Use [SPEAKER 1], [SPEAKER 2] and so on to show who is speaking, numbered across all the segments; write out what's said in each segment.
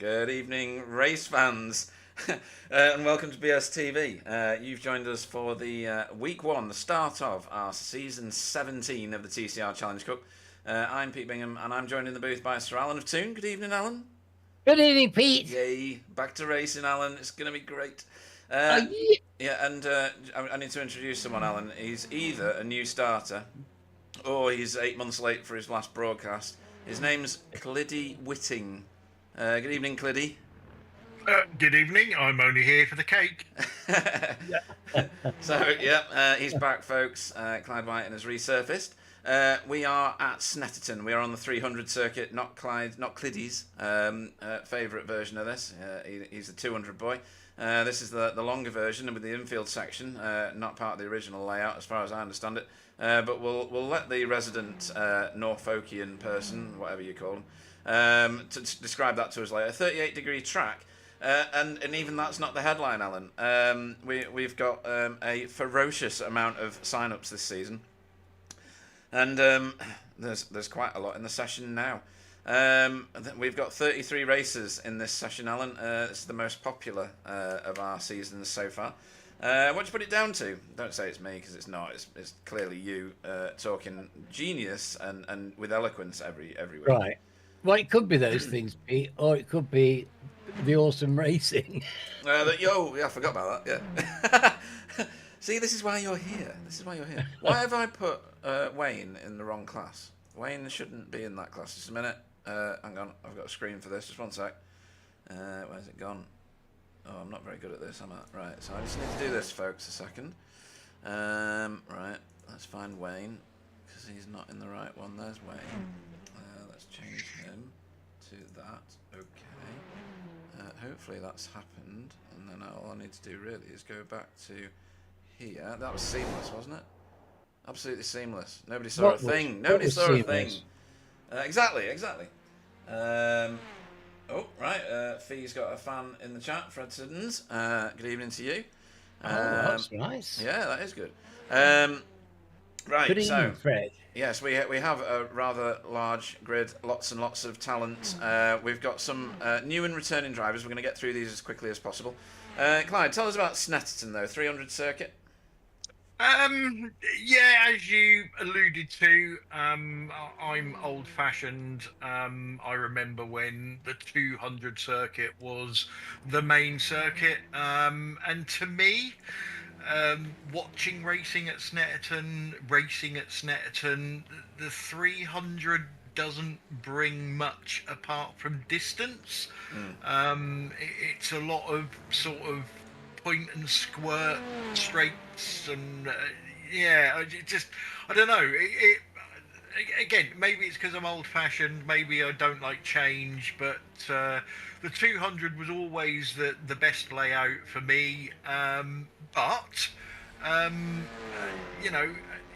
[SPEAKER 1] Good evening, race fans, and welcome to BSTV. You've joined us for the week one, the start of our season 17 of the TCR Challenge Cup. I'm Pete Bingham, and I'm joined in the booth by Sir Alan of Toon. Good evening, Alan.
[SPEAKER 2] Good evening, Pete.
[SPEAKER 1] Yay, back to racing, Alan. It's going to be great.
[SPEAKER 2] Yeah.
[SPEAKER 1] Yeah, and I need to introduce someone, Alan. He's either a new starter or he's 8 months late for his last broadcast. His name's Cliddy Whitting. Good evening, Cliddy.
[SPEAKER 3] Good evening. I'm only here for the cake.
[SPEAKER 1] So, he's back, folks. Clyde Whiting has resurfaced. We are at Snetterton. We are on the 300 circuit, not Cliddy's favourite version of this. He's the 200 boy. This is the longer version with the infield section, not part of the original layout as far as I understand it. But we'll let the resident Norfolkian person, whatever you call him, to describe that to us later. 38-degree track. And even that's not the headline, Alan. We've got a ferocious amount of sign-ups this season. And there's quite a lot in the session now. We've got 33 races in this session, Alan. It's the most popular of our seasons so far. What do you put it down to? Don't say it's me, because it's not. It's clearly you talking genius and with eloquence every week.
[SPEAKER 2] Right. Well, it could be those things, Pete, or it could be the awesome racing.
[SPEAKER 1] Yeah, I forgot about that. Yeah. See, this is why you're here. Why have I put Wayne in the wrong class? Wayne shouldn't be in that class. Just a minute. Hang on. I've got a screen for this. Just one sec. Where's it gone? Oh, I'm not very good at this, am I? Right. So I just need to do this, folks. A second. Right. Let's find Wayne, because he's not in the right one. There's Wayne. Let's change him to that. Okay. Hopefully that's happened. And then all I need to do really is go back to here. That was seamless, wasn't it? Absolutely seamless. Nobody saw a thing. Nobody saw a thing. Exactly. Oh, right. Fee's got a fan in the chat. Fred Siddons. Good evening to you.
[SPEAKER 2] That's nice.
[SPEAKER 1] Yeah, that is good. Right.
[SPEAKER 2] Good evening, Fred.
[SPEAKER 1] Yes, we have a rather large grid, lots and lots of talent. We've got some new and returning drivers. We're going to get through these as quickly as possible. Clyde, tell us about Snetterton, though. 300 circuit.
[SPEAKER 3] Yeah, as you alluded to, I'm old-fashioned. I remember when the 200 circuit was the main circuit, and to me, watching racing at Snetterton, the 300 doesn't bring much apart from distance. It's a lot of sort of point and squirt straights, and I don't know. Again, maybe it's because I'm old-fashioned. Maybe I don't like change, but the 200 was always the best layout for me. But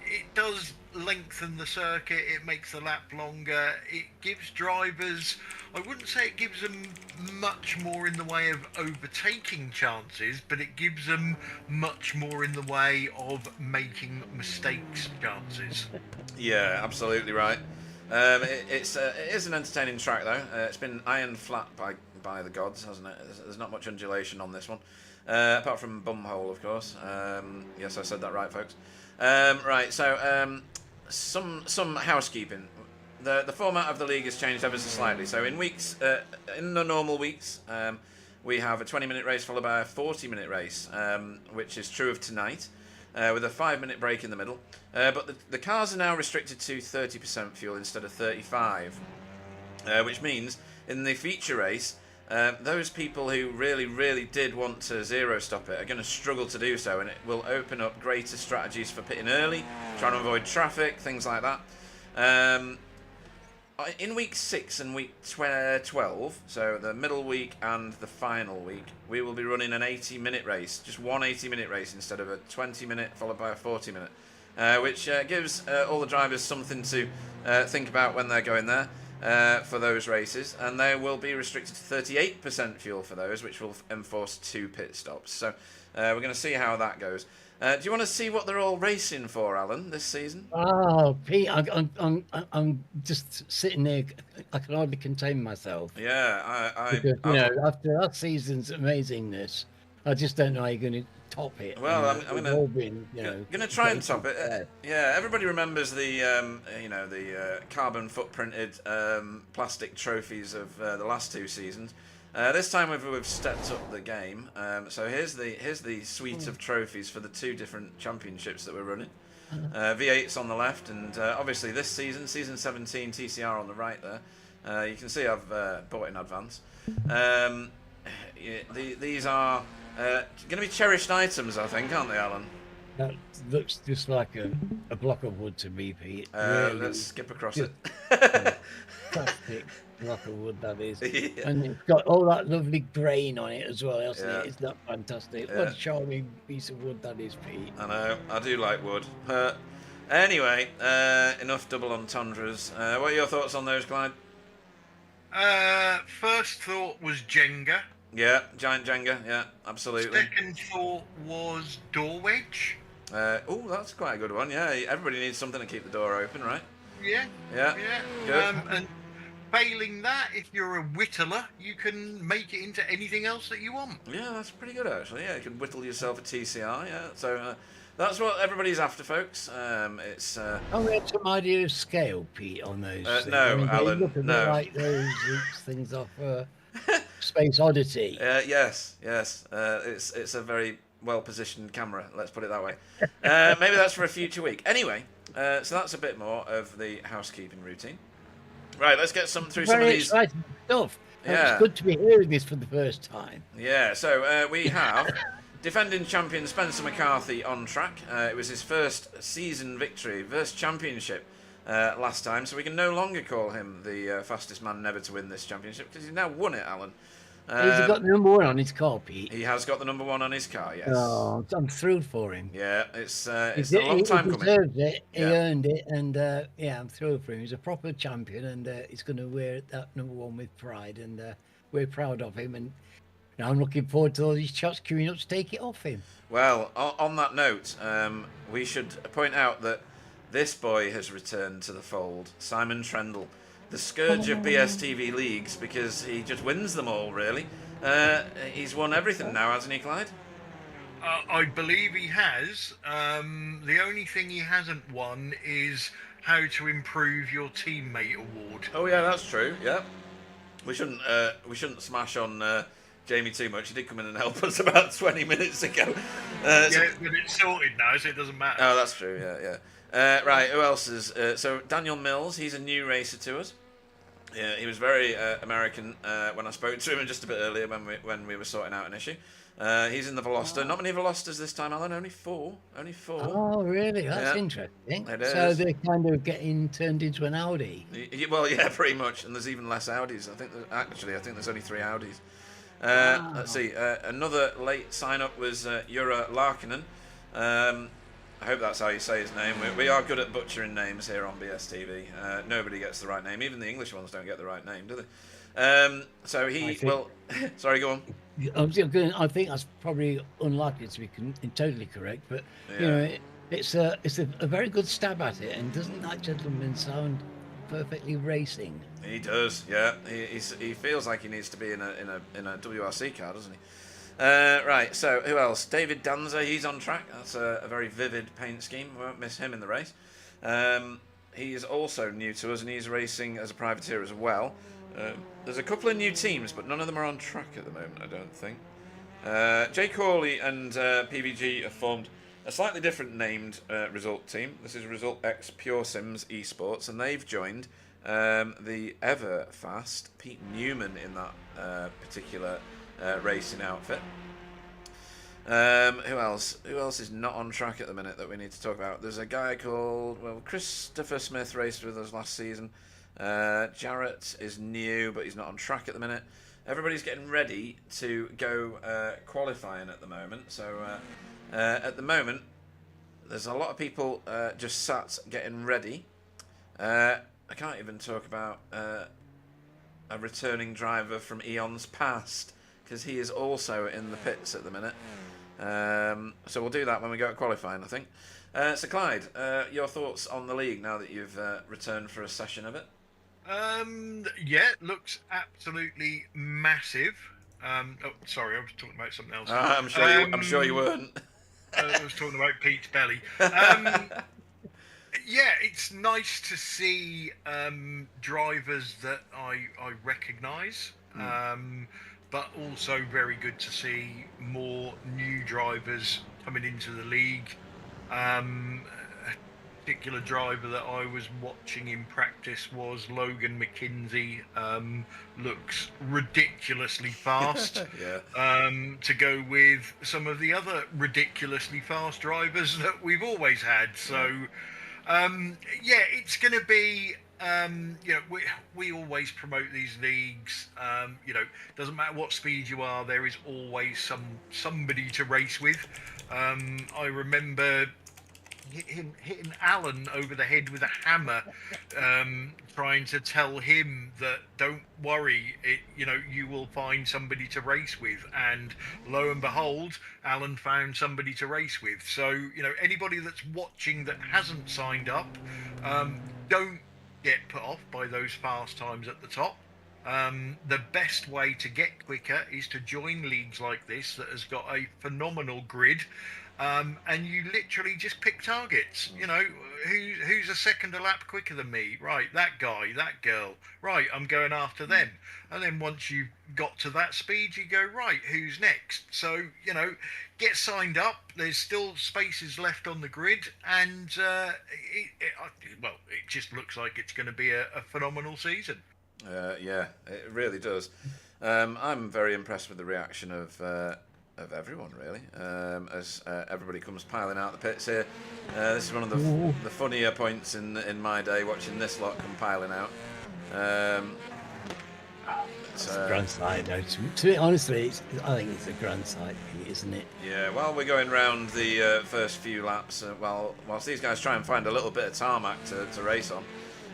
[SPEAKER 3] it does lengthen the circuit. It makes the lap longer. It gives drivers, I wouldn't say it gives them much more in the way of overtaking chances, but it gives them much more in the way of making mistakes chances.
[SPEAKER 1] Yeah, absolutely right. It is an entertaining track, though. It's been ironed flat by the gods, hasn't it? There's not much undulation on this one, apart from bumhole, of course. Yes, I said that right, folks. Right, so some housekeeping. The format of the league has changed ever so slightly. So in the normal weeks, we have a 20-minute race followed by a 40-minute race, which is true of tonight, with a 5-minute break in the middle. But the cars are now restricted to 30% fuel instead of 35%, which means in the feature race, those people who really did want to zero stop it are going to struggle to do so, and it will open up greater strategies for pitting early, trying to avoid traffic, things like that. In week 6 and week 12, so the middle week and the final week, we will be running an 80-minute race, just one 80-minute race instead of a 20-minute followed by a 40-minute, which gives all the drivers something to think about when they're going there for those races, and they will be restricted to 38% fuel for those, which will enforce 2 pit stops. So we're going to see how that goes. Do you want to see what they're all racing for, Alan, this season?
[SPEAKER 2] Oh, Pete, I'm just sitting there. I can hardly contain myself
[SPEAKER 1] Yeah,
[SPEAKER 2] because
[SPEAKER 1] I've
[SPEAKER 2] after last season's amazingness, I just don't know how you're going to top it.
[SPEAKER 1] well,
[SPEAKER 2] And
[SPEAKER 1] I'm
[SPEAKER 2] we've
[SPEAKER 1] gonna
[SPEAKER 2] all been,
[SPEAKER 1] gonna try and
[SPEAKER 2] basically
[SPEAKER 1] top it.
[SPEAKER 2] fair.
[SPEAKER 1] Yeah, everybody remembers the the carbon footprinted plastic trophies of the last 2 seasons. This time we've stepped up the game. So here's the suite of trophies for the 2 different championships that we're running. V8's on the left, and obviously this season, season 17 TCR on the right there. You can see I've bought in advance. These are going to be cherished items, I think, aren't they, Alan?
[SPEAKER 2] That looks just like a block of wood to me, Pete.
[SPEAKER 1] Let's skip across it.
[SPEAKER 2] Fantastic block of wood that is.
[SPEAKER 1] Yeah.
[SPEAKER 2] And it's got all that lovely grain on it as well, hasn't
[SPEAKER 1] Yeah.
[SPEAKER 2] it? It's that fantastic.
[SPEAKER 1] Yeah.
[SPEAKER 2] What a charming piece of wood that is, Pete.
[SPEAKER 1] I know, I do like wood. Anyway, enough double entendres. What are your thoughts on those, Clyde?
[SPEAKER 3] First thought was Jenga.
[SPEAKER 1] Yeah, giant Jenga. Yeah, absolutely.
[SPEAKER 3] Second thought was door wedge.
[SPEAKER 1] Oh, that's quite a good one. Yeah, everybody needs something to keep the door open, right?
[SPEAKER 3] Yeah.
[SPEAKER 1] Yeah. Good.
[SPEAKER 3] And failing that, if you're a whittler, you can make it into anything else that you want.
[SPEAKER 1] Yeah, that's pretty good actually. Yeah, you can whittle yourself a TCR. Yeah, so that's what everybody's after, folks. It's
[SPEAKER 2] Oh, we had some idea of scale, Pete, on those. Things.
[SPEAKER 1] no,
[SPEAKER 2] they
[SPEAKER 1] Alan,
[SPEAKER 2] look a bit
[SPEAKER 1] no.
[SPEAKER 2] like those things off Space Oddity.
[SPEAKER 1] yes. It's a very well positioned camera. Let's put it that way. Maybe that's for a future week. Anyway, so that's a bit more of the housekeeping routine. Right, let's get through some of
[SPEAKER 2] Very
[SPEAKER 1] these.
[SPEAKER 2] exciting stuff.
[SPEAKER 1] Yeah.
[SPEAKER 2] It's good to be hearing this for the first time.
[SPEAKER 1] Yeah, so we have defending champion Spencer McCarthy on track. It was his first season victory, first championship last time, so we can no longer call him the fastest man never to win this championship because he's now won it, Alan.
[SPEAKER 2] He's got the number 1 on his car, Pete.
[SPEAKER 1] He has got the number 1 on his car, yes.
[SPEAKER 2] Oh, I'm thrilled for him.
[SPEAKER 1] Yeah, it's a long time
[SPEAKER 2] he
[SPEAKER 1] coming.
[SPEAKER 2] deserves it. He
[SPEAKER 1] Yeah.
[SPEAKER 2] earned it, and yeah, I'm thrilled for him. He's a proper champion, and he's going to wear that number 1 with pride, and we're proud of him. And I'm looking forward to all these shots queuing up to take it off him.
[SPEAKER 1] Well, on that note, we should point out that this boy has returned to the fold, Simon Trendle, the scourge of BSTV leagues, because he just wins them all, really. He's won everything now, hasn't he, Clyde?
[SPEAKER 3] I believe he has. The only thing he hasn't won is how to improve your teammate award.
[SPEAKER 1] Oh yeah, that's true. Yeah, we shouldn't smash on Jamie too much. He did come in and help us about 20 minutes ago.
[SPEAKER 3] Yeah, but it's sorted now, so it doesn't matter.
[SPEAKER 1] Oh, that's true. Yeah. Right, who else is... so Daniel Mills, he's a new racer to us. Yeah, he was very American when I spoke to him just a bit earlier when we were sorting out an issue. He's in the Veloster. Not many Velosters this time, Alan. Only four.
[SPEAKER 2] Oh, really? That's
[SPEAKER 1] Yeah.
[SPEAKER 2] interesting.
[SPEAKER 1] It
[SPEAKER 2] So
[SPEAKER 1] is.
[SPEAKER 2] they're kind of getting turned into an Audi.
[SPEAKER 1] Well, yeah, pretty much. And there's even less Audis. I think there's only 3 Audis.
[SPEAKER 2] Wow.
[SPEAKER 1] Let's see. Another late sign-up was Jura Larkinen. I hope that's how you say his name. We are good at butchering names here on BSTV. Nobody gets the right name. Even the English ones don't get the right name, do they? So he... Well, sorry, go on.
[SPEAKER 2] I think that's probably unlikely to be totally correct, but you know, it's a very good stab at it. And doesn't that gentleman sound perfectly racing?
[SPEAKER 1] He does, yeah. He feels like he needs to be in a WRC car, doesn't he? Right, so who else? David Danza, he's on track. That's a very vivid paint scheme. We won't miss him in the race. He is also new to us, and he's racing as a privateer as well. There's a couple of new teams, but none of them are on track at the moment, I don't think. Jay Corley and PVG have formed a slightly different named Result team. This is Result X Pure Sims Esports, and they've joined the ever fast Pete Newman in that particular racing outfit. Who else is not on track at the minute that we need to talk about? There's a guy called, Christopher Smith raced with us last season. Jarrett is new, but he's not on track at the minute. Everybody's getting ready to go qualifying at the moment. So at the moment, there's a lot of people just sat getting ready. I can't even talk about a returning driver from eons past, because he is also in the pits at the minute. So we'll do that when we go to qualifying, I think. So Clyde, your thoughts on the league now that you've returned for a session of it?
[SPEAKER 3] Yeah, it looks absolutely massive. Oh, sorry, I was talking about something else.
[SPEAKER 1] I'm sure you. I'm sure you weren't.
[SPEAKER 3] I was talking about Pete's belly. Yeah, it's nice to see drivers that I recognise, but also very good to see more new drivers coming into the league. A particular driver that I was watching in practice was Logan McKinsey. Looks ridiculously fast.
[SPEAKER 1] Yeah.
[SPEAKER 3] To go with some of the other ridiculously fast drivers that we've always had. So, yeah, it's going to be. You know, we always promote these leagues. You know, doesn't matter what speed you are, there is always somebody to race with. I remember hitting Alan over the head with a hammer, trying to tell him that don't worry, you know, you will find somebody to race with, and lo and behold, Alan found somebody to race with. So, you know, anybody that's watching that hasn't signed up, don't get put off by those fast times at the top. The best way to get quicker is to join leagues like this that has got a phenomenal grid. And you literally just pick targets. You know, who's a second a lap quicker than me? Right, that guy, that girl. Right, I'm going after them. And then once you've got to that speed, you go, right, who's next? So, you know, get signed up. There's still spaces left on the grid. And, it just looks like it's going to be a phenomenal season.
[SPEAKER 1] Yeah, it really does. I'm very impressed with the reaction of everyone, really, as everybody comes piling out the pits here. This is one of the funnier points in my day, watching this lot come piling out.
[SPEAKER 2] It's a grand sight, though. To be honestly, I think it's a grand sight, isn't it?
[SPEAKER 1] Yeah, while we're going round the first few laps, whilst these guys try and find a little bit of tarmac to race on,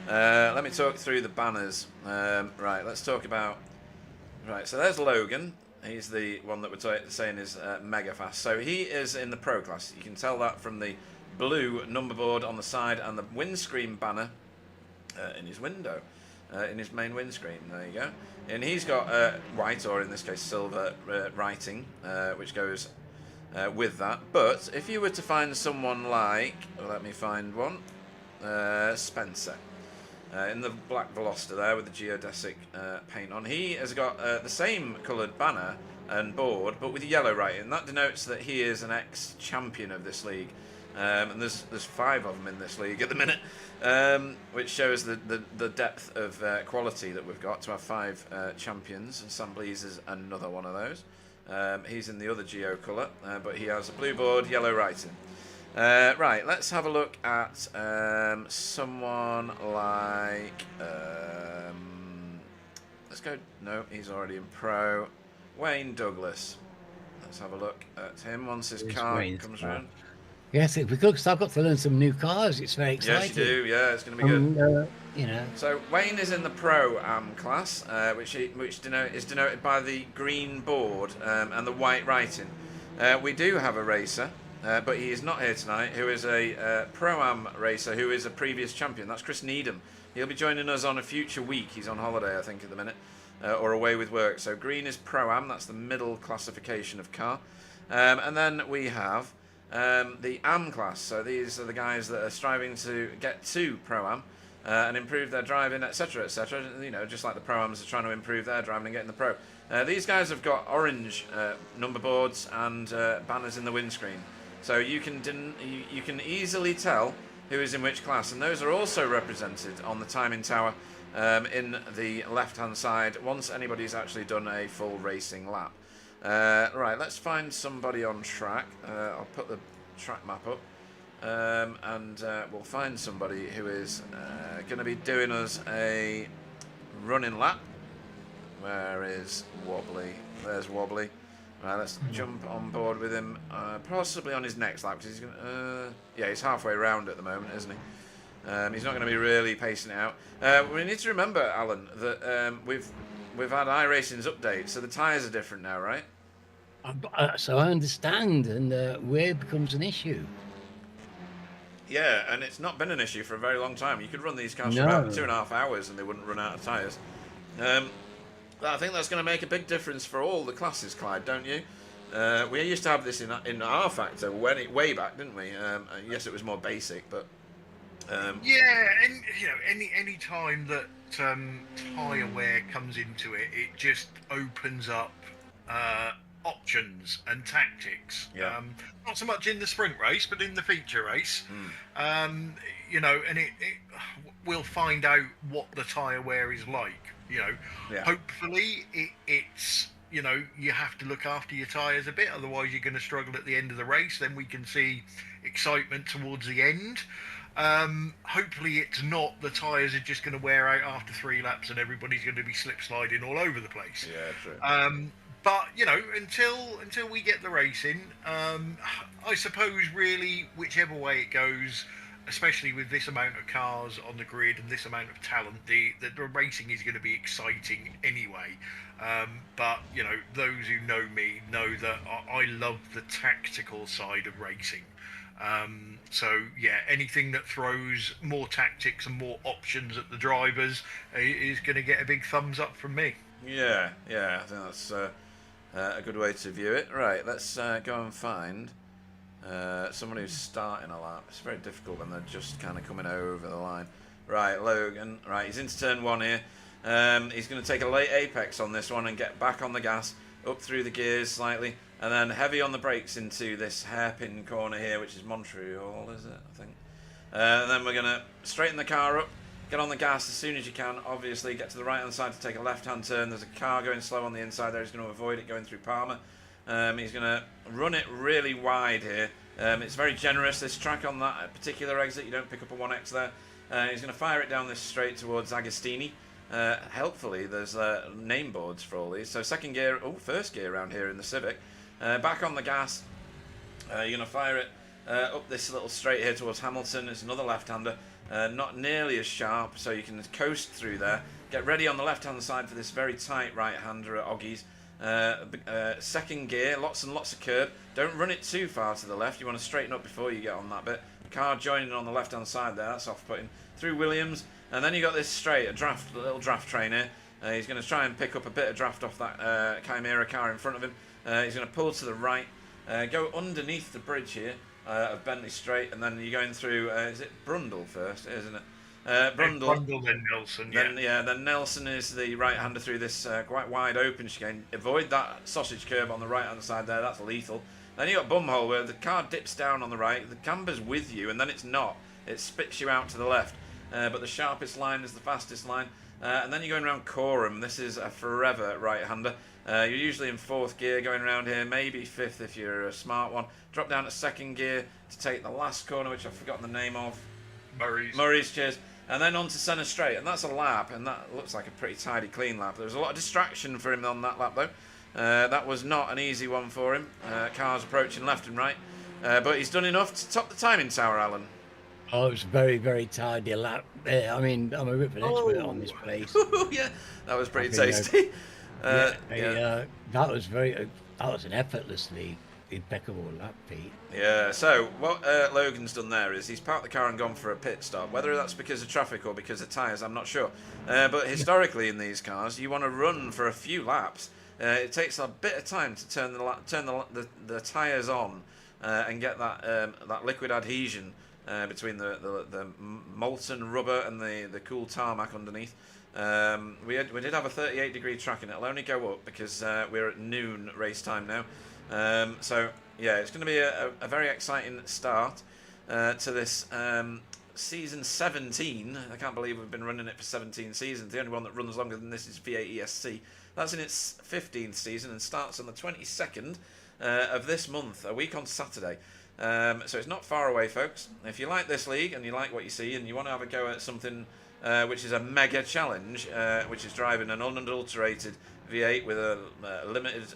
[SPEAKER 1] let me talk through the banners. Right, let's talk about... Right, so there's Logan. He's the one that we're saying is mega fast. So he is in the pro class. You can tell that from the blue number board on the side and the windscreen banner in his window, in his main windscreen. There you go. And he's got white, or in this case silver, writing, which goes with that. But if you were to find someone like, let me find one, Spencer. In the black Veloster there with the geodesic paint on. He has got the same coloured banner and board, but with yellow writing. That denotes that he is an ex-champion of this league. And there's 5 of them in this league at the minute, which shows the depth of quality that we've got to have 5 champions. And Sam Blease is another one of those. He's in the other geo colour, but he has a blue board, yellow writing. Right, let's have a look at someone like... let's go... No, he's already in pro. Wayne Douglas. Let's have a look at him once his car comes around.
[SPEAKER 2] Yes, because I've got to learn some new cars. It's very exciting.
[SPEAKER 1] Yes, you do. Yeah, it's going to be good.
[SPEAKER 2] You know.
[SPEAKER 1] So Wayne is in the Pro-Am class, which is denoted by the green board and the white writing. We do have a racer... but he is not here tonight, who is a Pro-Am racer who is a previous champion. That's Chris Needham. He'll be joining us on a future week. He's on holiday, I think, at the minute, or away with work. So green is Pro-Am. That's the middle classification of car. And then we have the Am class. So these are the guys that are striving to get to Pro-Am and improve their driving, etc., etc. You know, just like the Pro-Ams are trying to improve their driving and get in the Pro. These guys have got orange number boards and banners in the windscreen. So you can easily tell who is in which class, and those are also represented on the timing tower in the left-hand side once anybody's actually done a full racing lap. Right, let's find somebody on track. I'll put the track map up, and we'll find somebody who is going to be doing us a running lap. Where is Wobbly? There's Wobbly. Right, let's jump on board with him, possibly on his next lap, because he's going to... yeah, he's halfway round at the moment, isn't he? He's not going to be really pacing it out. We need to remember, Alan, that we've had iRacing's update, so the tyres are different now, right?
[SPEAKER 2] So I understand, and where it becomes an issue.
[SPEAKER 1] Yeah, and it's not been an issue for a very long time. You could run these cars for about
[SPEAKER 2] No.
[SPEAKER 1] 2.5 hours and they wouldn't run out of tyres. Um, I think that's going to make a big difference for all the classes, Clyde, don't you? We used to have this in our factor way back, didn't we? Yes, it was more basic, but
[SPEAKER 3] Yeah, and any time that tyre wear comes into it, it just opens up options and tactics.
[SPEAKER 1] Yeah.
[SPEAKER 3] Not so much in the sprint race, but in the feature race. And we'll find out what the tyre wear is like.
[SPEAKER 1] Yeah.
[SPEAKER 3] Hopefully it's you have to look after your tyres a bit, otherwise you're going to struggle at the end of the race. Then we can see excitement towards the end. Hopefully it's not the tyres are just going to wear out after 3 laps and everybody's going to be slip sliding all over the place.
[SPEAKER 1] Yeah, true.
[SPEAKER 3] But until we get the racing, I suppose really whichever way it goes, especially with this amount of cars on the grid and this amount of talent, the racing is going to be exciting anyway. But those who know me know that I love the tactical side of racing. So yeah, anything that throws more tactics and more options at the drivers is going to get a big thumbs up from me.
[SPEAKER 1] Yeah, I think that's a good way to view it. Right, let's go and find someone who's starting a lap. It's very difficult when they're just kind of coming over the line. Right, Logan. Right, he's into turn 1 here. He's going to take a late apex on this one and get back on the gas, up through the gears slightly, and then heavy on the brakes into this hairpin corner here, which is Montreal, is it? I think. And then we're going to straighten the car up, get on the gas as soon as you can, obviously, get to the right-hand side to take a left-hand turn. There's a car going slow on the inside there. He's going to avoid it going through Palmer. He's going to run it really wide here. It's very generous, this track on that particular exit. You don't pick up a 1X there. He's going to fire it down this straight towards Agostini. Helpfully, there's name boards for all these. So first gear around here in the Civic. Back on the gas. You're going to fire it up this little straight here towards Hamilton. It's another left-hander. Not nearly as sharp, so you can coast through there. Get ready on the left-hand side for this very tight right-hander at Oggy's. Second gear, lots and lots of curb. Don't run it too far to the left. You want to straighten up before you get on that bit. Car joining on the left-hand side there. That's off-putting. Through Williams. And then you got this straight, a little draft train here. He's going to try and pick up a bit of draft off that Chimera car in front of him. He's going to pull to the right. Go underneath the bridge here of Bentley Straight. And then you're going through, is it Brundle first, isn't it?
[SPEAKER 3] Brundle, then Nelson.
[SPEAKER 1] Then Nelson is the right-hander through this quite wide open chicane. Avoid that sausage curb on the right-hand side there. That's lethal. Then you got Bumhole where the car dips down on the right. The camber's with you, and then it's not. It spits you out to the left. But the sharpest line is the fastest line. And then you're going around Coram. This is a forever right-hander. You're usually in 4th gear going around here, maybe 5th if you're a smart one. Drop down to 2nd gear to take the last corner, which I've forgotten the name of. Murray's, cheers. And then on to centre straight, and that's a lap, and that looks like a pretty tidy, clean lap. There was a lot of distraction for him on that lap, though. That was not an easy one for him. Cars approaching left and right. But he's done enough to top the timing tower, Alan.
[SPEAKER 2] Oh, it was very, very tidy lap. I mean, I'm a bit of an expert on this place.
[SPEAKER 1] Yeah, that was pretty tasty.
[SPEAKER 2] That was that was an effortlessly impeccable lap, Pete.
[SPEAKER 1] Yeah, so what Logan's done there is he's parked the car and gone for a pit stop. Whether that's because of traffic or because of tyres, I'm not sure. But historically in these cars, you want to run for a few laps. It takes a bit of time to turn the tyres on and get that liquid adhesion between the molten rubber and the cool tarmac underneath. We did have a 38-degree track, and it'll only go up because we're at noon race time now. So yeah, it's going to be a very exciting start to this season 17. I can't believe we've been running it for 17 seasons. The only one that runs longer than this is V8 ESC. That's in its 15th season and starts on the 22nd of this month, a week on Saturday. So it's not far away, folks. If you like this league and you like what you see and you want to have a go at something which is a mega challenge, which is driving an unadulterated V8 with a limited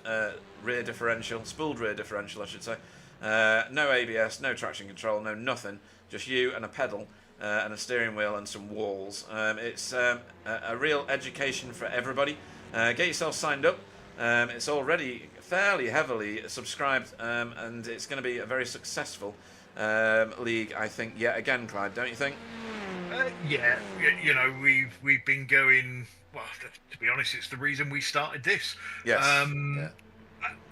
[SPEAKER 1] rear differential, spooled rear differential, I should say. No ABS, no traction control, no nothing. Just you and a pedal and a steering wheel and some walls. It's a real education for everybody. Get yourself signed up. It's already fairly heavily subscribed, and it's going to be a very successful league, I think, yet again, Clyde, don't you think?
[SPEAKER 3] Yeah, you know, we've been going. Well, to be honest, it's the reason we started this.
[SPEAKER 1] Yes. Yeah.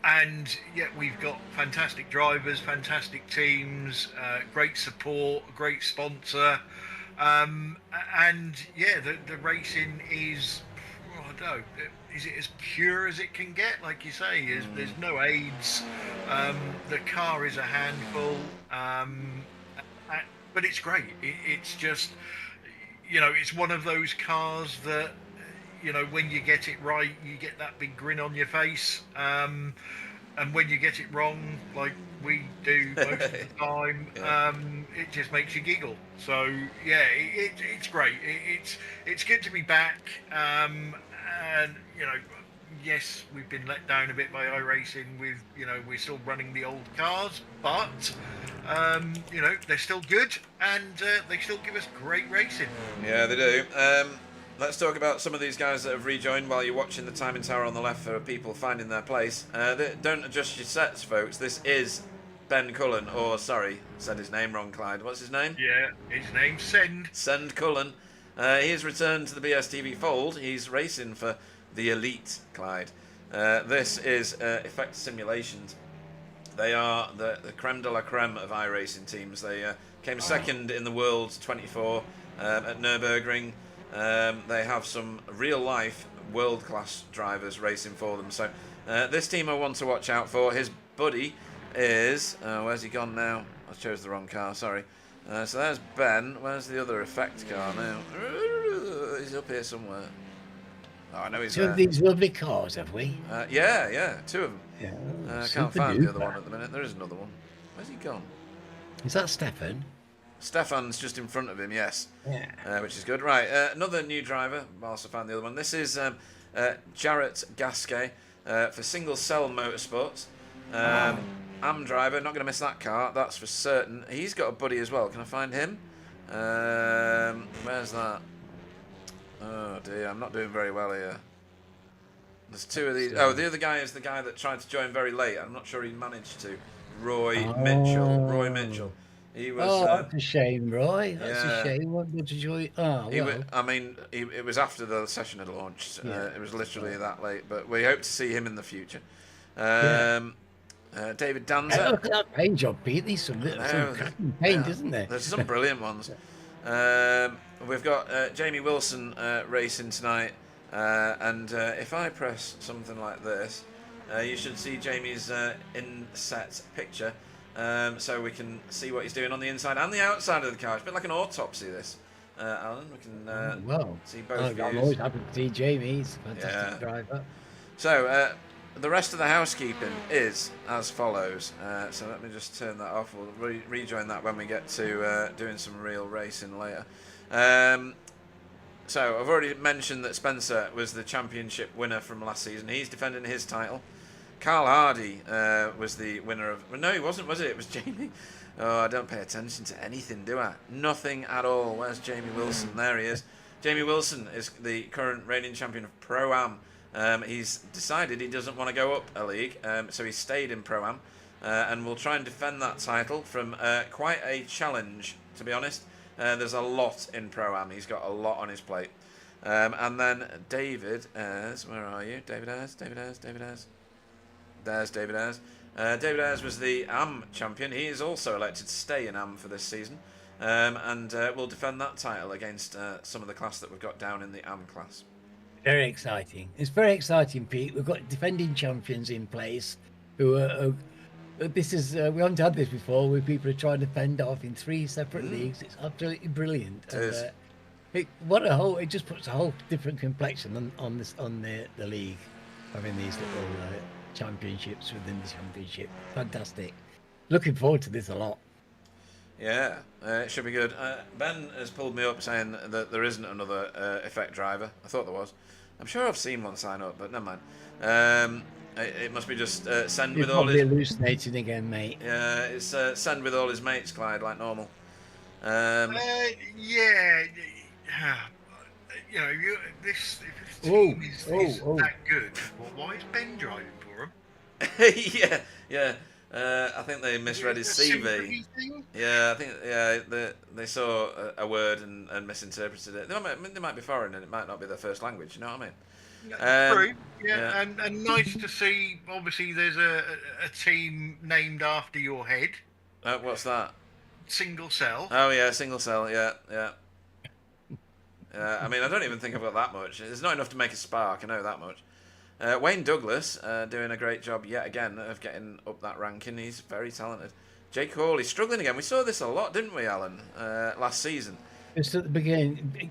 [SPEAKER 3] And yet we've got fantastic drivers, fantastic teams, great support, great sponsor, and yeah, the racing is, well, I don't know, is it as pure as it can get? Like you say, there's no aids. The car is a handful, but it's great. It's just, you know, it's one of those cars that, you know, when you get it right, you get that big grin on your face. And when you get it wrong, like we do most of the time, it just makes you giggle. So yeah, it's great. It's good to be back. And you know, yes, we've been let down a bit by iRacing. With, you know, we're still running the old cars, but you know, they're still good, and they still give us great racing.
[SPEAKER 1] Yeah, they do. Let's talk about some of these guys that have rejoined while you're watching the timing tower on the left for people finding their place. Don't adjust your sets, folks. This is Ben Cullen, or sorry, said his name wrong, Clyde. What's his name?
[SPEAKER 3] Yeah, his name's Send.
[SPEAKER 1] Send Cullen. He has returned to the BSTV fold. He's racing for the Elite, Clyde. This is Effect Simulations. They are the creme de la creme of iRacing teams. They came second in the World 24 at Nürburgring. They have some real-life, world-class drivers racing for them. So this team I want to watch out for. His buddy is... where's he gone now? I chose the wrong car, sorry. So there's Ben. Where's the other Effect car now? He's up here somewhere. Oh, I know he's
[SPEAKER 2] Two
[SPEAKER 1] there.
[SPEAKER 2] of these lovely cars, have we?
[SPEAKER 1] Yeah, two of them.
[SPEAKER 2] Yeah,
[SPEAKER 1] I can't find the other one at the minute. There is another one. Where's he gone?
[SPEAKER 2] Is that Stefan?
[SPEAKER 1] Stefan's just in front of him, yes.
[SPEAKER 2] Yeah.
[SPEAKER 1] Which is good. Right, another new driver. I also found the other one. This is Jarrett Gasquet for Single Cell Motorsports. Am driver, not going to miss that car, that's for certain. He's got a buddy as well. Can I find him? Where's that? Oh dear, I'm not doing very well here. There's two of these. Oh, the other guy is the guy that tried to join very late. I'm not sure he managed to. Roy Mitchell. He was.
[SPEAKER 2] That's a shame, Roy. That's
[SPEAKER 1] yeah.
[SPEAKER 2] a shame. What did you? Oh, well.
[SPEAKER 1] I mean, it was after the session had launched. It was literally that late, but we hope to see him in the future. David Danza.
[SPEAKER 2] Look at that paint job, Pete. There's some cracking paint, isn't there?
[SPEAKER 1] There's some brilliant ones. We've got Jamie Wilson racing tonight, and if I press something like this, you should see Jamie's inset picture, so we can see what he's doing on the inside and the outside of the car. It's a bit like an autopsy, this, Alan. We can see both views.
[SPEAKER 2] I'm always happy to see Jamie. He's a fantastic driver.
[SPEAKER 1] So the rest of the housekeeping is as follows. So let me just turn that off. We'll rejoin that when we get to doing some real racing later. So I've already mentioned that Spencer was the championship winner from last season. He's defending his title. Carl Hardy was the winner of... No, he wasn't, was it? It was Jamie. Oh, I don't pay attention to anything, do I? Nothing at all. Where's Jamie Wilson? There he is. Jamie Wilson is the current reigning champion of Pro-Am. He's decided he doesn't want to go up a league, so he stayed in Pro-Am, and will try and defend that title from quite a challenge, to be honest. There's a lot in Pro-Am. He's got a lot on his plate. And then David Ayres, where are you? David Ayres. There's David Ayres. David Ayres was the AM champion. He is also elected to stay in AM for this season, and will defend that title against some of the class that we've got down in the AM class.
[SPEAKER 2] Very exciting. It's very exciting, Pete. We've got defending champions in place who are... this is we haven't had this before, where people are trying to fend off in 3 separate leagues. It's absolutely brilliant.
[SPEAKER 1] It is.
[SPEAKER 2] It just puts a whole different complexion on the league, having these little championships within the championship. Fantastic. Looking forward to this a lot.
[SPEAKER 1] Yeah, it should be good. Ben has pulled me up saying that there isn't another Effect driver. I thought there was. I'm sure I've seen one sign up, but never mind. It must be just Send with all his...
[SPEAKER 2] You're probably hallucinating again, mate.
[SPEAKER 1] Yeah, it's Send with all his mates, Clyde, like normal.
[SPEAKER 3] Yeah, you know, if this
[SPEAKER 2] Oh,
[SPEAKER 3] team is
[SPEAKER 2] oh.
[SPEAKER 3] that good, well, why is Ben driving for him?
[SPEAKER 1] yeah. I think they misread his
[SPEAKER 3] Is it a
[SPEAKER 1] CV.
[SPEAKER 3] sympathy thing?
[SPEAKER 1] Yeah, I think they saw a word and misinterpreted it. They might be foreign and it might not be their first language. You know what I mean?
[SPEAKER 3] True, yeah,
[SPEAKER 1] yeah.
[SPEAKER 3] and nice to see. Obviously, there's a team named after your head,
[SPEAKER 1] What's that?
[SPEAKER 3] Single Cell.
[SPEAKER 1] Oh yeah, single cell. Yeah. I mean, I don't even think I've got that much. It's not enough to make a spark. I know that much. Wayne Douglas doing a great job yet again of getting up that ranking. He's very talented. Jake Hawley struggling again. We saw this a lot, didn't we, Alan? Last season.
[SPEAKER 2] Just at the beginning.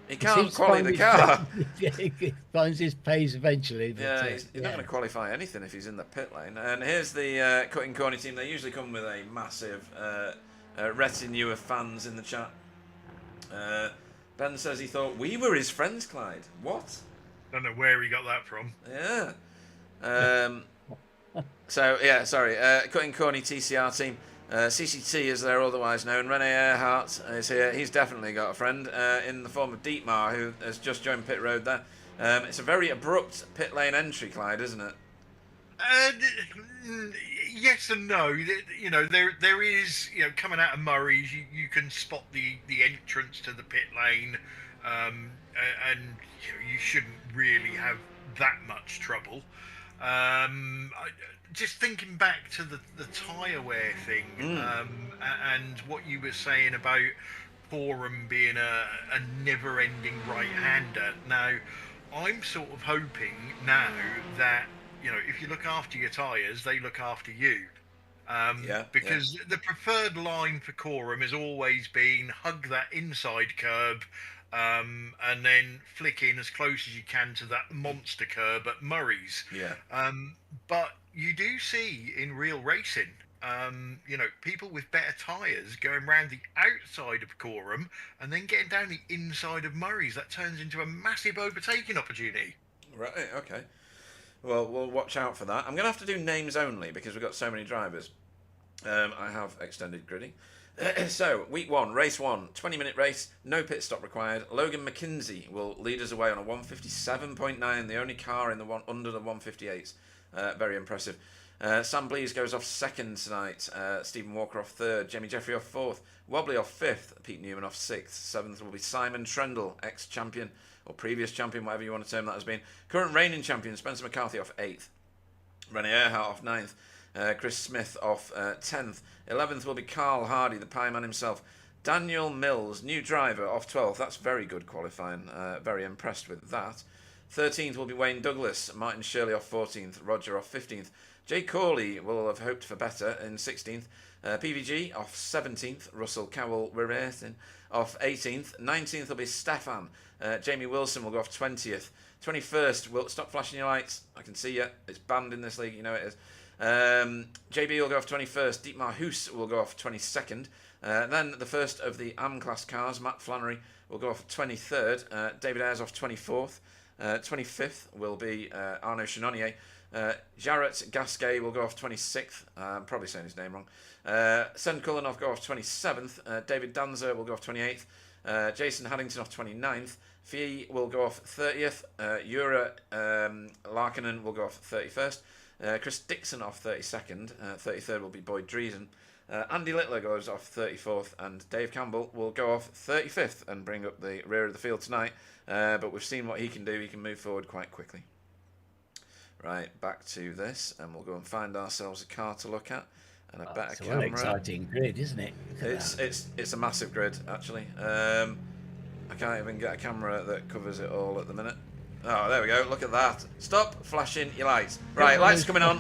[SPEAKER 1] He can't qualify the car.
[SPEAKER 2] He finds his pace eventually. But,
[SPEAKER 1] Yeah, he's not going to qualify anything if he's in the pit lane. And here's the cutting corner team. They usually come with a massive retinue of fans in the chat. Ben says he thought we were his friends, Clyde. What?
[SPEAKER 3] Don't know where he got that from.
[SPEAKER 1] Yeah. So, yeah, sorry. Cutting corny TCR team. CCT, as they're otherwise known. Rene Earhart is here. He's definitely got a friend in the form of Dietmar, who has just joined pit road there. It's a very abrupt pit lane entry, Clyde, isn't it?
[SPEAKER 3] Yes and no. You know, there is, you know, coming out of Murray's, you can spot the entrance to the pit lane, and you know, you shouldn't really have that much trouble. Just thinking back to the tyre wear thing, and what you were saying about Forum being a never-ending right-hander. Now, I'm sort of hoping now that, you know, if you look after your tyres, they look after you. Because the preferred line for Coram has always been hug that inside curb, and then flick in as close as you can to that monster curb at Murray's.
[SPEAKER 1] Yeah.
[SPEAKER 3] But you do see in real racing, you know, people with better tyres going round the outside of Coram and then getting down the inside of Murray's. That turns into a massive overtaking opportunity.
[SPEAKER 1] Right, okay. Well, we'll watch out for that. I'm going to have to do names only because we've got so many drivers. I have extended gridding. So, week 1, race 1, 20-minute race, no pit stop required. Logan McKinsey will lead us away on a 157.9, the only car in the one under the 158s. Very impressive. Sam Blease goes off second tonight. Stephen Walker off third. Jamie Jeffrey off fourth. Wobbly off fifth. Pete Newman off sixth. Seventh will be Simon Trendle, ex-champion or previous champion, whatever you want to term that has been. Current reigning champion Spencer McCarthy off 8th. Rene Earhart off 9th. Chris Smith off 10th. 11th will be Carl Hardy, the pie man himself. Daniel Mills, new driver, off 12th. That's very good qualifying. Very impressed with that. 13th will be Wayne Douglas. Martin Shirley off 14th. Roger off 15th. Jay Corley will have hoped for better in 16th. PVG off 17th. Russell Cowell-Reratin off 18th. 19th will be Stefan. Jamie Wilson will go off 20th. 21st, will stop flashing your lights. I can see you. It's banned in this league. You know it is. JB will go off 21st. Dietmar Hoos will go off 22nd. Then the first of the AM-class cars, Matt Flannery, will go off 23rd. David Ayres off 24th. 25th will be Arnaud Chenonnier. Jarrett Gasquet will go off 26th. I'm probably saying his name wrong. Sen Cullen will go off 27th. David Danzer will go off 28th. Jason Haddington off 29th. Fee will go off 30th. Jura Larkinen will go off 31st. Chris Dixon off 32nd. 33rd will be Boyd Dreesen. Andy Littler goes off 34th, and Dave Campbell will go off 35th and bring up the rear of the field tonight. But we've seen what he can do. He can move forward quite quickly. Right, back to this, and we'll go and find ourselves a car to look at and a better camera.
[SPEAKER 2] It's an exciting grid, isn't it?
[SPEAKER 1] It's a massive grid, actually. I can't even get a camera that covers it all at the minute. Oh, there we go. Look at that. Stop flashing your lights. Right, lights coming on.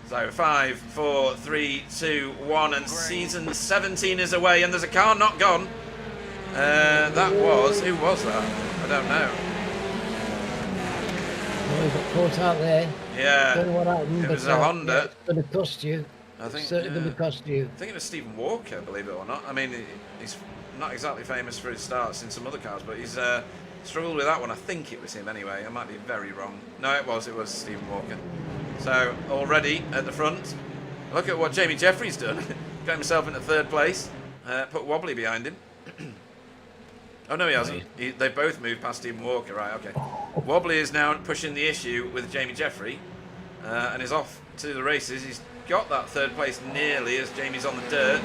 [SPEAKER 1] So 5, 4, 3, 2, 1, and season 17 is away, and there's a car not gone. Who was that? I don't know.
[SPEAKER 2] Well, got caught out there.
[SPEAKER 1] Yeah.
[SPEAKER 2] Don't know what happened.
[SPEAKER 1] It was a Honda.
[SPEAKER 2] Yeah, it's going to cost you.
[SPEAKER 1] I think,
[SPEAKER 2] it's certainly going to cost you.
[SPEAKER 1] I think it was Stephen Walker, believe it or not. I mean, he's not exactly famous for his starts in some other cars, but he's struggled with that one. I think it was him anyway. I might be very wrong. No, it was Stephen Walker. So already at the front, look at what Jamie Jeffrey's done. Got himself into third place. Put Wobbly behind him. Oh, no, he hasn't. They both moved past Stephen Walker. Right, okay. Wobbly is now pushing the issue with Jamie Jeffrey and is off to the races. He's got that third place nearly as Jamie's on the dirt.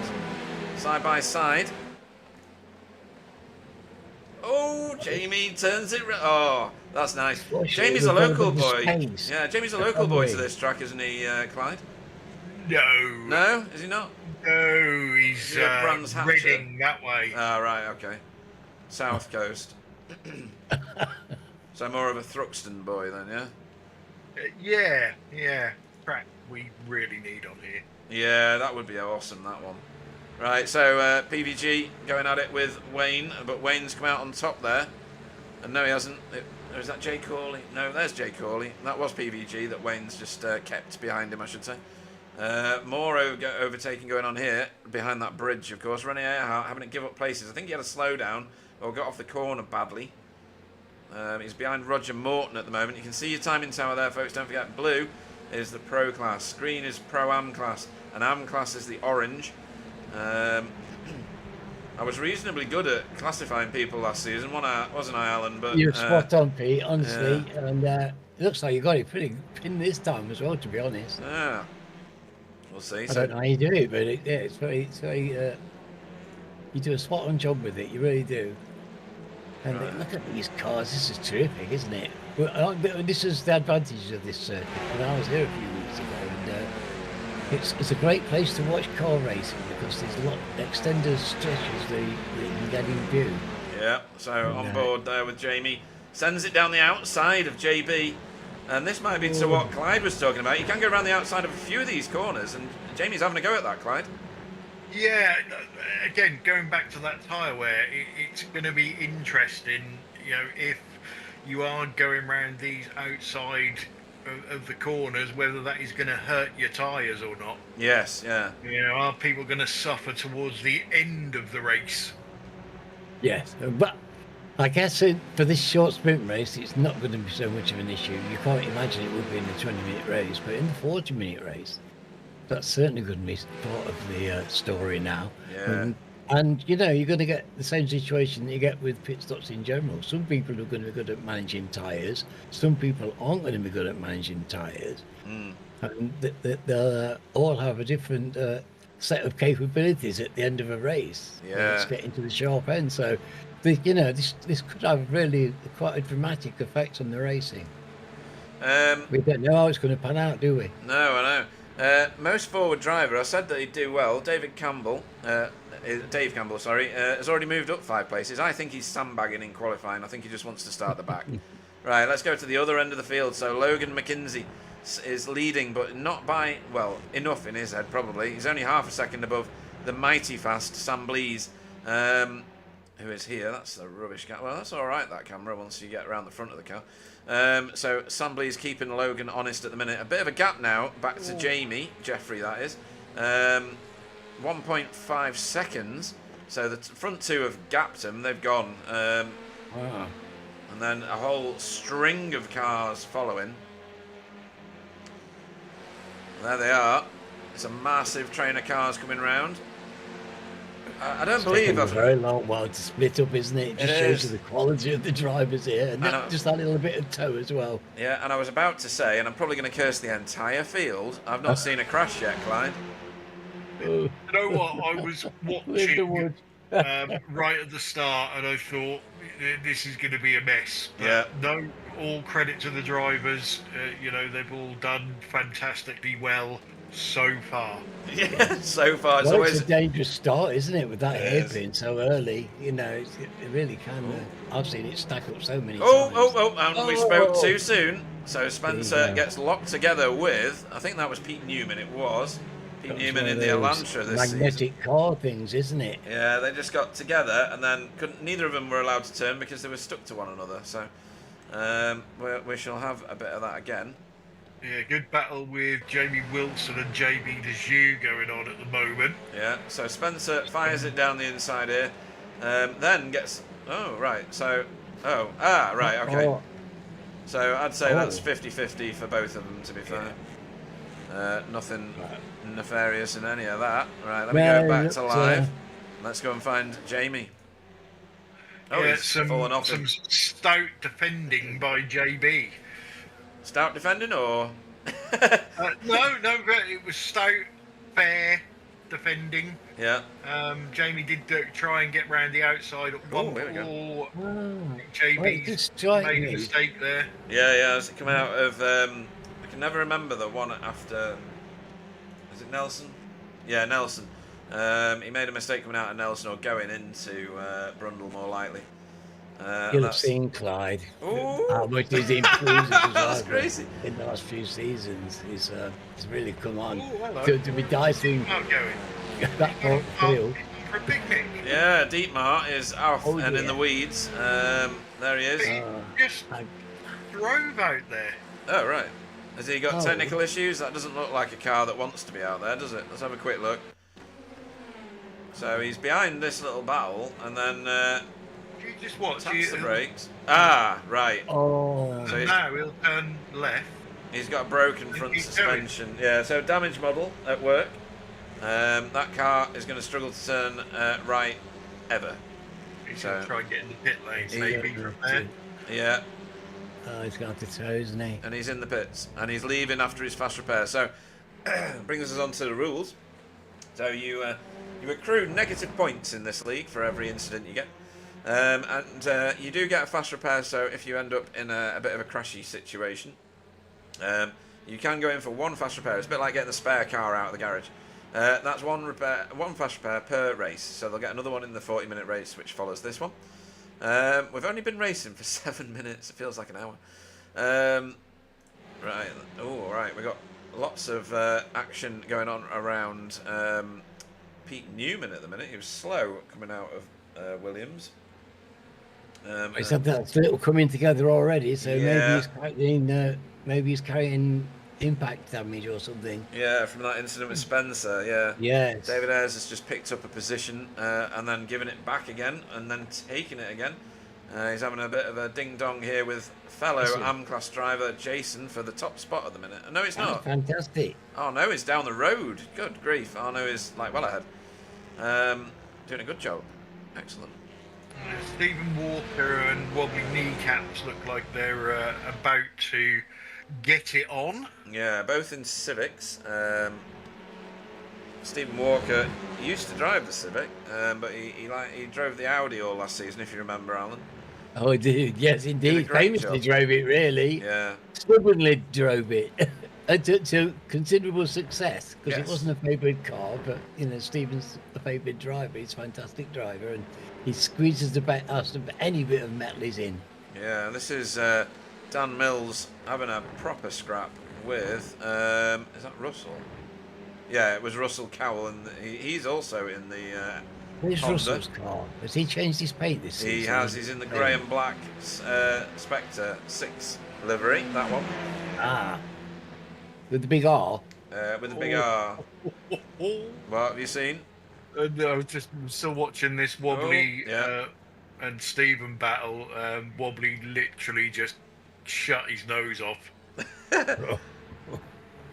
[SPEAKER 1] Side by side. Oh, Jamie turns it. Oh, that's nice. Jamie's a local boy. Yeah, Jamie's a local boy to this track, isn't he, Clyde?
[SPEAKER 3] No.
[SPEAKER 1] No? Is he not?
[SPEAKER 3] No, he's
[SPEAKER 1] Brands Hatcher.
[SPEAKER 3] Reading that way.
[SPEAKER 1] Ah, right, okay. South Coast. So more of a Thruxton boy then, yeah?
[SPEAKER 3] Yeah. Track we really need on here.
[SPEAKER 1] Yeah, that would be awesome, that one. Right, so PVG going at it with Wayne, but Wayne's come out on top there. And no, he hasn't. Is that Jay Corley? No, there's Jay Corley. That was PVG that Wayne's just kept behind him, I should say. More overtaking going on here, behind that bridge, of course. René Earhart having to give up places. I think he had a slowdown, or got off the corner badly. He's behind Roger Morton at the moment. You can see your timing tower there, folks. Don't forget, blue is the Pro class. Green is Pro-Am class. And Am class is the orange. I was reasonably good at classifying people last season, wasn't I, Alan? But
[SPEAKER 2] you're spot on, Pete, honestly.
[SPEAKER 1] Yeah.
[SPEAKER 2] And it looks like you got it pretty in this time as well, to be honest.
[SPEAKER 1] Yeah. We'll see.
[SPEAKER 2] I don't know how you do it, but it's very, you do a spot on job with it, you really do. And look at these cars, this is terrific, isn't it? Well, this is the advantage of this circuit. And I was here a few weeks ago, and it's a great place to watch car racing because there's a lot of extended stretches that you can get in view.
[SPEAKER 1] Yeah, so on board there with Jamie. Sends it down the outside of JB. And this might be to what Clyde was talking about. You can go around the outside of a few of these corners, and Jamie's having a go at that, Clyde.
[SPEAKER 3] Yeah, again, going back to that tyre wear, it's going to be interesting, if you are going around these outside of the corners, whether that is going to hurt your tyres or not.
[SPEAKER 1] Yes, yeah.
[SPEAKER 3] Are people going to suffer towards the end of the race?
[SPEAKER 2] Yes, but I guess for this short sprint race, it's not going to be so much of an issue. You can't imagine it would be in a 20-minute race, but in the 40-minute race, that's certainly going to be part of the story now.
[SPEAKER 1] Yeah.
[SPEAKER 2] And you're going to get the same situation that you get with pit stops in general. Some people are going to be good at managing tyres. Some people aren't going to be good at managing tyres. And they'll all have a different set of capabilities at the end of a race.
[SPEAKER 1] Yeah.
[SPEAKER 2] Let's get into the sharp end. So, this could have really quite a dramatic effect on the racing. We don't know how it's going to pan out, do we?
[SPEAKER 1] No, I know. Most forward driver, I said that he'd do well. Dave Campbell, has already moved up 5 places. I think he's sandbagging in qualifying. I think he just wants to start the back. Right, let's go to the other end of the field. So Logan McKinsey is leading, but not by, enough in his head probably. He's only half a second above the mighty fast Sam Blees, who is here. That's a rubbish car. Well, that's all right, that camera, once you get around the front of the car. So Sam Blees keeping Logan honest at the minute. A bit of a gap now, back to Jamie Jeffrey, that is. 1.5 seconds. So the front two have gapped him. They've gone.
[SPEAKER 2] Wow.
[SPEAKER 1] And then a whole string of cars following. There they are. It's a massive train of cars coming round. I don't believe
[SPEAKER 2] a very long while to split up, isn't it? It just shows you the quality of the drivers here, and just that little bit of tow as well.
[SPEAKER 1] Yeah, and I was about to say, and I'm probably going to curse the entire field, I've not seen a crash yet, Clyde.
[SPEAKER 3] You know what? I was watching right at the start, and I thought this is going to be a mess. But
[SPEAKER 1] yeah.
[SPEAKER 3] No, all credit to the drivers. They've all done fantastically well so far.
[SPEAKER 1] Yeah, so far. It's
[SPEAKER 2] always a dangerous start, isn't it, with that hairpin so early? It really can. I've seen it stack up so many times.
[SPEAKER 1] And we spoke too soon. So Spencer gets locked together with, I think that was Pete Newman, it was. Pete Newman in the Elantra this
[SPEAKER 2] magnetic
[SPEAKER 1] season.
[SPEAKER 2] car things, isn't it?
[SPEAKER 1] Yeah, they just got together and then neither of them were allowed to turn because they were stuck to one another. So we shall have a bit of that again.
[SPEAKER 3] Yeah, good battle with Jamie Wilson and JB Dejoux going on at the moment.
[SPEAKER 1] Yeah, so Spencer fires it down the inside here, then gets... Oh, right, so... right, okay. So I'd say that's 50-50 for both of them, to be fair. Nothing nefarious in any of that. Right, let me go back to live. Let's go and find Jamie. Oh,
[SPEAKER 3] Yeah,
[SPEAKER 1] he's fallen off
[SPEAKER 3] some
[SPEAKER 1] him.
[SPEAKER 3] stout defending by JB.
[SPEAKER 1] Stout defending, or?
[SPEAKER 3] No, but it was stout, fair defending.
[SPEAKER 1] Yeah.
[SPEAKER 3] Jamie did try and get round the outside at one
[SPEAKER 1] here we go.
[SPEAKER 3] ball.
[SPEAKER 2] Oh, well, it
[SPEAKER 3] JB's
[SPEAKER 2] did strike
[SPEAKER 3] made a
[SPEAKER 2] me.
[SPEAKER 3] mistake there.
[SPEAKER 1] Yeah. It's come out of. I can never remember the one after. Is it Nelson? Yeah, Nelson. He made a mistake coming out of Nelson or going into Brundle more likely.
[SPEAKER 2] You'll have seen Clyde.
[SPEAKER 1] Ooh.
[SPEAKER 2] How much he's improved as
[SPEAKER 1] That's
[SPEAKER 2] well
[SPEAKER 1] crazy.
[SPEAKER 2] in the last few seasons. He's really come on.
[SPEAKER 3] Ooh, hello.
[SPEAKER 2] To be dicing
[SPEAKER 3] Not going.
[SPEAKER 2] that field.
[SPEAKER 3] For a picnic.
[SPEAKER 1] Yeah, Dietmar is off and in
[SPEAKER 2] yeah.
[SPEAKER 1] the weeds. There he is.
[SPEAKER 3] He just drove out there.
[SPEAKER 1] Oh, right. Has he got
[SPEAKER 2] Oh.
[SPEAKER 1] technical issues? That doesn't look like a car that wants to be out there, does it? Let's have a quick look. So he's behind this little battle, and then
[SPEAKER 3] You just watch.
[SPEAKER 1] taps the brakes. Ah, right.
[SPEAKER 2] Oh,
[SPEAKER 1] So he's-
[SPEAKER 3] Now he'll turn left.
[SPEAKER 1] He's got a broken front
[SPEAKER 3] He's going.
[SPEAKER 1] suspension. Yeah, so damaged model at work. That car is going to struggle to turn right ever.
[SPEAKER 3] He's
[SPEAKER 1] So-
[SPEAKER 3] going to try and get in the pit lanes,
[SPEAKER 2] Yeah.
[SPEAKER 3] maybe from there.
[SPEAKER 1] Yeah,
[SPEAKER 2] he's going to have to tow, isn't he?
[SPEAKER 1] and he's in the pits, and he's leaving after his fast repair. So, brings us on to the rules. So you accrue negative points in this league for every incident you get, and you do get a fast repair. So if you end up in a bit of a crashy situation, you can go in for one fast repair. It's a bit like getting the spare car out of the garage. That's one fast repair per race. So they'll get another one in the 40-minute race, which follows this one. We've only been racing for 7 minutes. It feels like an hour. Right. Oh, all right. We've got lots of action going on around Pete Newman at the minute. He was slow coming out of Williams.
[SPEAKER 2] It's had that little coming together already, so
[SPEAKER 1] Yeah.
[SPEAKER 2] maybe he's carrying impact damage or something.
[SPEAKER 1] Yeah, from that incident with Spencer. Yeah.
[SPEAKER 2] Yes.
[SPEAKER 1] David Ayres has just picked up a position and then given it back again and then taking it again. He's having a bit of a ding-dong here with fellow AM-class driver Jason for the top spot at the minute. No, it's not.
[SPEAKER 2] Fantastic.
[SPEAKER 1] Oh, no, he's down the road. Good grief. Oh, no, he's like well ahead. Doing a good job. Excellent.
[SPEAKER 3] Stephen Walker and Wobbly Kneecaps look like they're about to get it on.
[SPEAKER 1] Yeah, both in Civics. Stephen Walker used to drive the Civic, but he drove the Audi all last season, if you remember, Alan.
[SPEAKER 2] Oh, dude, yes, indeed.
[SPEAKER 1] great
[SPEAKER 2] Famously
[SPEAKER 1] job.
[SPEAKER 2] drove it, really.
[SPEAKER 1] Yeah.
[SPEAKER 2] Stubbornly drove it to considerable success because
[SPEAKER 1] Yes.
[SPEAKER 2] it wasn't a favoured car, but Stephen's a favoured driver. He's a fantastic driver, and he squeezes the best out of any bit of metal he's in.
[SPEAKER 1] Yeah, this is Dan Mills having a proper scrap with, is that Russell? Yeah, it was Russell Cowell, and he's also in the
[SPEAKER 2] Where's
[SPEAKER 1] Honda.
[SPEAKER 2] Russell's car? Has he changed his paint this season?
[SPEAKER 1] He has. He's in the grey and black Spectre 6 livery. That one
[SPEAKER 2] With the big R.
[SPEAKER 1] with the big R. What have you seen?
[SPEAKER 3] I was just still watching this Wobbly
[SPEAKER 1] Oh, yeah.
[SPEAKER 3] and Stephen battle. Wobbly literally just shut his nose off.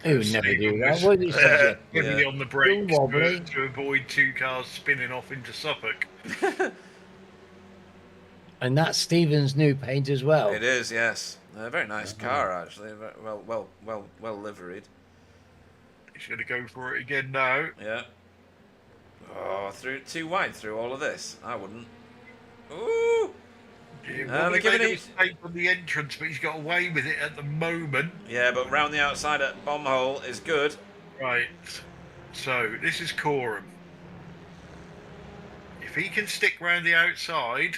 [SPEAKER 2] Who would never do
[SPEAKER 3] Stephen
[SPEAKER 2] that?
[SPEAKER 3] was,
[SPEAKER 2] What is it?
[SPEAKER 3] heavily
[SPEAKER 1] Yeah.
[SPEAKER 3] on the brakes
[SPEAKER 2] Wobbly.
[SPEAKER 3] to avoid two cars spinning off into Suffolk.
[SPEAKER 2] And that's Stephen's new paint as well.
[SPEAKER 1] It is, yes. A very nice car, actually. Well liveried.
[SPEAKER 3] He's going to go for it again now.
[SPEAKER 1] Yeah. Oh, too wide through all of this. I wouldn't. Ooh.
[SPEAKER 3] Wobbly
[SPEAKER 1] they're giving
[SPEAKER 3] made a
[SPEAKER 1] it-
[SPEAKER 3] mistake on the entrance, but he's got away with it at the moment.
[SPEAKER 1] Yeah, but round the outside at bomb hole is good.
[SPEAKER 3] Right. So this is Coram. If he can stick round the outside,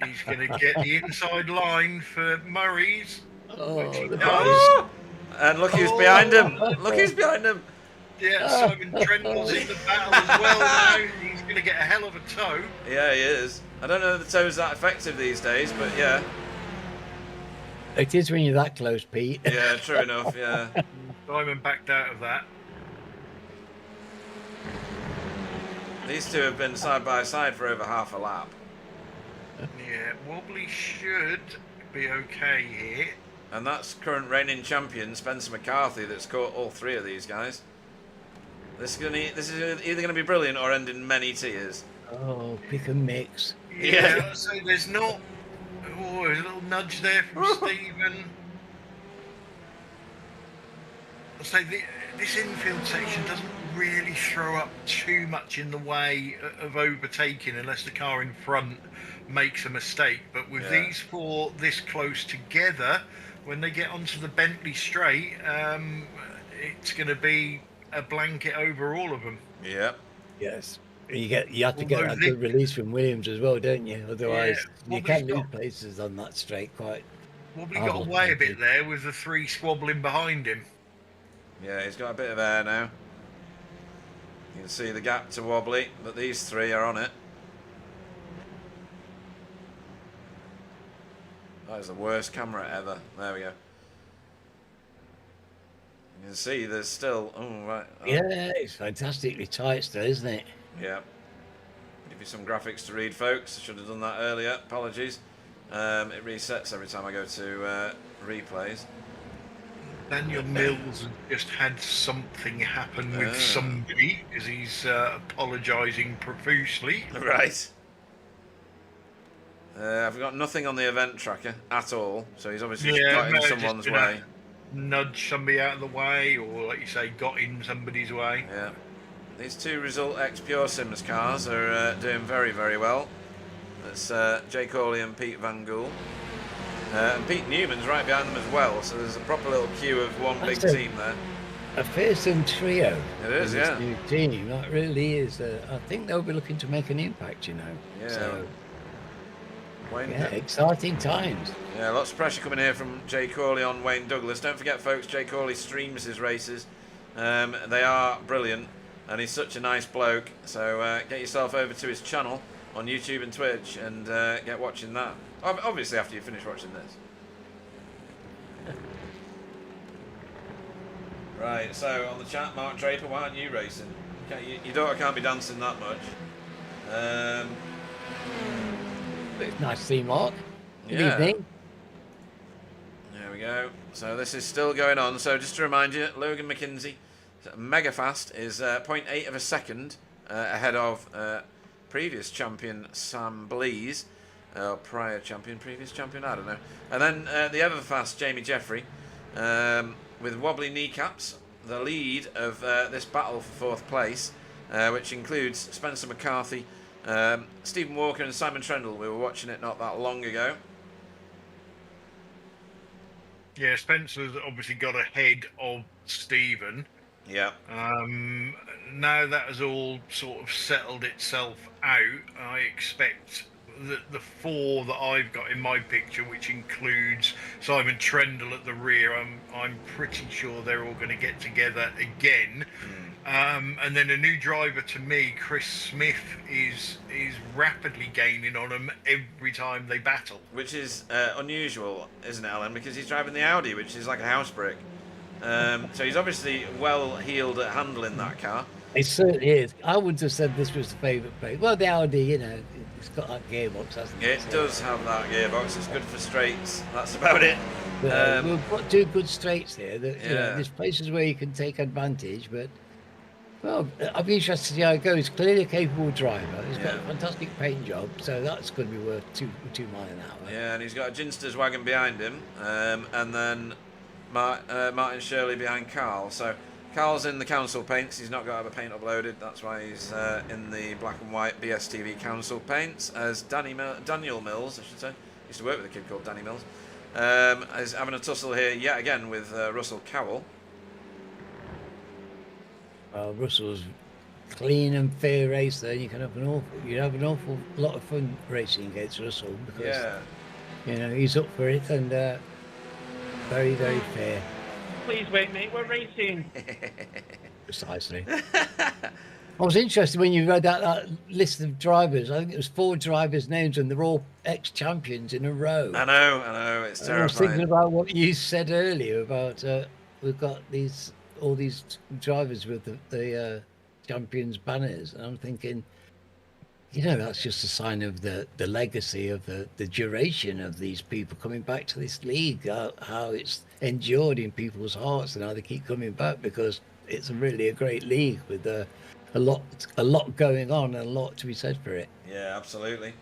[SPEAKER 3] he's going to get the inside line for Murray's.
[SPEAKER 2] Oh, the
[SPEAKER 1] Oh! And look who's behind him. Look who's behind him.
[SPEAKER 3] Yeah, Simon Trentle's in the battle as well now. He's going to get a hell of a tow.
[SPEAKER 1] Yeah, he is. I don't know if the tow's that effective these days, but yeah.
[SPEAKER 2] It is when you're that close, Pete.
[SPEAKER 1] Yeah, true enough, yeah.
[SPEAKER 3] Simon backed out of that.
[SPEAKER 1] These two have been side by side for over half a lap.
[SPEAKER 3] Yeah, Wobbly should be okay here.
[SPEAKER 1] And that's current reigning champion Spencer McCarthy that's caught all three of these guys. This is either going to be brilliant or end in many tears.
[SPEAKER 2] Oh, pick and mix.
[SPEAKER 3] Yeah, so there's not. Oh, there's a little nudge there from Stephen. So this infield section doesn't really throw up too much in the way of overtaking unless the car in front makes a mistake. But with these four this close together, when they get onto the Bentley straight, it's going to be a blanket over all of them.
[SPEAKER 1] Yep.
[SPEAKER 2] Yes. You have to get that good release from Williams as well, don't you? Otherwise, you can lose places on that straight quite.
[SPEAKER 3] Wobbly got away a bit there with the three squabbling behind him.
[SPEAKER 1] Yeah, he's got a bit of air now. You can see the gap to Wobbly, but these three are on it. That is the worst camera ever. There we go. You can see there's still... Oh, right. Oh.
[SPEAKER 2] Yeah, it's fantastically tight still, isn't it?
[SPEAKER 1] Yeah. Give you some graphics to read, folks. Should have done that earlier. Apologies. It resets every time I go to replays.
[SPEAKER 3] Daniel Mills has just had something happen with somebody because he's apologising profusely.
[SPEAKER 1] Right. I've got nothing on the event tracker at all, so he's obviously got in someone's way.
[SPEAKER 3] Nudge somebody out of the way, or like you say, got in somebody's way.
[SPEAKER 1] Yeah. These two Result X Pure Sims cars are doing very, very well. That's Jay Corley and Pete Van Gool. And Pete Newman's right behind them as well, so there's a proper little queue of one big team there.
[SPEAKER 2] A fearsome trio.
[SPEAKER 1] It is,
[SPEAKER 2] yeah. This new team, that really is. I think they'll be looking to make an impact, you know.
[SPEAKER 1] Yeah.
[SPEAKER 2] So,
[SPEAKER 1] Wayne,
[SPEAKER 2] exciting times.
[SPEAKER 1] Yeah, lots of pressure coming here from Jay Corley on Wayne Douglas. Don't forget, folks, Jay Corley streams his races. They are brilliant, and he's such a nice bloke. So get yourself over to his channel on YouTube and Twitch and get watching that. Obviously, after you finish watching this. Right, so on the chat, Mark Draper, why aren't you racing? Your daughter can't be dancing that much.
[SPEAKER 2] It's nice to see Mark. Good evening.
[SPEAKER 1] There we go. So this is still going on. So just to remind you, Logan McKinsey, mega fast, is 0.8 of a second ahead of previous champion Sam Blease. Previous champion, I don't know. And then the ever fast Jamie Jeffrey, with wobbly kneecaps, the lead of this battle for fourth place, which includes Spencer McCarthy, Stephen Walker and Simon Trendle. We were watching it not that long ago.
[SPEAKER 3] Yeah, Spencer's obviously got ahead of Stephen.
[SPEAKER 1] Yeah.
[SPEAKER 3] Now that has all sort of settled itself out, I expect the four that I've got in my picture, which includes Simon Trendle at the rear, I'm pretty sure they're all going to get together again. And then a new driver to me, Chris Smith, is rapidly gaining on them every time they battle.
[SPEAKER 1] Which is unusual, isn't it, Alan? Because he's driving the Audi, which is like a house brick. So he's obviously well heeled at handling that car.
[SPEAKER 2] It certainly is. I wouldn't have said this was the favourite place. Well, the Audi, you know, it's got that gearbox, hasn't it?
[SPEAKER 1] It does have that gearbox. It's good for straights. That's about it.
[SPEAKER 2] We've got two good straights here. You know, there's places where you can take advantage, but well, I'll be interested to see how it goes. Clearly a capable driver. He's got a fantastic paint job, so that's going to be worth two mile an hour.
[SPEAKER 1] Yeah, and he's got a Ginsters wagon behind him, and then Martin Shirley behind Carl. So Carl's in the council paints. He's not got to have a paint uploaded. That's why he's in the black and white BSTV council paints. As Daniel Mills, I should say, used to work with a kid called Danny Mills, is having a tussle here yet again with Russell Cowell.
[SPEAKER 2] Well, Russell's clean and fair racer. You can have an awful lot of fun racing against Russell because you know he's up for it and very, very fair.
[SPEAKER 4] Please wait, mate. We're racing.
[SPEAKER 2] Precisely. I was interested when you read out that list of drivers. I think it was 4 drivers' names, and they're all ex-champions in a row.
[SPEAKER 1] I know. It's terrifying.
[SPEAKER 2] I was thinking about what you said earlier about we've got all these drivers with the champions banners, and I'm thinking, you know, that's just a sign of the legacy of the duration of these people coming back to this league, how it's endured in people's hearts and how they keep coming back, because it's really a great league with a lot going on, and a lot to be said for it.
[SPEAKER 1] Yeah, absolutely.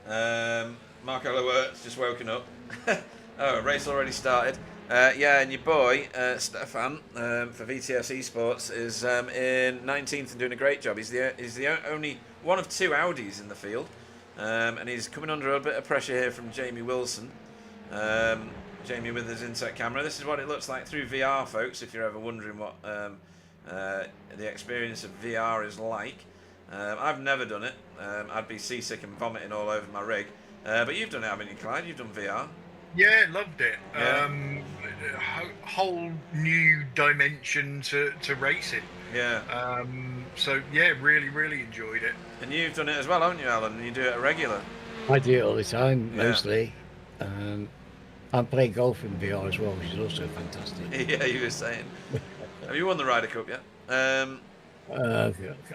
[SPEAKER 1] Marco Lewert's just woken up. Oh, race already started. Yeah, and your boy, Stefan, for VTS Esports, is in 19th and doing a great job. He's the only one of 2 Audis in the field. And he's coming under a bit of pressure here from Jamie Wilson. Jamie with his inset camera. This is what it looks like through VR, folks, if you're ever wondering what the experience of VR is like. I've never done it. I'd be seasick and vomiting all over my rig. But you've done it, haven't you, Clyde? You've done VR.
[SPEAKER 3] Yeah, loved it.
[SPEAKER 1] Yeah.
[SPEAKER 3] Whole new dimension to racing.
[SPEAKER 1] Yeah.
[SPEAKER 3] So yeah, really enjoyed it.
[SPEAKER 1] And you've done it as well, haven't you, Alan? And you do it at regular.
[SPEAKER 2] I do it all the time,
[SPEAKER 1] Yeah.
[SPEAKER 2] mostly. I'm playing golf in VR as well, which is also fantastic.
[SPEAKER 1] Yeah, you were saying. Have you won the Ryder Cup yet?
[SPEAKER 2] I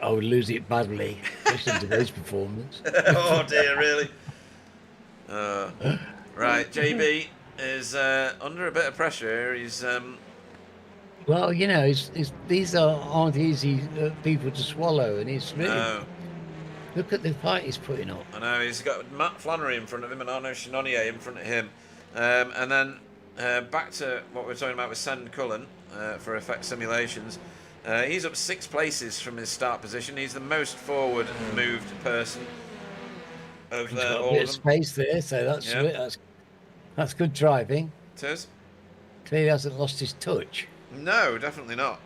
[SPEAKER 2] would lose it badly, especially in today's performance.
[SPEAKER 1] Oh dear, really? Right, JB is under a bit of pressure. He's
[SPEAKER 2] Well, you know, these aren't easy people to swallow, and it's really
[SPEAKER 1] no.
[SPEAKER 2] look at the fight he's putting up.
[SPEAKER 1] I know he's got Matt Flannery in front of him and Arnaud Chenonnier in front of him, and then back to what we were talking about with Sen Cullen for effect simulations. He's up 6 places from his start position. He's the most forward moved person of
[SPEAKER 2] He's got a
[SPEAKER 1] all
[SPEAKER 2] bit
[SPEAKER 1] of
[SPEAKER 2] of
[SPEAKER 1] them.
[SPEAKER 2] space there, so that's
[SPEAKER 1] Yeah.
[SPEAKER 2] that's good driving.
[SPEAKER 1] It is?
[SPEAKER 2] Clearly hasn't lost his touch.
[SPEAKER 1] No, definitely not.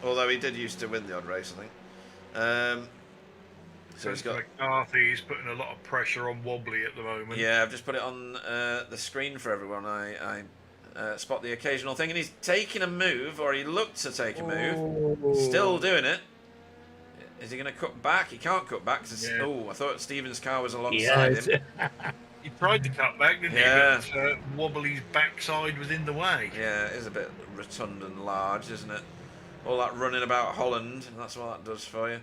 [SPEAKER 1] Although he did used to win the odd race, I think. So he's got.
[SPEAKER 3] McCarthy's putting a lot of pressure on Wobbly at the moment.
[SPEAKER 1] Yeah, I've just put it on the screen for everyone. I spot the occasional thing, and he's taking a move, or he looked to take a move. Still doing it. Is he going to cut back? He can't cut back. Cause
[SPEAKER 3] Yeah.
[SPEAKER 1] Oh, I thought Stephen's car was alongside him.
[SPEAKER 3] He tried to cut back, didn't
[SPEAKER 1] Yeah.
[SPEAKER 3] he? But Wobbly's backside was in the way.
[SPEAKER 1] Yeah, it is a bit rotund and large, isn't it? All that running about Holland, that's what that does for you.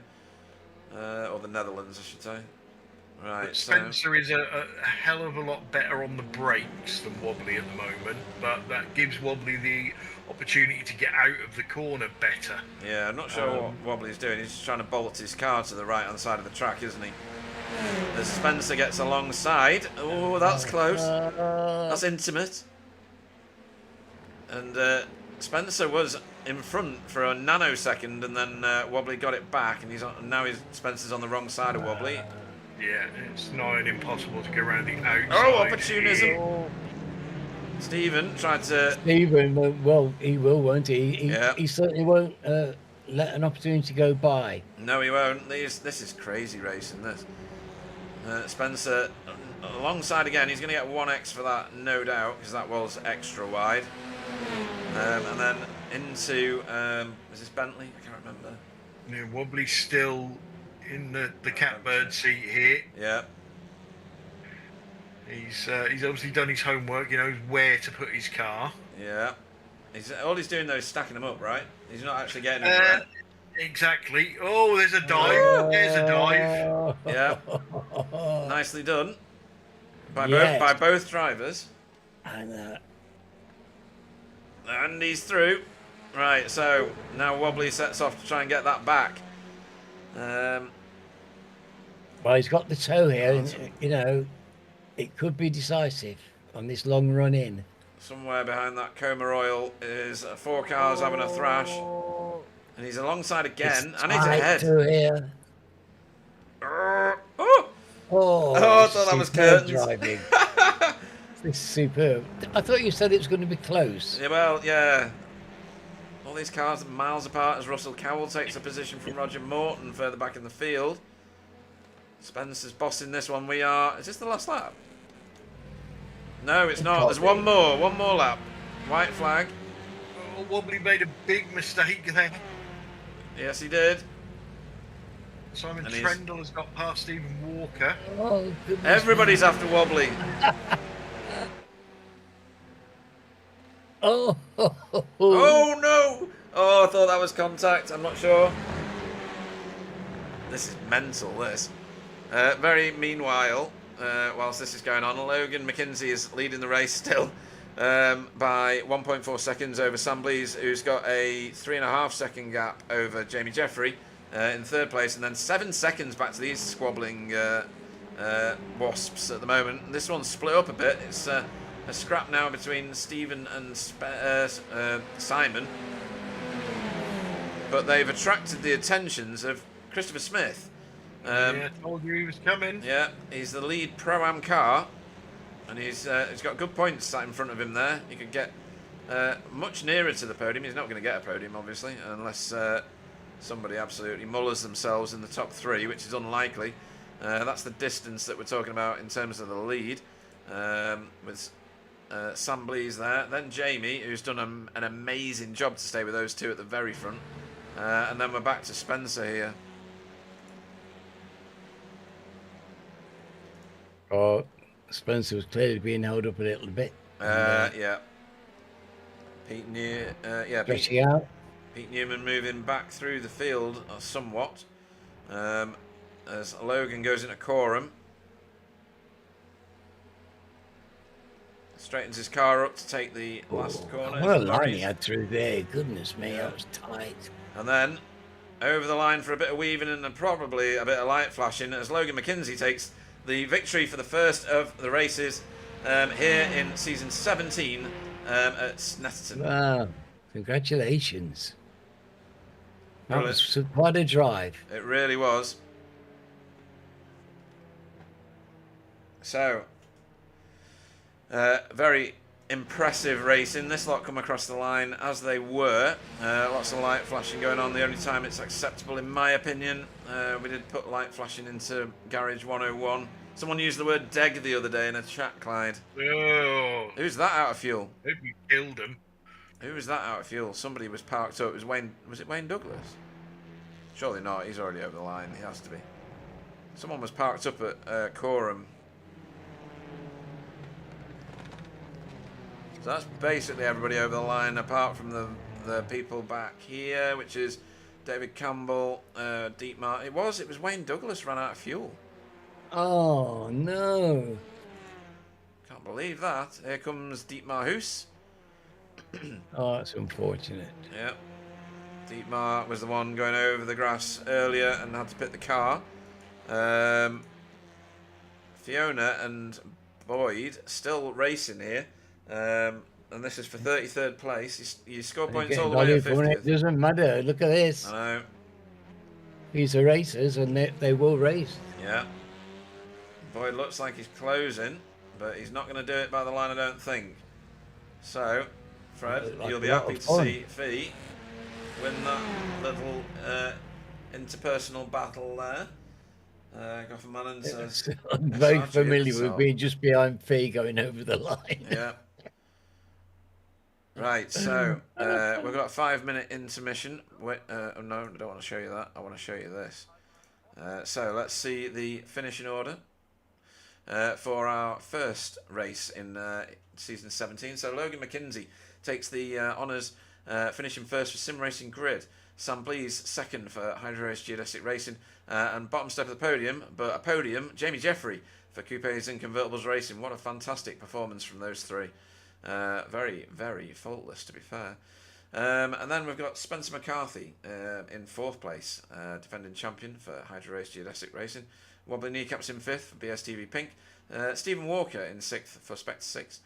[SPEAKER 1] Or the Netherlands, I should say. Right,
[SPEAKER 3] But
[SPEAKER 1] so...
[SPEAKER 3] Spencer is a hell of a lot better on the brakes than Wobbly at the moment, but that gives Wobbly the opportunity to get out of the corner better.
[SPEAKER 1] Yeah, I'm not sure what Wobbly's doing. He's just trying to bolt his car to the right-hand side of the track, isn't he? As Spencer gets alongside. Oh, that's close. That's intimate. And Spencer was in front for a nanosecond, and then Wobbly got it back, and now Spencer's on the wrong side of Wobbly.
[SPEAKER 3] Yeah, it's nigh and impossible to go around the outside.
[SPEAKER 1] Oh, opportunism! Stephen tried to...
[SPEAKER 2] Stephen, well, he will, won't he?
[SPEAKER 1] Yeah.
[SPEAKER 2] He certainly won't let an opportunity go by.
[SPEAKER 1] No, he won't. This is crazy racing, this. Spencer, alongside again, he's going to get 1x for that, no doubt, because that was extra wide. And then into, was this Bentley? I can't remember.
[SPEAKER 3] Yeah, Wobbly's still in the catbird seat here.
[SPEAKER 1] Yeah.
[SPEAKER 3] He's obviously done his homework. He knows where to put his car.
[SPEAKER 1] Yeah. All he's doing, though, is stacking them up, right? He's not actually getting them.
[SPEAKER 3] Exactly. Oh, there's a dive. There's a dive.
[SPEAKER 1] Yeah. Nicely done. By
[SPEAKER 2] Yes.
[SPEAKER 1] both drivers. And he's through. Right, so now Wobbly sets off to try and get that back.
[SPEAKER 2] Well, he's got the toe here, and you know, it could be decisive on this long run in.
[SPEAKER 1] Somewhere behind that Coma Oil is 4 cars having a thrash. And he's alongside again, and he's ahead.
[SPEAKER 2] Through here.
[SPEAKER 1] Oh!
[SPEAKER 2] Oh,
[SPEAKER 1] I thought that was
[SPEAKER 2] superb
[SPEAKER 1] curtains.
[SPEAKER 2] driving. This is superb. I thought you said it was going to be close.
[SPEAKER 1] Yeah, well, yeah. All these cars are miles apart as Russell Cowell takes a position from Roger Morton further back in the field. Spencer's bossing this one. Is this the last lap? No, it's not. There's one more lap. White flag.
[SPEAKER 3] Oh, Wobbly made a big mistake there.
[SPEAKER 1] Yes, he did.
[SPEAKER 3] Simon
[SPEAKER 1] And he's-
[SPEAKER 3] Trendle has got past Stephen Walker.
[SPEAKER 2] Oh, goodness.
[SPEAKER 1] Everybody's after Wobbly.
[SPEAKER 2] Oh,
[SPEAKER 1] Oh no! Oh, I thought that was contact. I'm not sure. This is mental, this. Meanwhile, whilst this is going on, Logan McKinsey is leading the race still. by 1.4 seconds over Sam Blees, who's got a 3.5 second gap over Jamie Jeffrey in third place, and then 7 seconds back to these squabbling wasps at the moment. And this one's split up a bit. It's a scrap now between Stephen and Simon, but they've attracted the attentions of Christopher Smith.
[SPEAKER 3] Yeah, I told you he was coming.
[SPEAKER 1] Yeah, he's the lead Pro-Am car, and he's got good points sat in front of him there. He could get much nearer to the podium. He's not going to get a podium, obviously, unless somebody absolutely mullers themselves in the top 3, which is unlikely. That's the distance that we're talking about in terms of the lead, with Sam Blees there. Then Jamie, who's done an amazing job to stay with those two at the very front. And then we're back to Spencer here.
[SPEAKER 2] Oh, Spencer was clearly being held up a little bit.
[SPEAKER 1] Yeah. Pete
[SPEAKER 2] Stretching out.
[SPEAKER 1] Pete Newman moving back through the field somewhat. As Logan goes into quorum. Straightens his car up to take the last corner.
[SPEAKER 2] What a line he had through there. Goodness me, that was tight.
[SPEAKER 1] And then over the line for a bit of weaving and probably a bit of light flashing as Logan McKenzie takes the victory for the first of the races here in season 17 at Snetterton.
[SPEAKER 2] Wow, congratulations. That
[SPEAKER 1] Brilliant.
[SPEAKER 2] was quite a drive.
[SPEAKER 1] It really was. So, very impressive racing. This lot come across the line as they were. Lots of light flashing going on. The only time it's acceptable, in my opinion, we did put light flashing into Garage 101. Someone used the word deg the other day in a chat, Clyde.
[SPEAKER 3] Oh,
[SPEAKER 1] Who's that out of fuel?
[SPEAKER 3] hope you killed him.
[SPEAKER 1] Who was that out of fuel? Somebody was parked up. It was Wayne. Was it Wayne Douglas? Surely not. He's already over the line. He has to be. Someone was parked up at Coram. So that's basically everybody over the line, apart from the people back here, which is David Campbell, Dietmar. It was Wayne Douglas ran out of fuel.
[SPEAKER 2] Oh, no.
[SPEAKER 1] Can't believe that. Here comes Dietmar Hoos.
[SPEAKER 2] Oh, that's unfortunate.
[SPEAKER 1] Yeah. Dietmar was the one going over the grass earlier and had to pit the car. Fiona and Boyd still racing here. And this is for 33rd place. You score points all the way at 50th.
[SPEAKER 2] It doesn't matter. Look at this.
[SPEAKER 1] I know.
[SPEAKER 2] These are racers, and they will race.
[SPEAKER 1] Yeah. Boyd looks like he's closing, but he's not going to do it by the line, I don't think. So, Fred,
[SPEAKER 2] Like
[SPEAKER 1] you'll be
[SPEAKER 2] a lot
[SPEAKER 1] happy
[SPEAKER 2] of
[SPEAKER 1] to
[SPEAKER 2] fun.
[SPEAKER 1] see Fee win that little interpersonal battle there. Gofferman says,
[SPEAKER 2] I'm very
[SPEAKER 1] Sarge
[SPEAKER 2] familiar
[SPEAKER 1] Gibson.
[SPEAKER 2] with being just behind Fee going over the line.
[SPEAKER 1] Yeah. Right, so we've got a 5-minute intermission. Wait, oh no, I don't want to show you that. I want to show you this. So let's see the finishing order for our first race in season 17. So Logan McKenzie takes the honours, finishing first for Sim Racing Grid. Sam Blees second for Hydro Race Geodesic Racing, and bottom step of the podium, but a podium, Jamie Jeffrey for Coupes and Convertibles Racing. What a fantastic performance from those three. Very, very faultless, to be fair. And then we've got Spencer McCarthy in 4th place, defending champion for Hydro Race Geodesic Racing. Wobbly Kneecaps in 5th for BSTV Pink. Stephen Walker in 6th for Spectre 6.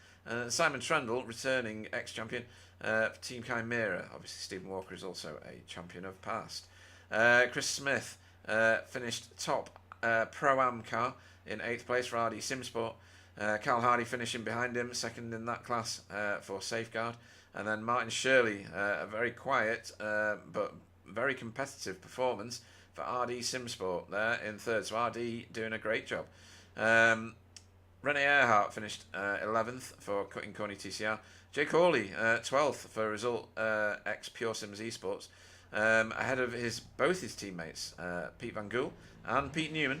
[SPEAKER 1] Simon Trendle, returning ex-champion for Team Chimera. Obviously, Stephen Walker is also a champion of past. Chris Smith finished top Pro-Am car in 8th place for RD Simsport. Carl Hardy finishing behind him, second in that class for Safeguard. And then Martin Shirley, a very quiet but very competitive performance for RD Simsport there in 3rd. So RD doing a great job. Rene Earhart finished 11th for Cutting Corny TCR. Jake Hawley 12th for Result X Pure Sims Esports. Ahead of both his teammates, Pete Van Gool and Pete Newman.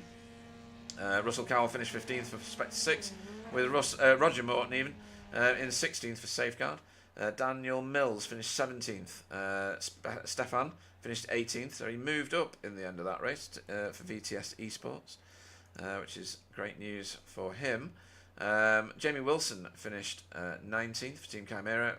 [SPEAKER 1] Russell Cowell finished 15th for Spectre 6, with Roger Morton even in 16th for Safeguard. Daniel Mills finished 17th. Stefan finished 18th, so he moved up in the end of that race for VTS Esports, which is great news for him. Jamie Wilson finished 19th for Team Chimera.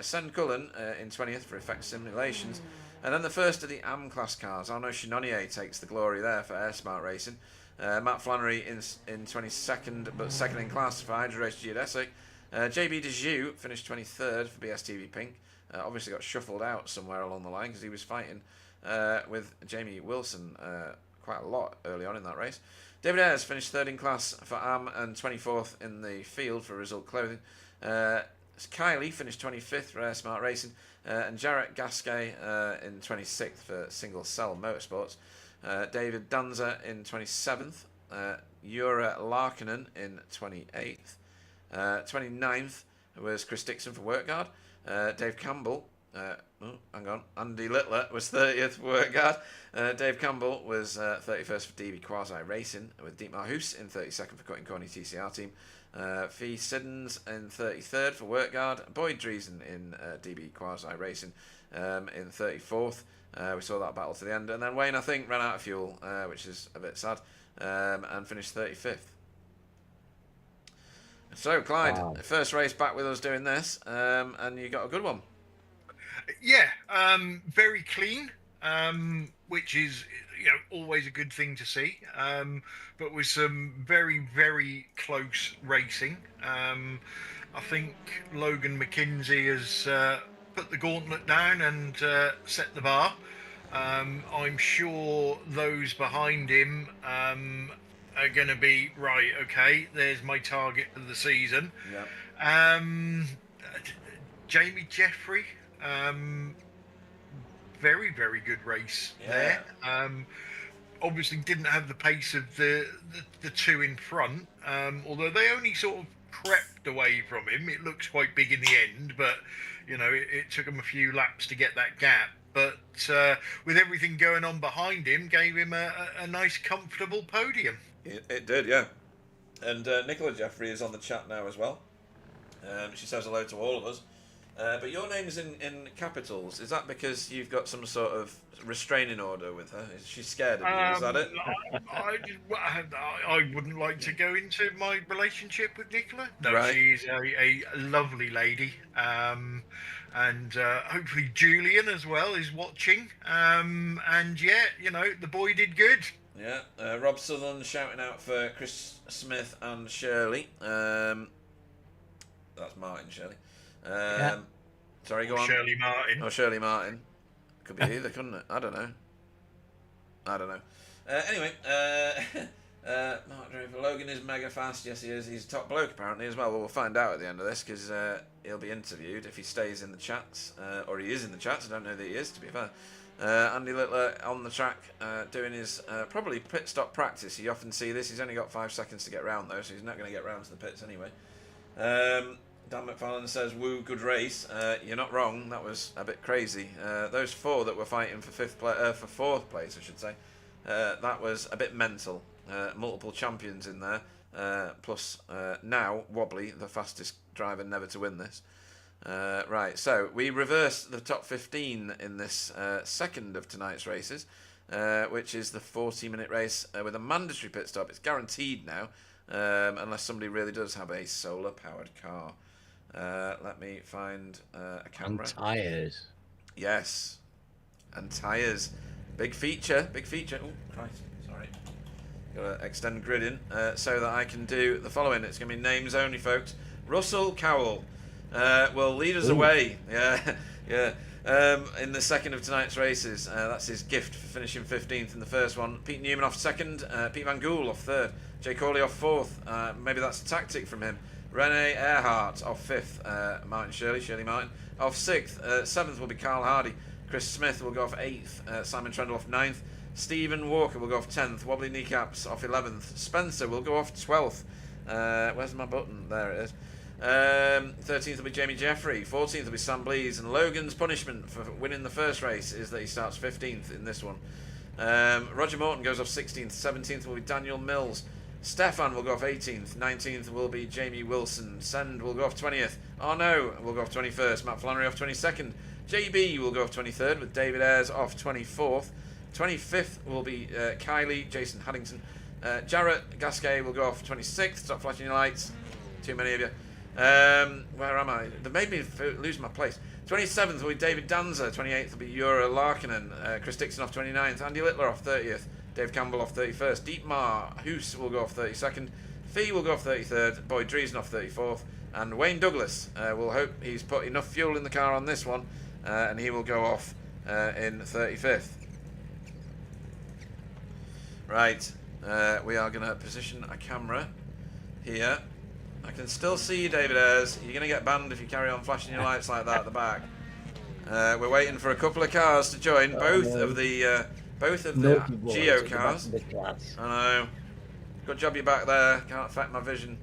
[SPEAKER 1] Sen Cullen in 20th for Effect Simulations. And then the first of the AM class cars, Arnaud Chinonnier takes the glory there for Air Smart Racing. Matt Flannery in 22nd, but second in class for Hydro Race Geodesic. JB Dejoux finished 23rd for BSTV Pink. Obviously got shuffled out somewhere along the line because he was fighting with Jamie Wilson quite a lot early on in that race. David Ayres finished 3rd in class for AM and 24th in the field for Result Clothing. Kylie finished 25th for Air Smart Racing, and Jarrett Gasquet in 26th for Single Cell Motorsports. David Danza in 27th, Jura Larkinen in 28th. 29th was Chris Dixon for Workguard. Dave Campbell, Andy Littler was 30th for Workguard. Dave Campbell was 31st for DB Quasi Racing, with Dietmar Hoos in 32nd for Cutting Corny TCR team. Fee Siddons in 33rd for Workguard. Boyd Driesen in DB Quasi Racing in 34th. We saw that battle to the end. And then Wayne, I think, ran out of fuel, which is a bit sad, and finished 35th. So, Clyde, first race back with us doing this, and you got a good one.
[SPEAKER 3] Yeah, very clean, which is always a good thing to see. But with some very, very close racing. I think Logan McKinsey has put the gauntlet down and set the bar. I'm sure those behind him are going to be right. Okay, there's my target for the season.
[SPEAKER 1] Yeah.
[SPEAKER 3] Jamie Jeffrey, very, very good race there. Obviously didn't have the pace of the two in front, although they only sort of crept away from him. It looks quite big in the end, but it took him a few laps to get that gap. But with everything going on behind him, gave him a nice, comfortable podium.
[SPEAKER 1] It did, yeah. And Nicola Jeffrey is on the chat now as well. She says hello to all of us. But your name is in capitals. Is that because you've got some sort of restraining order with her? Is she scared of you? Is that it?
[SPEAKER 3] I wouldn't like to go into my relationship with Nicola. No,
[SPEAKER 1] Right.
[SPEAKER 3] She's a lovely lady. And hopefully Julian as well is watching. And yeah, the boy did good.
[SPEAKER 1] Yeah. Rob Sutherland shouting out for Chris Smith and Shirley. That's Martin, Shirley. Sorry, go on.
[SPEAKER 3] Shirley Martin.
[SPEAKER 1] Oh, Shirley Martin. Could be either, couldn't it? I don't know. Anyway, Mark Draper. Logan is mega fast. Yes, he is. He's a top bloke, apparently, as well. We'll find out at the end of this, because he'll be interviewed if he stays in the chats. Or he is in the chats. I don't know that he is, to be fair. Andy Littler on the track doing his probably pit stop practice. You often see this. He's only got 5 seconds to get round, though, so he's not going to get round to the pits anyway. Dan McFarlane says, woo, good race. You're not wrong. That was a bit crazy. Those 4 that were fighting for fourth place, I should say, that was a bit mental. Multiple champions in there. Plus, now, Wobbly, the fastest driver never to win this. Right, so we reversed the top 15 in this second of tonight's races, which is the 40-minute race with a mandatory pit stop. It's guaranteed now, unless somebody really does have a solar-powered car. Let me find a camera.
[SPEAKER 2] And tyres.
[SPEAKER 1] Yes, and tyres. Big feature. Oh, Christ, sorry. Got to extend grid in so that I can do the following. It's going to be names only, folks. Russell Cowell will lead us away. Yeah. In the second of tonight's races. That's his gift for finishing 15th in the first one. Pete Newman off second. Pete Van Gool off third. Jay Corley off fourth. Maybe that's a tactic from him. Rene Earhart off fifth. Shirley Martin off sixth. Seventh will be Carl Hardy. Chris Smith will go off eighth. Simon Trendle off ninth. Stephen Walker will go off 10th. Wobbly Kneecaps off 11th. Spencer will go off 12th. Where's my button? There it is. 13th will be Jamie Jeffrey. 14th will be Sam Blees. And Logan's punishment for winning the first race is that he starts 15th in this one. Roger Morton goes off 16th. 17th will be Daniel Mills. Stefan will go off 18th. 19th will be Jamie Wilson. Send will go off 20th. Arno will go off 21st. Matt Flannery off 22nd. JB will go off 23rd with David Ayres off 24th. 25th will be Kylie, Jason Haddington. Jarrett Gasquet will go off 26th. Stop flashing your lights. Too many of you. Where am I? They made me lose my place. 27th will be David Danza. 28th will be Jura Larkinen. Chris Dixon off 29th. Andy Littler off 30th. Dave Campbell off 31st. Dietmar Hoos will go off 32nd. Fee will go off 33rd. Boyd Driesen off 34th. And Wayne Douglas will hope he's put enough fuel in the car on this one. And he will go off in 35th. Right. We are going to position a camera here. I can still see you, David Ayres. You're going to get banned if you carry on flashing your lights like that at the back. We're waiting for a couple of cars to join. Both of the Geo cars. I know. Good job you're back there. Can't affect my vision.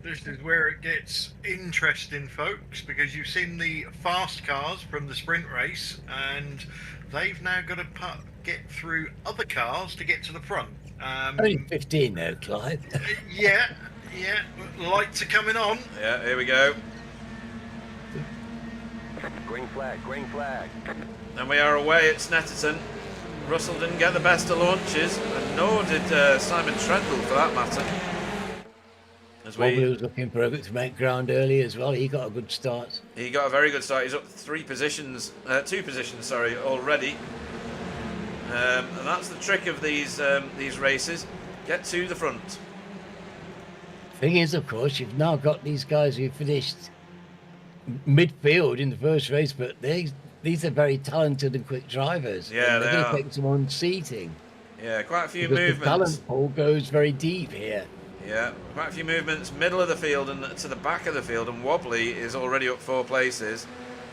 [SPEAKER 3] This is where it gets interesting, folks, because you've seen the fast cars from the sprint race, and they've now got to get through other cars to get to the front.
[SPEAKER 2] Only 15 though, Clive.
[SPEAKER 3] Yeah, lights are coming on.
[SPEAKER 1] Yeah, here we go.
[SPEAKER 5] Green flag, green flag.
[SPEAKER 1] And we are away at Snetterton. Russell didn't get the best of launches, and nor did Simon Trendle, for that matter.
[SPEAKER 2] Wobbly was looking for to make ground early as well. He got a good start.
[SPEAKER 1] He got a very good start. He's up 2 positions, already. And that's the trick of these races. Get to the front.
[SPEAKER 2] Thing is, of course, you've now got these guys who finished midfield in the first race, but these are very talented and quick drivers.
[SPEAKER 1] Yeah,
[SPEAKER 2] they're going to take some on seating.
[SPEAKER 1] Yeah, quite a few
[SPEAKER 2] because
[SPEAKER 1] movements.
[SPEAKER 2] The talent pool goes very deep here.
[SPEAKER 1] Yeah, quite a few movements, middle of the field and to the back of the field, and Wobbly is already up 4 places.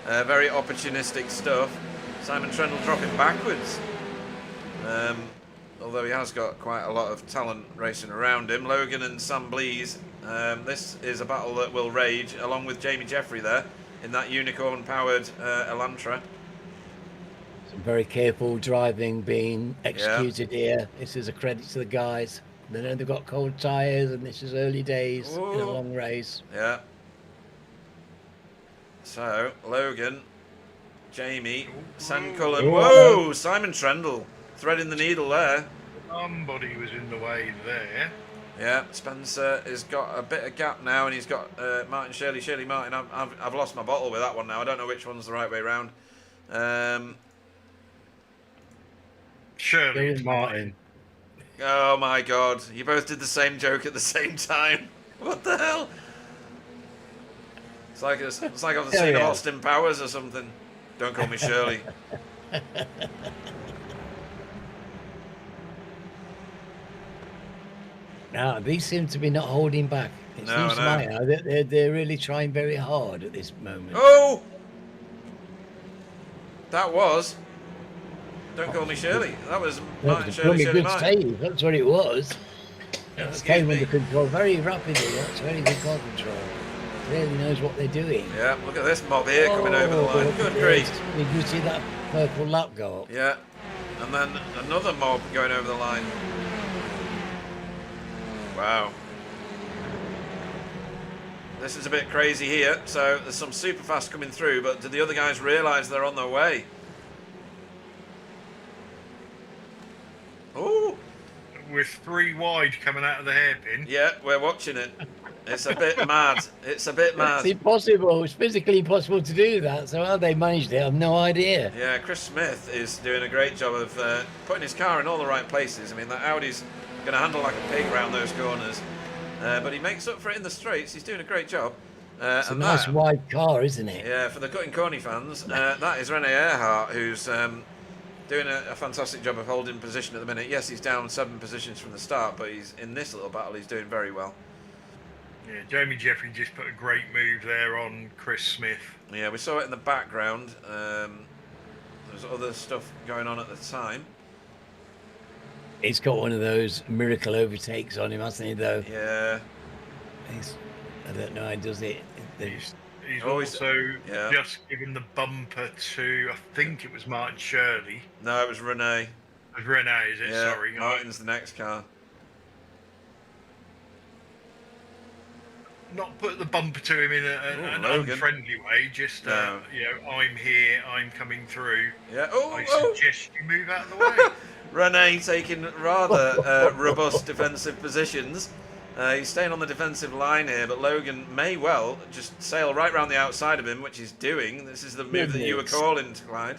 [SPEAKER 1] Very opportunistic stuff. Simon Trendle dropping backwards. Although he has got quite a lot of talent racing around him. Logan and Sam Blees. This is a battle that will rage, along with Jamie Jeffrey there, in that unicorn-powered Elantra.
[SPEAKER 2] Some very careful driving being executed here. This is a credit to the guys. They know they've got cold tyres, and this is early days in a long race.
[SPEAKER 1] Yeah. So, Logan, Jamie, Sam Cullen. Whoa! Simon Trendle threading the needle there.
[SPEAKER 3] Somebody was in the way there.
[SPEAKER 1] Yeah, Spencer has got a bit of gap now, and he's got Martin Shirley Martin. I've lost my bottle with that one now. I don't know which one's the right way round.
[SPEAKER 3] Shirley
[SPEAKER 2] Martin.
[SPEAKER 1] Oh my God! You both did the same joke at the same time. What the hell? It's like I've seen of Austin Powers or something. Don't call me Shirley.
[SPEAKER 2] Now these seem to be not holding back. It seems to me now that they're really trying very hard at this moment.
[SPEAKER 1] Oh! That was. Don't call me Shirley. That was Martin Shirley Martin.
[SPEAKER 2] Save. That's what it was. It came under control very rapidly. That's very good car control. Really knows what they're doing.
[SPEAKER 1] Yeah, look at this mob here coming over the line. Good grief.
[SPEAKER 2] Did you see that purple lap go up?
[SPEAKER 1] Yeah. And then another mob going over the line. Wow. This is a bit crazy here. So there's some super fast coming through, but do the other guys realise they're on their way? Oh!
[SPEAKER 3] With 3 wide coming out of the hairpin.
[SPEAKER 1] Yeah, we're watching it. It's a bit mad. It's a bit mad.
[SPEAKER 2] It's impossible. It's physically impossible to do that. So how they managed it, I have no idea.
[SPEAKER 1] Yeah, Chris Smith is doing a great job of putting his car in all the right places. I mean, that Audi's going to handle like a pig around those corners. But he makes up for it in the straights. He's doing a great job.
[SPEAKER 2] It's a nice wide car, isn't it?
[SPEAKER 1] Yeah, for the Cutting Corny fans, that is Rene Earhart, who's doing a fantastic job of holding position at the minute. Yes, he's down 7 positions from the start, but he's in this little battle, he's doing very well.
[SPEAKER 3] Yeah, Jamie Jeffrey just put a great move there on Chris Smith.
[SPEAKER 1] Yeah, we saw it in the background. There's other stuff going on at the time.
[SPEAKER 2] He's got one of those miracle overtakes on him, hasn't he, though?
[SPEAKER 1] Yeah.
[SPEAKER 2] I don't know how he does it.
[SPEAKER 3] He's also just given the bumper to, I think it was Martin Shirley.
[SPEAKER 1] No, it was Rene.
[SPEAKER 3] It was Rene, is it?
[SPEAKER 1] Yeah,
[SPEAKER 3] Sorry.
[SPEAKER 1] Martin's the next car.
[SPEAKER 3] Not put the bumper to him in an unfriendly way, just, you know, I'm here, I'm coming through.
[SPEAKER 1] Yeah.
[SPEAKER 3] I suggest you move out of the way.
[SPEAKER 1] Rene taking rather robust defensive positions. He's staying on the defensive line here, but Logan may well just sail right round the outside of him, which he's doing. This is the move that you were calling, Clyde.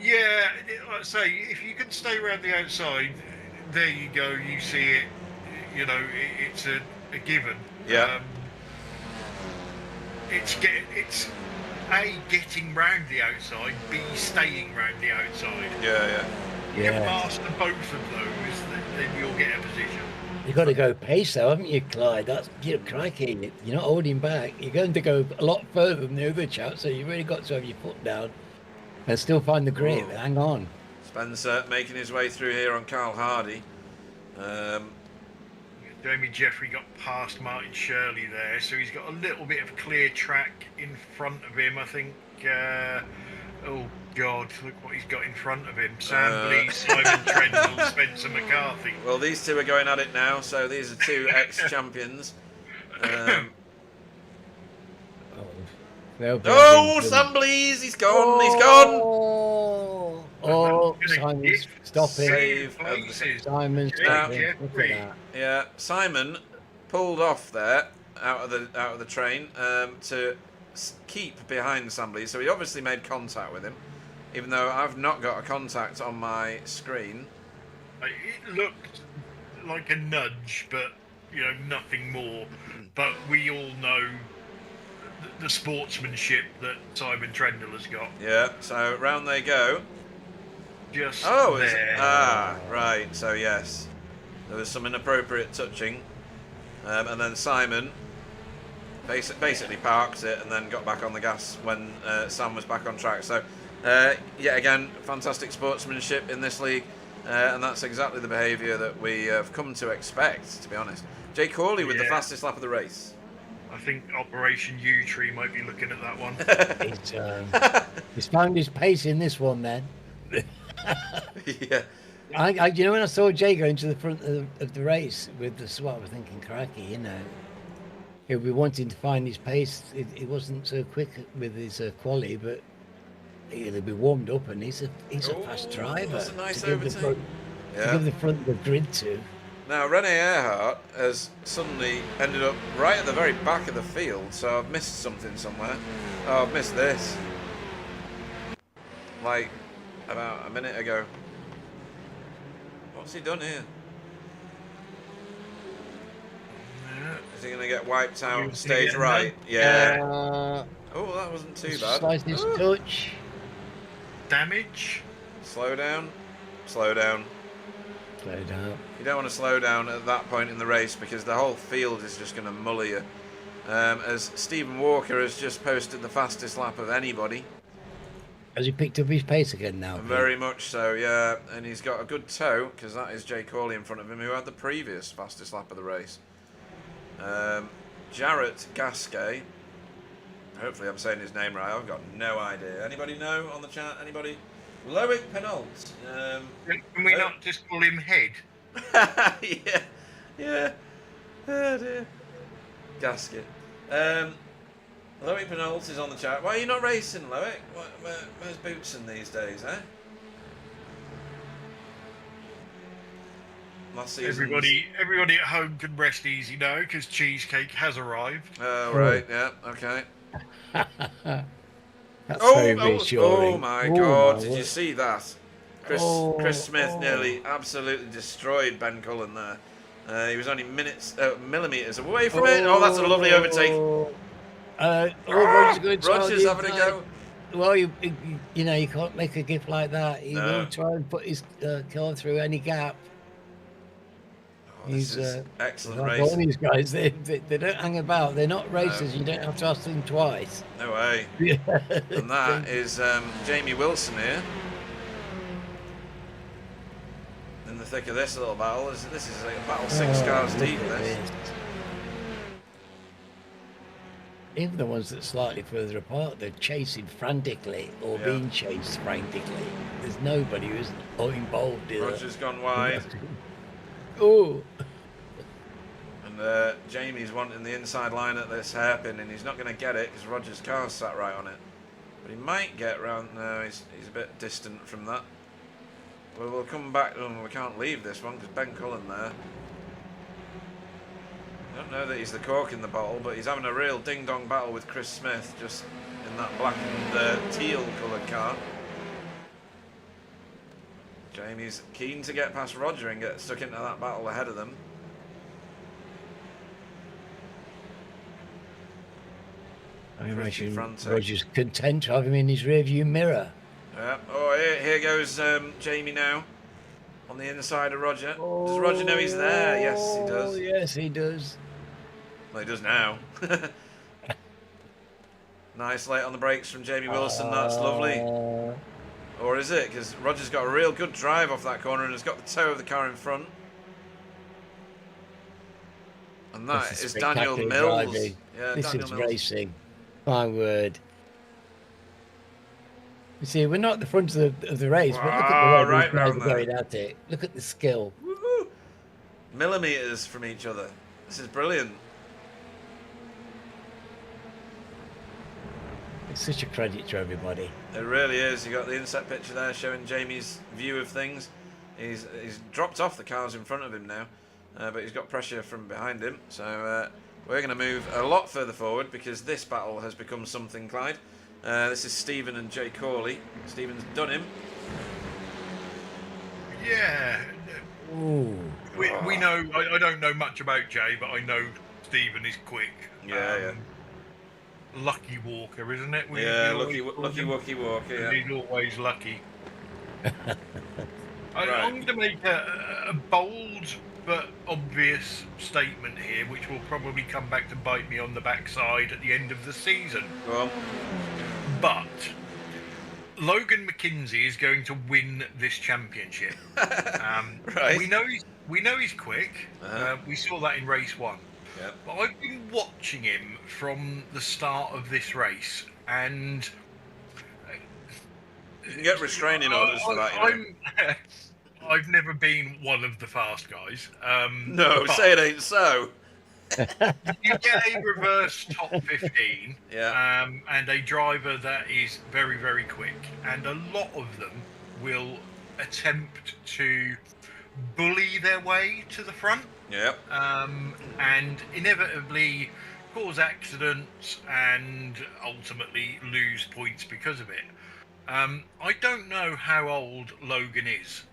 [SPEAKER 3] Yeah, like I say, if you can stay around the outside, there you go. You see it. You know, it's a given.
[SPEAKER 1] Yeah.
[SPEAKER 3] It's A, getting round the outside, B, staying round the outside.
[SPEAKER 1] Yeah.
[SPEAKER 3] You can master both of those, then you'll get a position.
[SPEAKER 2] You've got to go pace though, haven't you, Clyde? That's, crikey, you're not holding back. You're going to go a lot further than the other chap, so you've really got to have your foot down and still find the grip. Hang on.
[SPEAKER 1] Spencer making his way through here on Carl Hardy.
[SPEAKER 3] Jamie Jeffrey got past Martin Shirley there, so he's got a little bit of clear track in front of him. I think, oh God, look what he's got in front of him. Sam Lee, Simon Trendle, Spencer McCarthy.
[SPEAKER 1] Well, these two are going at it now, so these are two ex-champions. Sam Blees, he's gone, he's gone!
[SPEAKER 2] Simon's stopping.
[SPEAKER 1] Save
[SPEAKER 2] Simon's stopping. Look at that.
[SPEAKER 1] Yeah, Simon pulled off there out of the train to keep behind Sam Blees, so he obviously made contact with him, even though I've not got a contact on my screen.
[SPEAKER 3] It looked like a nudge, but nothing more. But we all know the sportsmanship that Simon Trendle has got.
[SPEAKER 1] Yeah, so round they go.
[SPEAKER 3] Just
[SPEAKER 1] there. Right, so yes. There was some inappropriate touching. And then Simon basically parked it and then got back on the gas when Sam was back on track. So, yet again, fantastic sportsmanship in this league. And that's exactly the behaviour that we have come to expect, to be honest. Jay Corley with the fastest lap of the race.
[SPEAKER 3] I think Operation U-Tree might be looking at that one.
[SPEAKER 2] He's found his pace in this one then.
[SPEAKER 1] Yeah.
[SPEAKER 2] When I saw Jay go into the front of the race with the swap, I was thinking, crikey, he'll be wanting to find his pace. It wasn't so quick with his quali, but he'll be warmed up, and he's a fast driver.
[SPEAKER 1] That's a nice
[SPEAKER 2] to give the front of the grid to.
[SPEAKER 1] Now, Rene Earhart has suddenly ended up right at the very back of the field, so I've missed something somewhere. Oh, I've missed this. Like, about a minute ago. What's he done here? Is he going to get wiped out stage right? Yeah. Oh, that wasn't too bad.
[SPEAKER 2] Slightest touch.
[SPEAKER 3] Damage.
[SPEAKER 1] Slow down. Slow down.
[SPEAKER 2] Slow down.
[SPEAKER 1] You don't want to slow down at that point in the race because the whole field is just going to mully you. As Stephen Walker has just posted the fastest lap of anybody.
[SPEAKER 2] Has he picked up his pace again now?
[SPEAKER 1] Very much so, yeah. And he's got a good toe because that is Jay Corley in front of him, who had the previous fastest lap of the race. Jarrett Gasquet. Hopefully I'm saying his name right. I've got no idea. Anybody know on the chat? Anybody? Loic Penault.
[SPEAKER 3] Can we not just call him Head?
[SPEAKER 1] Yeah. Oh dear. Gasket. Loic Penault is on the chat. Why are you not racing, Loic? Where's Bootson these days, eh? Last season's...
[SPEAKER 3] Everybody at home can rest easy now because Cheesecake has arrived.
[SPEAKER 1] Oh, right, yeah, okay.
[SPEAKER 2] That's very reassuring.
[SPEAKER 1] Oh my God! Did you see that? Chris Smith nearly absolutely destroyed Ben Cullen there. He was only millimeters away from it. Oh, that's a lovely overtake. Roger's having a go.
[SPEAKER 2] Well, you can't make a gift like that. He will try and put his car through any gap.
[SPEAKER 1] This is excellent
[SPEAKER 2] like
[SPEAKER 1] race.
[SPEAKER 2] All these guys, they don't hang about. They're not racers. No. You don't have to ask them twice.
[SPEAKER 1] No way. And that is Jamie Wilson here. In the thick of this little battle. This is like a battle 6 cars deep. This.
[SPEAKER 2] Even the ones that are slightly further apart, they're chasing frantically or being chased frantically. There's nobody who's involved in it.
[SPEAKER 1] Roger's gone wide.
[SPEAKER 2] Oh.
[SPEAKER 1] And Jamie's wanting the inside line at this hairpin, and he's not going to get it because Roger's car's sat right on it. But he might get round. No, he's a bit distant from that. Well, we'll come back. Oh, we can't leave this one because Ben Cullen there. I don't know that he's the cork in the bottle, but he's having a real ding-dong battle with Chris Smith, just in that black and teal-coloured car. Jamie's keen to get past Roger and get stuck into that battle ahead of them.
[SPEAKER 2] I imagine Roger's content to have him in his rearview mirror.
[SPEAKER 1] Yeah. Oh, here goes Jamie now. On the inside of Roger. Does Roger know he's there? Yes, he does.
[SPEAKER 2] Yes, he does.
[SPEAKER 1] Well, he does now. Nice late on the brakes from Jamie Wilson. That's lovely. Or is it? Because Roger's got a real good drive off that corner and has got the toe of the car in front. And that is Daniel Mills.
[SPEAKER 2] Driving.
[SPEAKER 1] Yeah,
[SPEAKER 2] this
[SPEAKER 1] Daniel
[SPEAKER 2] is
[SPEAKER 1] Mills.
[SPEAKER 2] racing. My word. You see, we're not at the front of the race, but look at the way these guys are going at it. Look at the skill.
[SPEAKER 1] Woo-hoo. Millimetres from each other. This is brilliant.
[SPEAKER 2] It's such a credit to everybody.
[SPEAKER 1] It really is. You got the inset picture there showing Jamie's view of things. He's dropped off the cars in front of him now, but he's got pressure from behind him. So we're going to move a lot further forward because this battle has become something, Clyde. This is Stephen and Jay Corley. Stephen's done him.
[SPEAKER 3] Yeah.
[SPEAKER 2] Ooh.
[SPEAKER 3] We know, I don't know much about Jay, but I know Stephen is quick.
[SPEAKER 1] Yeah.
[SPEAKER 3] Lucky Walker, isn't it?
[SPEAKER 1] Lucky Wookie Walker. Yeah.
[SPEAKER 3] He's always lucky.
[SPEAKER 1] Right.
[SPEAKER 3] I'm going to make a bold but obvious statement here, which will probably come back to bite me on the backside at the end of the season.
[SPEAKER 1] Go on.
[SPEAKER 3] But Logan McKenzie is going to win this championship.
[SPEAKER 1] Right.
[SPEAKER 3] We know he's quick. We saw that in race 1.
[SPEAKER 1] Yep.
[SPEAKER 3] But I've been watching him from the start of this race, and
[SPEAKER 1] You can get restraining orders for that, you know.
[SPEAKER 3] I've never been one of the fast guys.
[SPEAKER 1] No,
[SPEAKER 3] but
[SPEAKER 1] say it ain't so.
[SPEAKER 3] you get a reverse top 15,
[SPEAKER 1] Yeah.
[SPEAKER 3] and a driver that is very, very quick, and a lot of them will attempt to bully their way to the front.
[SPEAKER 1] Yep.
[SPEAKER 3] And inevitably cause accidents and ultimately lose points because of it. I don't know how old Logan is,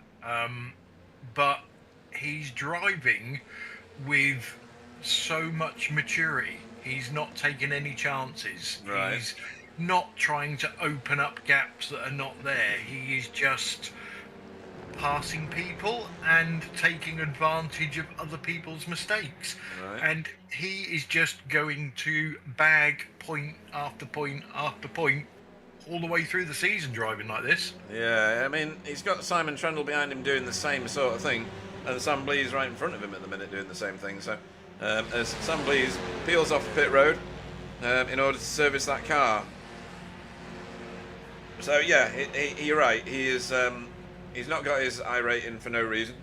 [SPEAKER 3] but he's driving with so much maturity. He's not taking any chances.
[SPEAKER 1] Right.
[SPEAKER 3] He's not trying to open up gaps that are not there. He is just passing people and taking advantage of other people's mistakes.
[SPEAKER 1] Right.
[SPEAKER 3] And he is just going to bag point after point after point all the way through the season driving like this.
[SPEAKER 1] Yeah, I mean, he's got Simon Trendle behind him doing the same sort of thing, and Sam Blease right in front of him at the minute doing the same thing. So as Sam Blease peels off the pit road in order to service that car. So yeah, you're right. He is. He's not got his I rating for no reason.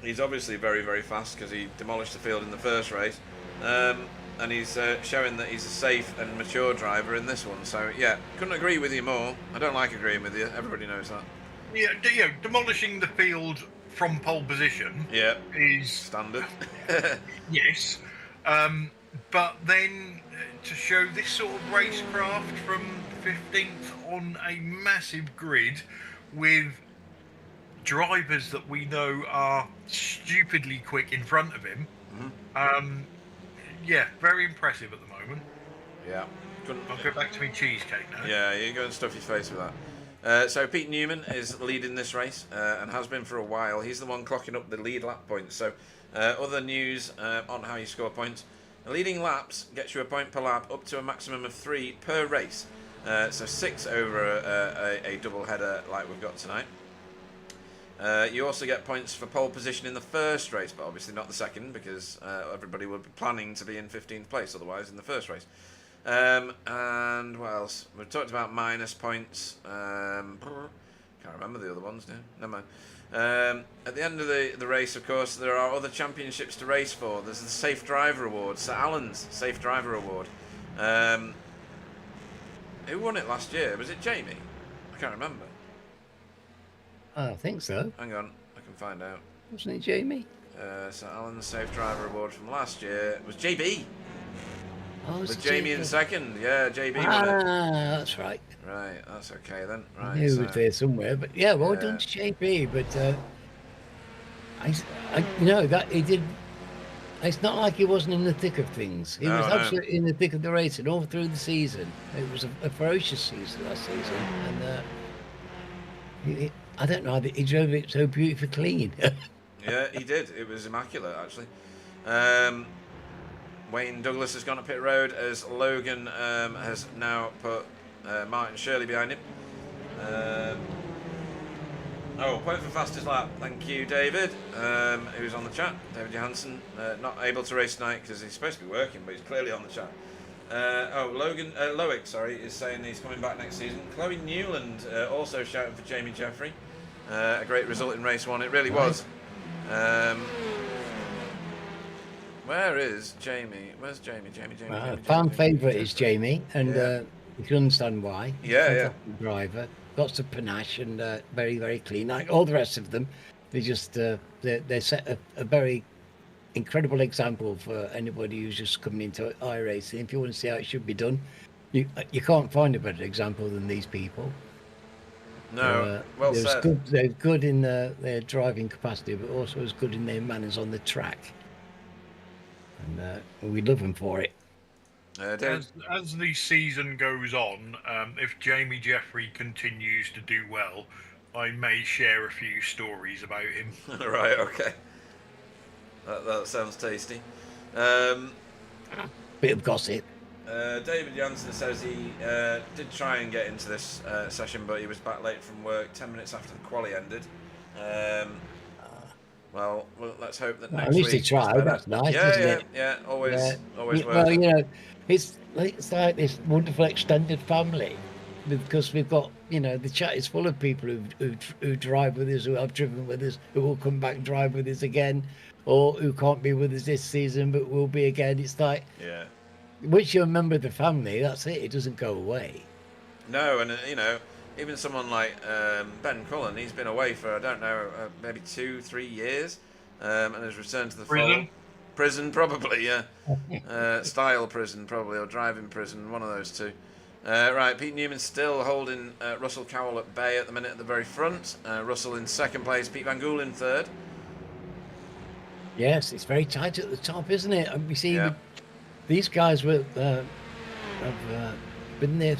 [SPEAKER 1] He's obviously very, very fast because he demolished the field in the first race. And he's showing that he's a safe and mature driver in this one. So, yeah, couldn't agree with you more. I don't like agreeing with you. Everybody knows that.
[SPEAKER 3] Yeah, demolishing the field from pole position is...
[SPEAKER 1] Standard.
[SPEAKER 3] Yes. But then to show this sort of racecraft from 15th on a massive grid with drivers that we know are stupidly quick in front of him.
[SPEAKER 1] Mm-hmm.
[SPEAKER 3] Yeah, very impressive at the moment.
[SPEAKER 1] Yeah.
[SPEAKER 3] I'll go back to my cheesecake now.
[SPEAKER 1] Yeah, you go and stuff your face with that. So Pete Newman is leading this race and has been for a while. He's the one clocking up the lead lap points. So other news on how you score points. Leading laps gets you a point per lap up to a maximum of 3 per race. So 6 over a double header like we've got tonight. You also get points for pole position in the first race, but obviously not the second, because everybody would be planning to be in 15th place otherwise in the first race. And what else? We've talked about minus points. Can't remember the other ones now. Never mind. At the end of the race, of course, there are other championships to race for. There's the Safe Driver Award, Sir Alan's Safe Driver Award. Who won it last year? Was it Jamie? I can't remember.
[SPEAKER 2] I think so.
[SPEAKER 1] Hang on, I can find out.
[SPEAKER 2] Wasn't it Jamie?
[SPEAKER 1] So Alan's safe driver award from last year was JB.
[SPEAKER 2] Oh,
[SPEAKER 1] With
[SPEAKER 2] it's
[SPEAKER 1] Jamie in second. Yeah, JB won it.
[SPEAKER 2] That's right.
[SPEAKER 1] Right, that's okay then.
[SPEAKER 2] I
[SPEAKER 1] Right,
[SPEAKER 2] knew
[SPEAKER 1] so,
[SPEAKER 2] it was there somewhere, but yeah, well done to JB. But you know that he did. It's not like he wasn't in the thick of things. He was
[SPEAKER 1] No.
[SPEAKER 2] absolutely in the thick of the race, and all through the season. It was a ferocious season last season, and I don't know how he drove it so beautifully clean.
[SPEAKER 1] yeah, he did. It was immaculate, actually. Wayne Douglas has gone up pit road as Logan has now put Martin Shirley behind him. Point for fastest lap. Thank you, David, who's on the chat. David Johansson, not able to race tonight because he's supposed to be working, but he's clearly on the chat. Loic, is saying he's coming back next season. Chloe Newland also shouting for Jamie Jeffrey. A great result in race 1. It really was. Where is Jamie? Where's Jamie? Jamie.
[SPEAKER 2] Fan favourite is Jamie, and you can understand why.
[SPEAKER 1] Yeah.
[SPEAKER 2] Driver, lots of panache and very, very clean. Like all the rest of them, they just they set a very incredible example for anybody who's just coming into iRacing. If you want to see how it should be done, you can't find a better example than these people.
[SPEAKER 1] No, well said.
[SPEAKER 2] They're good in their driving capacity, but also as good in their manners on the track. And we love them for it.
[SPEAKER 3] As the season goes on, if Jamie Jeffrey continues to do well, I may share a few stories about him.
[SPEAKER 1] Right, okay. That sounds tasty.
[SPEAKER 2] Bit of gossip.
[SPEAKER 1] David Jansen says he did try and get into this session, but he was back late from work 10 minutes after the quali ended. Well, let's hope that next week.
[SPEAKER 2] At least he tried. That's nice, isn't it?
[SPEAKER 1] Yeah, always worth
[SPEAKER 2] well,
[SPEAKER 1] it.
[SPEAKER 2] you know, it's like this wonderful extended family, because we've got, you know, the chat is full of people who drive with us, who have driven with us, who will come back and drive with us again, or who can't be with us this season but will be again. It's like, once you're a member of the family, that's it. It doesn't go away.
[SPEAKER 1] No, and you know, even someone like Ben Cullen, he's been away for, I don't know, maybe 2-3 years, and has returned to the fold. Prison, probably, yeah. Style prison, probably, or driving prison, one of those two. Right, Pete Newman still holding Russell Cowell at bay at the minute at the very front. Russell in second place, Pete Van Gool in third.
[SPEAKER 2] Yes, it's very tight at the top, isn't it? And we see these guys have been there.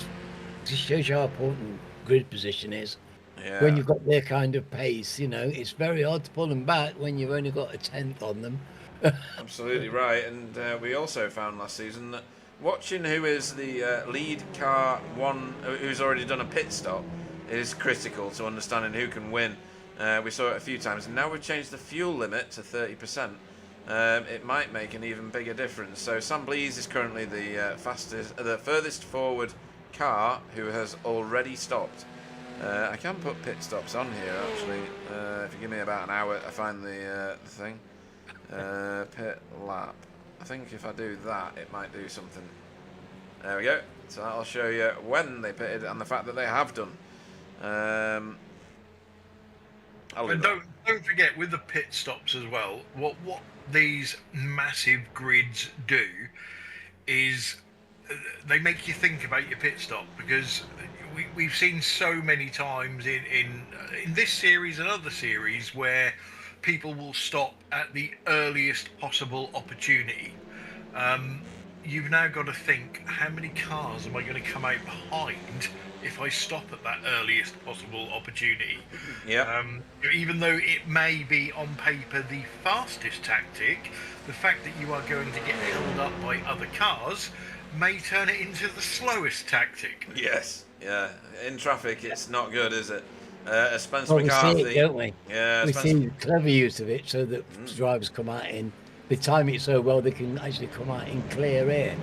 [SPEAKER 2] Just shows you how important grid position is.
[SPEAKER 1] Yeah.
[SPEAKER 2] When you've got their kind of pace, you know, it's very hard to pull them back when you've only got a tenth on them.
[SPEAKER 1] Absolutely right. And we also found last season that watching who is the lead car one who's already done a pit stop is critical to understanding who can win. We saw it a few times, and now we've changed the fuel limit to 30%. It might make an even bigger difference. So Sam Blease is currently the furthest forward car who has already stopped. I can put pit stops on here actually. If you give me about an hour to find the thing. Pit lap. I think if I do that, it might do something. There we go. So that'll show you when they pitted and the fact that they have done.
[SPEAKER 3] And don't forget, with the pit stops as well, what these massive grids do is they make you think about your pit stop, because we've seen so many times in this series and other series where people will stop at the earliest possible opportunity. You've now got to think, how many cars am I going to come out behind if I stop at that earliest possible opportunity? Even though it may be on paper the fastest tactic, the fact that you are going to get held up by other cars may turn it into the slowest tactic.
[SPEAKER 1] Yes, yeah. In traffic, it's not good, is it? Spencer
[SPEAKER 2] Well,
[SPEAKER 1] McCarthy.
[SPEAKER 2] we see it, don't we?
[SPEAKER 1] Yeah,
[SPEAKER 2] we see clever use of it so that drivers come out in. They time it so well they can actually come out in clear air.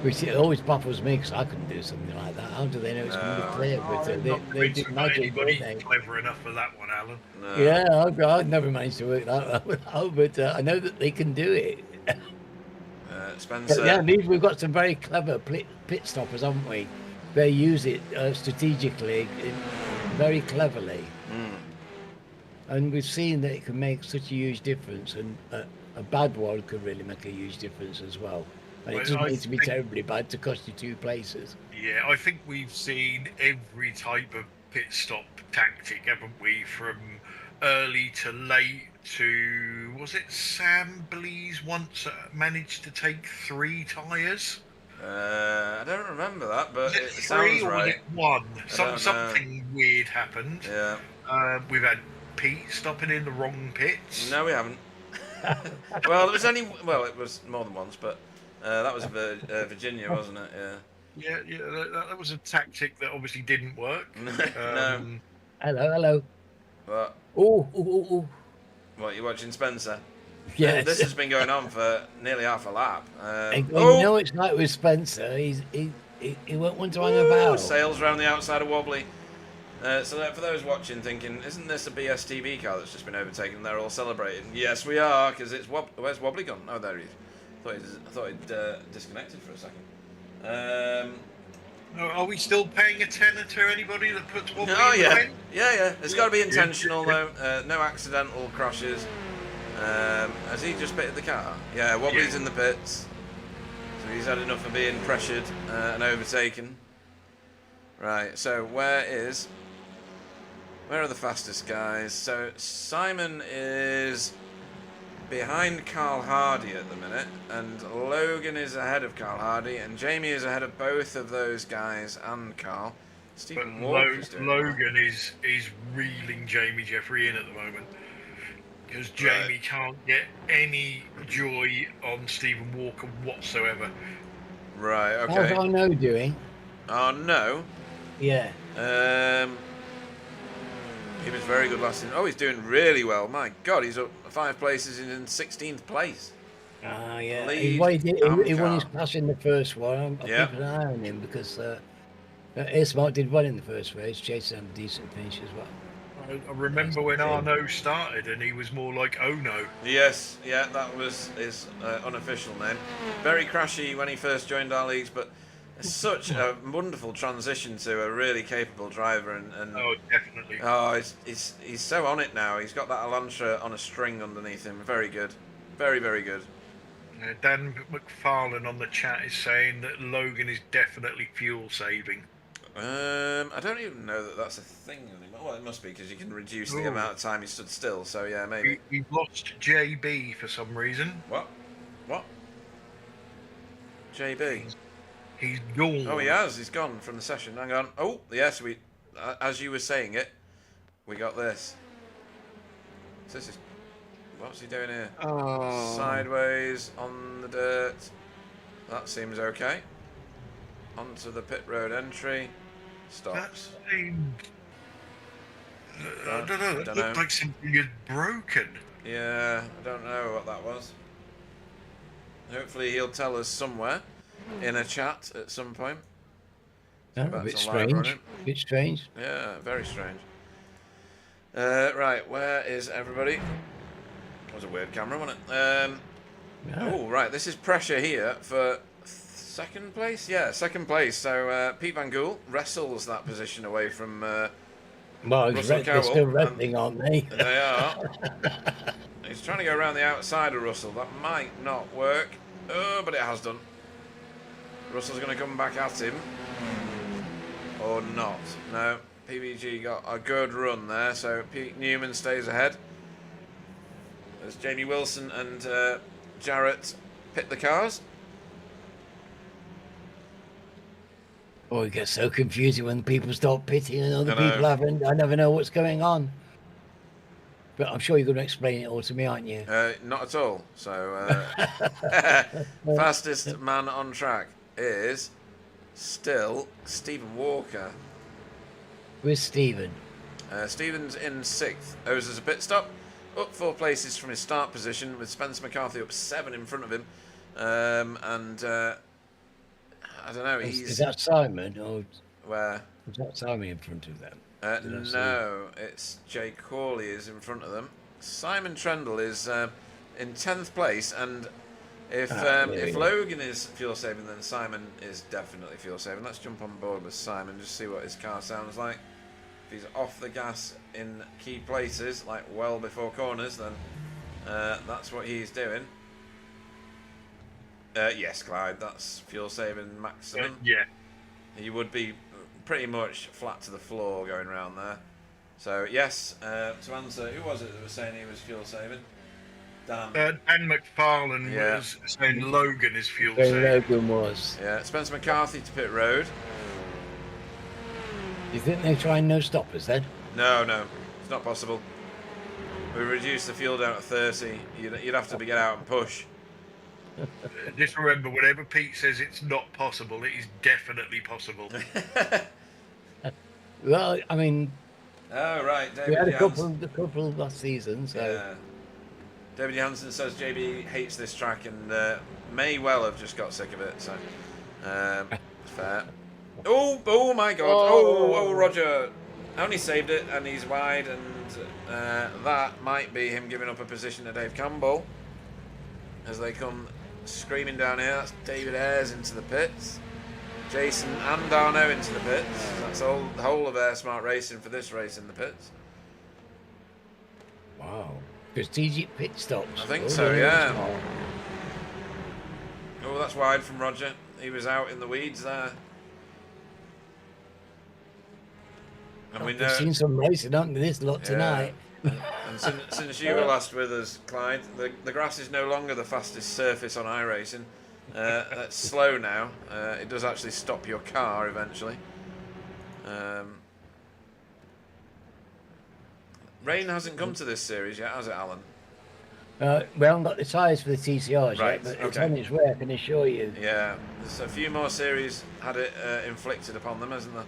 [SPEAKER 2] Which it always baffles me, because I couldn't do something like that. How do they know it's going to be clear? But they do magic, don't they?
[SPEAKER 3] Clever enough for that one, Alan.
[SPEAKER 1] No.
[SPEAKER 2] Yeah, I've never managed to work that out, but I know that they can do it.
[SPEAKER 1] Spencer.
[SPEAKER 2] But yeah, we've got some very clever pit stoppers, haven't we? They use it strategically, very cleverly. and we've seen that it can make such a huge difference, and a bad one could really make a huge difference as well. And it doesn't need to be terribly bad to cost you 2 places.
[SPEAKER 3] Yeah, I think we've seen every type of pit stop tactic, haven't we? From early to late to, was it Sam Blees once managed to take 3 tyres?
[SPEAKER 1] I don't remember that, but
[SPEAKER 3] Was it
[SPEAKER 1] it
[SPEAKER 3] 3
[SPEAKER 1] sounds
[SPEAKER 3] or was
[SPEAKER 1] right.
[SPEAKER 3] it 1?
[SPEAKER 1] don't know.
[SPEAKER 3] Something weird happened.
[SPEAKER 1] Yeah.
[SPEAKER 3] We've had Pete stopping in the wrong pits.
[SPEAKER 1] No, we haven't. Well, it was more than once, but that was Virginia, wasn't it? Yeah.
[SPEAKER 3] Yeah, that was a tactic that obviously didn't work.
[SPEAKER 1] No.
[SPEAKER 2] Hello.
[SPEAKER 1] What?
[SPEAKER 2] Oh.
[SPEAKER 1] What, you watching Spencer?
[SPEAKER 2] Yes.
[SPEAKER 1] This has been going on for nearly half a lap.
[SPEAKER 2] And you know it's like with Spencer. He won't want to hang about.
[SPEAKER 1] Sails around the outside of Wobbly. So for those watching thinking, isn't this a BSTV car that's just been overtaken? They're all celebrating. Yes, we are, because it's where's Wobbly gone? Oh, there he is. I thought he'd disconnected for a second.
[SPEAKER 3] Are we still paying a tenner to anybody that puts Wobbly
[SPEAKER 1] Oh
[SPEAKER 3] in the
[SPEAKER 1] yeah,
[SPEAKER 3] bin?
[SPEAKER 1] yeah. It's got to be intentional though. No accidental crashes. Has he just pitted the car? Yeah, Wobbly's in the pits. So he's had enough of being pressured and overtaken. Right, so where are the fastest guys? So Simon is behind Carl Hardy at the minute, and Logan is ahead of Carl Hardy, and Jamie is ahead of both of those guys and Carl. Stephen Walker's doing
[SPEAKER 3] Logan is reeling Jamie Jeffrey in at the moment, because Jamie can't get any joy on Stephen Walker whatsoever.
[SPEAKER 1] Right, okay.
[SPEAKER 2] How's Arno doing?
[SPEAKER 1] Oh no.
[SPEAKER 2] Yeah.
[SPEAKER 1] He was very good last season. Oh, he's doing really well. My God, he's up 5 places in 16th place.
[SPEAKER 2] Ah, yeah.
[SPEAKER 1] Lead
[SPEAKER 2] He won his
[SPEAKER 1] Car.
[SPEAKER 2] class in the first one. I'm keeping an eye on him because Smart did well in the first race. Chase had a decent finish as well.
[SPEAKER 3] I remember when Arno started and he was more like Oh No.
[SPEAKER 1] Yes, yeah, that was his unofficial name. Very crashy when he first joined our leagues, but such a wonderful transition to a really capable driver. And
[SPEAKER 3] Oh, definitely.
[SPEAKER 1] oh, he's so on it now. He's got that Elantra on a string underneath him. Very good. Very, very good.
[SPEAKER 3] Dan McFarlane on the chat is saying that Logan is definitely fuel saving.
[SPEAKER 1] I don't even know that that's a thing anymore. Well, it must be because you can reduce the amount of time he stood still. So yeah, maybe.
[SPEAKER 3] We've lost JB for some reason.
[SPEAKER 1] What? JB.
[SPEAKER 3] He's gone.
[SPEAKER 1] Oh, he has. He's gone from the session. Hang on. Oh, yes. As you were saying it, we got this. So this is. What's he doing here?
[SPEAKER 2] Oh.
[SPEAKER 1] Sideways on the dirt. That seems okay. Onto the pit road entry. Stops.
[SPEAKER 3] That seemed... I don't know. It looked like something had broken.
[SPEAKER 1] Yeah, I don't know what that was. Hopefully he'll tell us somewhere in a chat at some point.
[SPEAKER 2] A bit strange. Bit strange.
[SPEAKER 1] Yeah, very strange. Right, where is everybody? That was a weird camera, wasn't it? Oh, right, this is pressure here for second place? Yeah, second place. So Pete Van Gool wrestles that position away from
[SPEAKER 2] Well,
[SPEAKER 1] Russell
[SPEAKER 2] they're still
[SPEAKER 1] Cowell,
[SPEAKER 2] wrestling, aren't they?
[SPEAKER 1] They are. He's trying to go around the outside of Russell. That might not work. Oh, but it has done. Russell's going to come back at him. Or not. No. PVG got a good run there. So Pete Newman stays ahead. As Jamie Wilson and Jarrett pit the cars.
[SPEAKER 2] Oh, it gets so confusing when people start pitting and other
[SPEAKER 1] I know.
[SPEAKER 2] people haven't. I never know what's going on. But I'm sure you're going to explain it all to me, aren't you?
[SPEAKER 1] Not at all. So, fastest man on track is still Stephen Walker.
[SPEAKER 2] With Stephen.
[SPEAKER 1] Stephen's in 6th. Owes us a pit stop. Up 4 places from his start position, with Spencer McCarthy up 7 in front of him. I don't know.
[SPEAKER 2] Is that Simon? Or
[SPEAKER 1] where?
[SPEAKER 2] is that Simon in front of them?
[SPEAKER 1] No, it's Jay Corley is in front of them. Simon Trendle is in 10th place, and if Logan is fuel saving, then Simon is definitely fuel saving. Let's jump on board with Simon, just see what his car sounds like. If he's off the gas in key places, like well before corners, then that's what he's doing. Yes, Clyde, that's fuel saving maximum.
[SPEAKER 3] Yeah.
[SPEAKER 1] He would be pretty much flat to the floor going around there. So yes, to answer, who was it that was saying he was fuel saving? Dan.
[SPEAKER 3] Dan McFarlane
[SPEAKER 1] Yeah.
[SPEAKER 3] was saying Logan is fuel
[SPEAKER 2] Where
[SPEAKER 3] saving.
[SPEAKER 2] Logan was.
[SPEAKER 1] Yeah, Spencer McCarthy to pit road.
[SPEAKER 2] Do you think they're trying no stoppers then?
[SPEAKER 1] No, it's not possible. We reduced the fuel down to 30. You'd have to get out and push.
[SPEAKER 3] Just remember, whenever Pete says it's not possible, it is definitely possible.
[SPEAKER 2] Well, I mean,
[SPEAKER 1] Oh right,
[SPEAKER 2] we had
[SPEAKER 1] David
[SPEAKER 2] a
[SPEAKER 1] Jansen.
[SPEAKER 2] couple last season, so
[SPEAKER 1] Yeah. David Jansen says JB hates this track and may well have just got sick of it. So it's fair. Oh my God! Oh, Roger only saved it, and he's wide, and that might be him giving up a position to Dave Campbell as they come screaming down here. That's David Ayres into the pits, Jason and Darno into the pits. That's all the whole of Air Smart Racing for this race in the pits.
[SPEAKER 2] wow. Strategic pit stops.
[SPEAKER 1] I think so, yeah. Oh, that's wide from Roger. He was out in the weeds there. And we
[SPEAKER 2] We've
[SPEAKER 1] know.
[SPEAKER 2] seen some racing, haven't we, this lot tonight?
[SPEAKER 1] And since you were last with us, Clyde, the grass is no longer the fastest surface on iRacing. It's slow now. It does actually stop your car eventually. Rain hasn't come to this series yet, has it, Alan?
[SPEAKER 2] We haven't got the tyres for the TCRs
[SPEAKER 1] Right,
[SPEAKER 2] yet, but it's
[SPEAKER 1] okay.
[SPEAKER 2] on its way, I can assure you.
[SPEAKER 1] Yeah, there's a few more series had it inflicted upon them, hasn't there?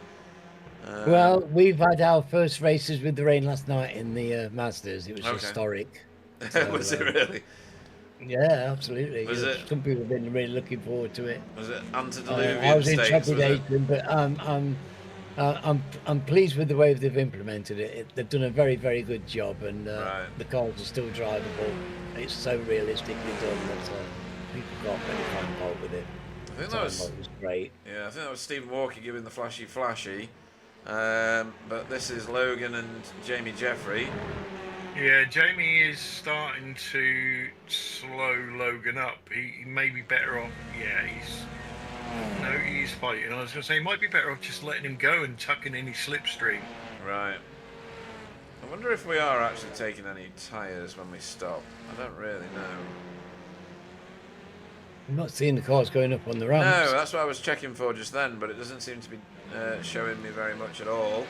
[SPEAKER 2] Well, we've had our first races with the rain last night in the Masters. It was
[SPEAKER 1] Okay.
[SPEAKER 2] historic.
[SPEAKER 1] Was it really?
[SPEAKER 2] Yeah, absolutely.
[SPEAKER 1] Was it?
[SPEAKER 2] Some people have been really looking forward to it.
[SPEAKER 1] Was it
[SPEAKER 2] I
[SPEAKER 1] antediluvian
[SPEAKER 2] was in
[SPEAKER 1] states? Was it?
[SPEAKER 2] trepidation, but I'm pleased with the way they've implemented it. They've done a very, very good job, and
[SPEAKER 1] Right.
[SPEAKER 2] the cars are still drivable. It's so realistically done that people can't really find fault with it.
[SPEAKER 1] I think
[SPEAKER 2] So
[SPEAKER 1] that was.
[SPEAKER 2] it was great.
[SPEAKER 1] Yeah, I think that was Stephen Walker giving the flashy. But this is Logan and Jamie Jeffrey.
[SPEAKER 3] Yeah, Jamie is starting to slow Logan up. He may be better off. Yeah, he's fighting. I was going to say, he might be better off just letting him go and tucking in his slipstream.
[SPEAKER 1] Right. I wonder if we are actually taking any tyres when we stop. I don't really know.
[SPEAKER 2] I'm not seeing the cars going up on the
[SPEAKER 1] No,
[SPEAKER 2] ramps.
[SPEAKER 1] that's what I was checking for just then, but it doesn't seem to be showing me very much at all.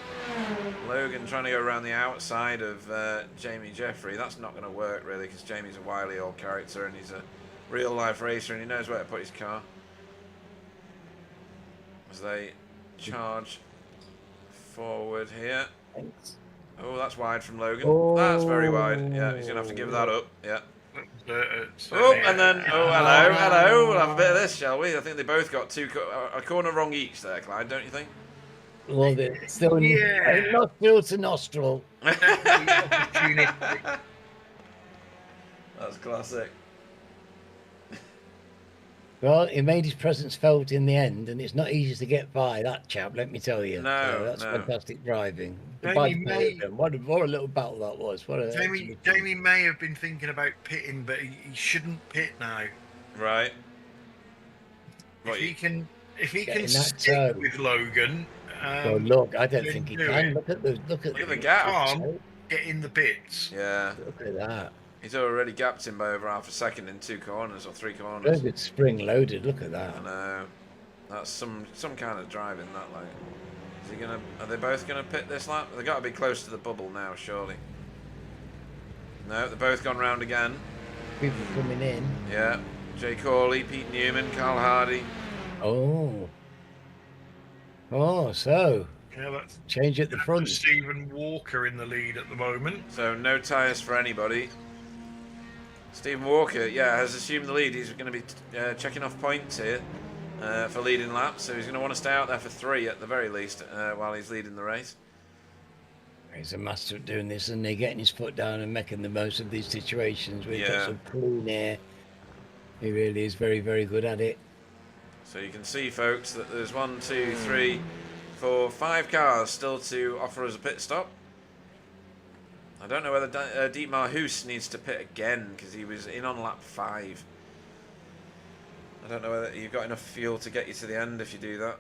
[SPEAKER 1] Logan trying to go around the outside of Jamie Jeffrey. That's not going to work really, because Jamie's a wily old character and he's a real life racer and he knows where to put his car. As they charge forward here.
[SPEAKER 2] Thanks.
[SPEAKER 1] Oh, that's wide from Logan.
[SPEAKER 2] Oh.
[SPEAKER 1] That's very wide. Yeah, he's going to have to give that up. Yeah.
[SPEAKER 3] So,
[SPEAKER 1] Oh, and then, hello. We'll have a bit of this, shall we? I think they both got a corner wrong each there, Clyde, don't you think?
[SPEAKER 2] Well, they're still
[SPEAKER 3] Yeah.
[SPEAKER 2] nostril to nostril.
[SPEAKER 3] opportunity.
[SPEAKER 1] That's classic.
[SPEAKER 2] Well, he made his presence felt in the end, and it's not easy to get by that chap, let me tell you.
[SPEAKER 1] No,
[SPEAKER 2] That's
[SPEAKER 1] no.
[SPEAKER 2] fantastic driving.
[SPEAKER 3] Jamie
[SPEAKER 2] By
[SPEAKER 3] May-
[SPEAKER 2] them. What a little battle that was. What a
[SPEAKER 3] Jamie may have been thinking about pitting, but he shouldn't pit now.
[SPEAKER 1] Right.
[SPEAKER 3] If he can
[SPEAKER 2] Getting that
[SPEAKER 3] stick
[SPEAKER 2] toe.
[SPEAKER 3] with Logan,
[SPEAKER 2] Well, look, I don't
[SPEAKER 3] then
[SPEAKER 2] think he
[SPEAKER 3] do
[SPEAKER 2] can.
[SPEAKER 3] it.
[SPEAKER 2] Look at
[SPEAKER 1] the gap.
[SPEAKER 3] Calm. Get in the bits.
[SPEAKER 1] Yeah.
[SPEAKER 2] Look at that.
[SPEAKER 1] He's already gapped him by over half a second in 2 corners or 3 corners.
[SPEAKER 2] Very good spring loaded. Look at that.
[SPEAKER 1] I know. That's some kind of driving, that, like. Is he gonna? Are they both gonna pit this lap? They got to be close to the bubble now, surely. No, they're both gone round again.
[SPEAKER 2] People coming in.
[SPEAKER 1] Yeah. Jay Corley, Pete Newman, Carl Hardy.
[SPEAKER 2] Oh. Oh, so
[SPEAKER 3] Yeah, that's
[SPEAKER 2] change at the front.
[SPEAKER 3] Stephen Walker in the lead at the moment.
[SPEAKER 1] So no tyres for anybody. Stephen Walker, yeah, has assumed the lead. He's going to be checking off points here for leading laps. So he's going to want to stay out there for 3 at the very least while he's leading the race.
[SPEAKER 2] He's a master at doing this, and they're getting his foot down and making the most of these situations where he's
[SPEAKER 1] Yeah.
[SPEAKER 2] got some clean air. He really is very, very good at it.
[SPEAKER 1] So you can see, folks, that there's 1, 2, 3, for 5 cars still to offer us a pit stop. I don't know whether Dietmar Hoos needs to pit again because he was in on lap 5. I don't know whether you've got enough fuel to get you to the end if you do that.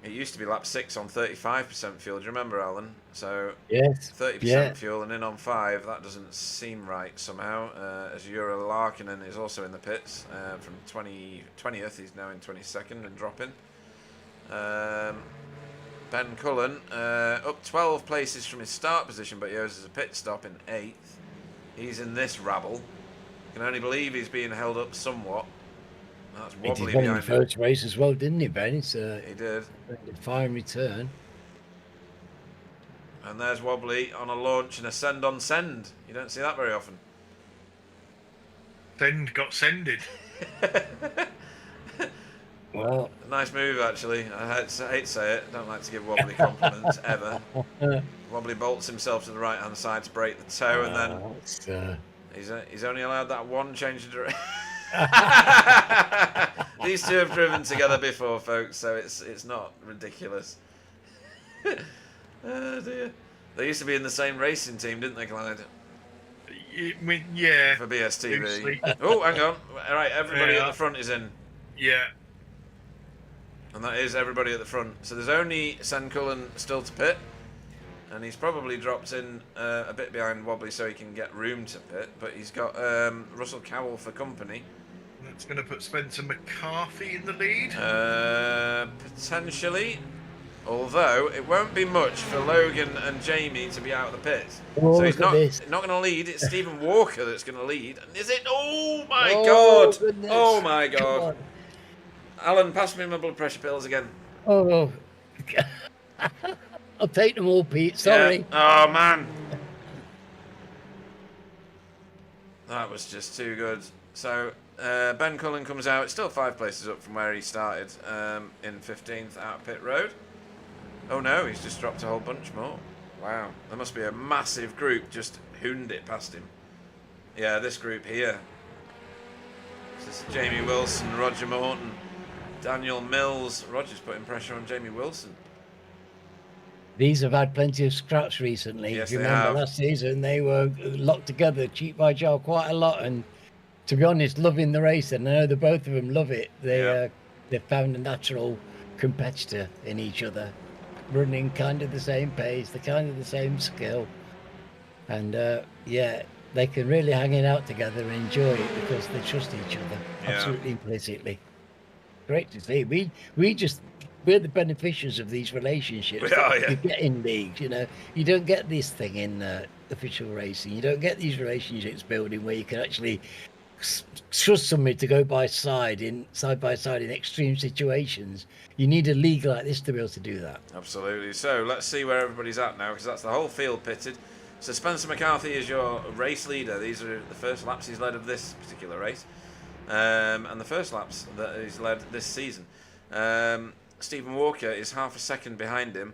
[SPEAKER 1] It used to be lap 6 on 35% fuel. Do you remember, Alan? So
[SPEAKER 2] Yes.
[SPEAKER 1] 30% fuel and in on 5. That doesn't seem right somehow. As Jura Larkinen is also in the pits from 20th. He's now in 22nd and dropping. Ben Cullen up 12 places from his start position, but he owes us a pit stop in 8th. He's in this rabble. Can only believe he's being held up somewhat. That's wobbly
[SPEAKER 2] he did
[SPEAKER 1] behind
[SPEAKER 2] the first race as well, didn't he, Ben? It's
[SPEAKER 1] he did.
[SPEAKER 2] fire and return.
[SPEAKER 1] And there's Wobbly on a launch and a send on send. You don't see that very often.
[SPEAKER 3] Send got sended.
[SPEAKER 2] Well,
[SPEAKER 1] Nice move, actually. I hate to say it. Don't like to give Wobbly compliments ever. Wobbly bolts himself to the right-hand side to break the toe, and then he's only allowed that one change of direction. These two have driven together before, folks, so it's not ridiculous. Oh dear. They used to be in the same racing team, didn't they, Clyde?
[SPEAKER 3] Yeah.
[SPEAKER 1] For BSTV.
[SPEAKER 3] Loosely.
[SPEAKER 1] Oh, hang on. All right, everybody at the front is in.
[SPEAKER 3] Yeah.
[SPEAKER 1] And that is everybody at the front. So there's only Sen Cullen still to pit. And he's probably dropped in a bit behind Wobbly so he can get room to pit. But he's got Russell Cowell for company.
[SPEAKER 3] That's going to put Spencer McCarthy in the lead.
[SPEAKER 1] Potentially. Although it won't be much for Logan and Jamie to be out of the pits.
[SPEAKER 2] Oh,
[SPEAKER 1] So he's
[SPEAKER 2] look at
[SPEAKER 1] not going to lead. It's Stephen Walker that's going to lead. And is it? Oh my
[SPEAKER 2] Oh,
[SPEAKER 1] God.
[SPEAKER 2] goodness.
[SPEAKER 1] Oh my
[SPEAKER 2] Come
[SPEAKER 1] God.
[SPEAKER 2] on.
[SPEAKER 1] Alan, pass me my blood pressure pills again.
[SPEAKER 2] Oh. I'll take them all, Pete. Sorry.
[SPEAKER 1] Yeah. Oh man. That was just too good. So Ben Cullen comes out. It's still 5 places up from where he started in 15th out Pit Road. Oh no, he's just dropped a whole bunch more. Wow. There must be a massive group just hooned it past him. Yeah, this group here. This is Jamie Wilson, Roger Morton, Daniel Mills. Roger's putting pressure on Jamie Wilson.
[SPEAKER 2] These have had plenty of scraps recently.
[SPEAKER 1] Yes,
[SPEAKER 2] if you
[SPEAKER 1] they
[SPEAKER 2] remember
[SPEAKER 1] have.
[SPEAKER 2] last season, they were locked together, cheek by jowl, quite a lot. And to be honest, loving the race, and I know the both of them love it. They found a natural competitor in each other, running kind of the same pace, the kind of the same skill, and they can really hang it out together and enjoy it because they trust each other absolutely implicitly. Great to see. We're the beneficiaries of these relationships.
[SPEAKER 1] We are, yeah.
[SPEAKER 2] You get in leagues, you don't get this thing in official racing. You don't get these relationships building where you can actually trust somebody to go side by side in extreme situations. You need a league like this to be able to do that.
[SPEAKER 1] Absolutely. So let's see where everybody's at now, because that's the whole field pitted. So Spencer McCarthy is your race leader. These are the first laps he's led of this particular race, and the first laps that he's led this season. Stephen Walker is half a second behind him.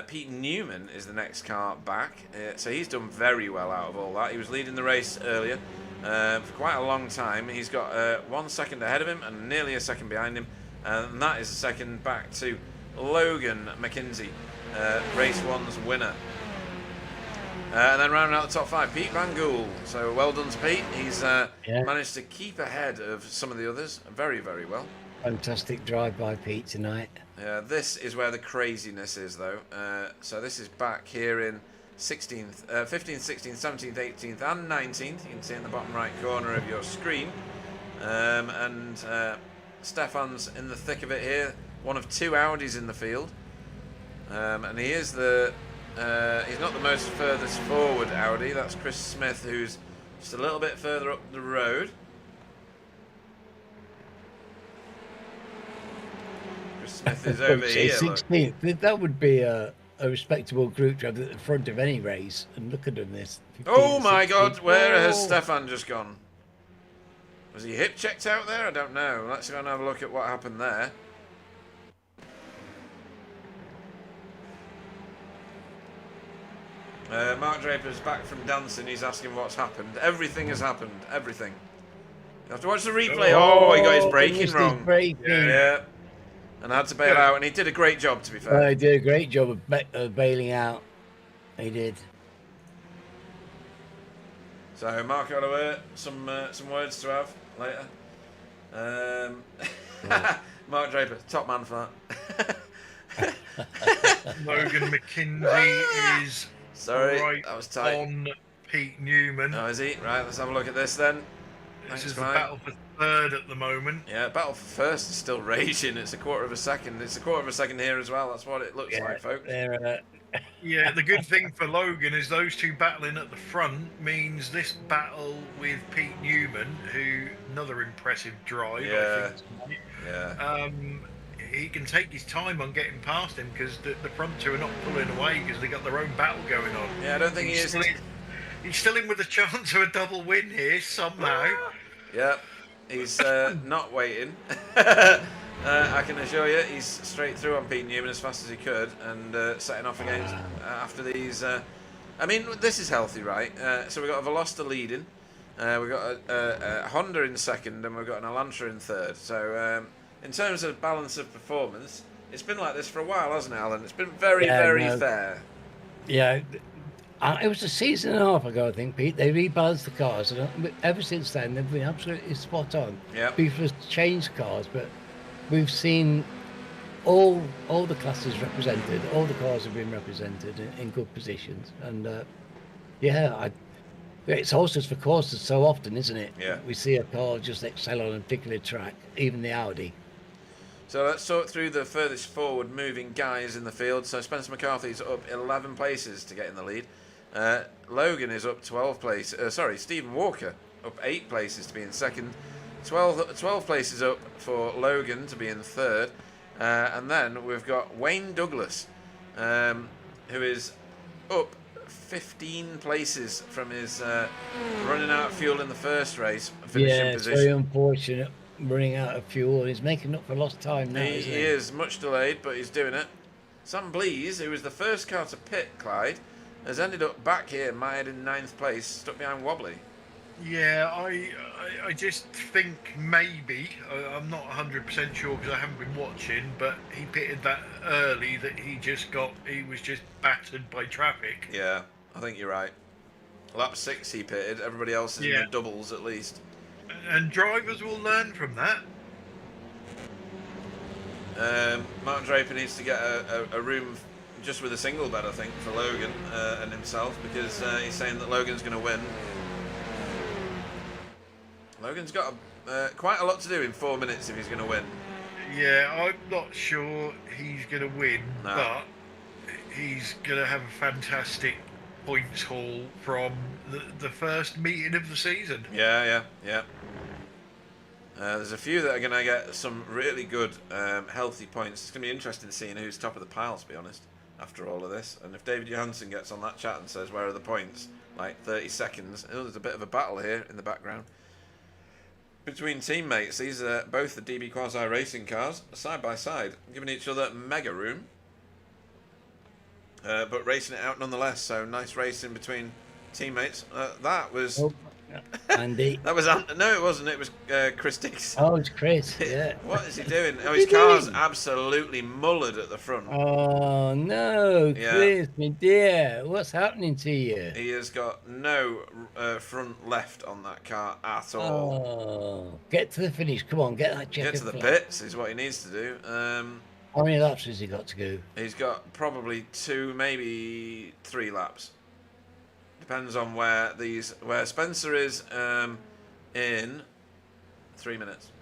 [SPEAKER 1] Pete Newman is the next car back, so he's done very well out of all that. He was leading the race earlier for quite a long time. He's got 1 second ahead of him and nearly a second behind him, and that is a second back to Logan McKinsey, race 1's winner. And then rounding out the top 5, Pete Van Gool. So well done to Pete. He's managed to keep ahead of some of the others very, very well.
[SPEAKER 2] Fantastic drive by Pete tonight.
[SPEAKER 1] This is where the craziness is, though. So this is back here in 15th, 16th, 17th, 18th, and 19th. You can see in the bottom right corner of your screen. And Stefan's in the thick of it here. One of 2 Audis in the field. And he is he's not the most furthest forward Audi. That's Chris Smith, who's just a little bit further up the road. Smith is over here.
[SPEAKER 2] 16th. That would be a respectable group to have at the front of any race. And look at them, this. 15th,
[SPEAKER 1] Oh my
[SPEAKER 2] 16th.
[SPEAKER 1] God! Where has Stefan just gone? Was he hip checked out there? I don't know. Let's go and have a look at what happened there. Mark Draper's back from dancing. He's asking what's happened. Everything has happened. Everything. You have to watch the replay. Oh, he got his braking
[SPEAKER 2] missed his
[SPEAKER 1] wrong.
[SPEAKER 2] braking.
[SPEAKER 1] Yeah. and had to bail out, and he did a great job, to be fair.
[SPEAKER 2] He did a great job of bailing out. He did.
[SPEAKER 1] So, Mark Holloway, some words to have later. Mark Draper, top man for that.
[SPEAKER 3] Logan McKinsey is
[SPEAKER 1] Sorry,
[SPEAKER 3] right
[SPEAKER 1] that was tight.
[SPEAKER 3] on Pete Newman.
[SPEAKER 1] Oh, is he? Right, let's have a look at this then.
[SPEAKER 3] This
[SPEAKER 1] Thanks,
[SPEAKER 3] is the
[SPEAKER 1] Clyde.
[SPEAKER 3] battle for third at the moment.
[SPEAKER 1] Yeah, battle for first is still raging. It's a quarter of a second. It's a quarter of a second here as well. That's what it looks like, folks.
[SPEAKER 2] They're,
[SPEAKER 3] Yeah, the good thing for Logan is those two battling at the front means this battle with Pete Newman, who another impressive drive.
[SPEAKER 1] Yeah.
[SPEAKER 3] I think.
[SPEAKER 1] Yeah.
[SPEAKER 3] He can take his time on getting past him because the front two are not pulling away because they got their own battle going on.
[SPEAKER 1] Yeah, I don't think he is.
[SPEAKER 3] He's still in with a chance of a double win here somehow.
[SPEAKER 1] Yeah, he's not waiting. I can assure you, he's straight through on Pete Newman as fast as he could and setting off against after these. I mean, this is healthy, right? So we've got a Veloster leading, we've got a Honda in second, and we've got an Elantra in third. So in terms of balance of performance, it's been like this for a while, hasn't it, Alan? It's been very fair.
[SPEAKER 2] Yeah. It was a season and a half ago, I think, Pete. They rebalanced the cars, and ever since then, they've been absolutely spot on.
[SPEAKER 1] Yeah.
[SPEAKER 2] People have changed cars, but we've seen all the classes represented. All the cars have been represented in good positions, and it's horses for courses so often, isn't it?
[SPEAKER 1] Yeah.
[SPEAKER 2] We see a car just excel on a particular track, even the Audi.
[SPEAKER 1] So let's sort through the furthest forward moving guys in the field. So Spencer McCarthy's up 11 places to get in the lead. Logan is up 12 places. Stephen Walker up 8 places to be in second. 12 places up for Logan to be in third. And then we've got Wayne Douglas, who is up 15 places from his running out of fuel in the first race, finishing
[SPEAKER 2] It's
[SPEAKER 1] position.
[SPEAKER 2] very unfortunate running out of fuel. He's making up for lost time now,
[SPEAKER 1] He
[SPEAKER 2] isn't he?
[SPEAKER 1] is much delayed, but he's doing it. Sam Blease, who was the first car to pit, Clyde, has ended up back here, mired in 9th place, stuck behind Wobbly.
[SPEAKER 3] Yeah, I just think maybe, I'm not 100% sure because I haven't been watching, but he pitted that early that he was just battered by traffic.
[SPEAKER 1] Yeah, I think you're right. Lap 6 he pitted, everybody else is in the doubles at least.
[SPEAKER 3] And drivers will learn from that.
[SPEAKER 1] Martin Draper needs to get a room just with a single bed, I think, for Logan and himself, because he's saying that Logan's going to win. Logan's got quite a lot to do in 4 minutes if he's going to win.
[SPEAKER 3] Yeah, I'm not sure he's going to win,
[SPEAKER 1] No.
[SPEAKER 3] but he's going to have a fantastic points haul from the first meeting of the season.
[SPEAKER 1] Yeah. There's a few that are going to get some really good, healthy points. It's going to be interesting seeing who's top of the pile, to be honest, after all of this. And if David Johansson gets on that chat and says, where are the points? Like 30 seconds. There's a bit of a battle here in the background between teammates. These are both the DB Quasi racing cars, side by side, giving each other mega room. But racing it out nonetheless, so nice racing between teammates. That was...
[SPEAKER 2] Andy.
[SPEAKER 1] That was no, it wasn't. It was Chris Dix.
[SPEAKER 2] Oh, it's Chris. Yeah.
[SPEAKER 1] What is he doing? Oh, his car's absolutely mullered at the front.
[SPEAKER 2] Oh no,
[SPEAKER 1] Yeah.
[SPEAKER 2] Chris, my dear, what's happening to you?
[SPEAKER 1] He has got no front left on that car at all.
[SPEAKER 2] Oh, get to the finish. Come on, get that checkered
[SPEAKER 1] Get to the
[SPEAKER 2] flag.
[SPEAKER 1] pits is what he needs to do.
[SPEAKER 2] How many laps has he got to go?
[SPEAKER 1] He's got probably 2, maybe 3 laps. Depends on where Spencer is in 3 minutes.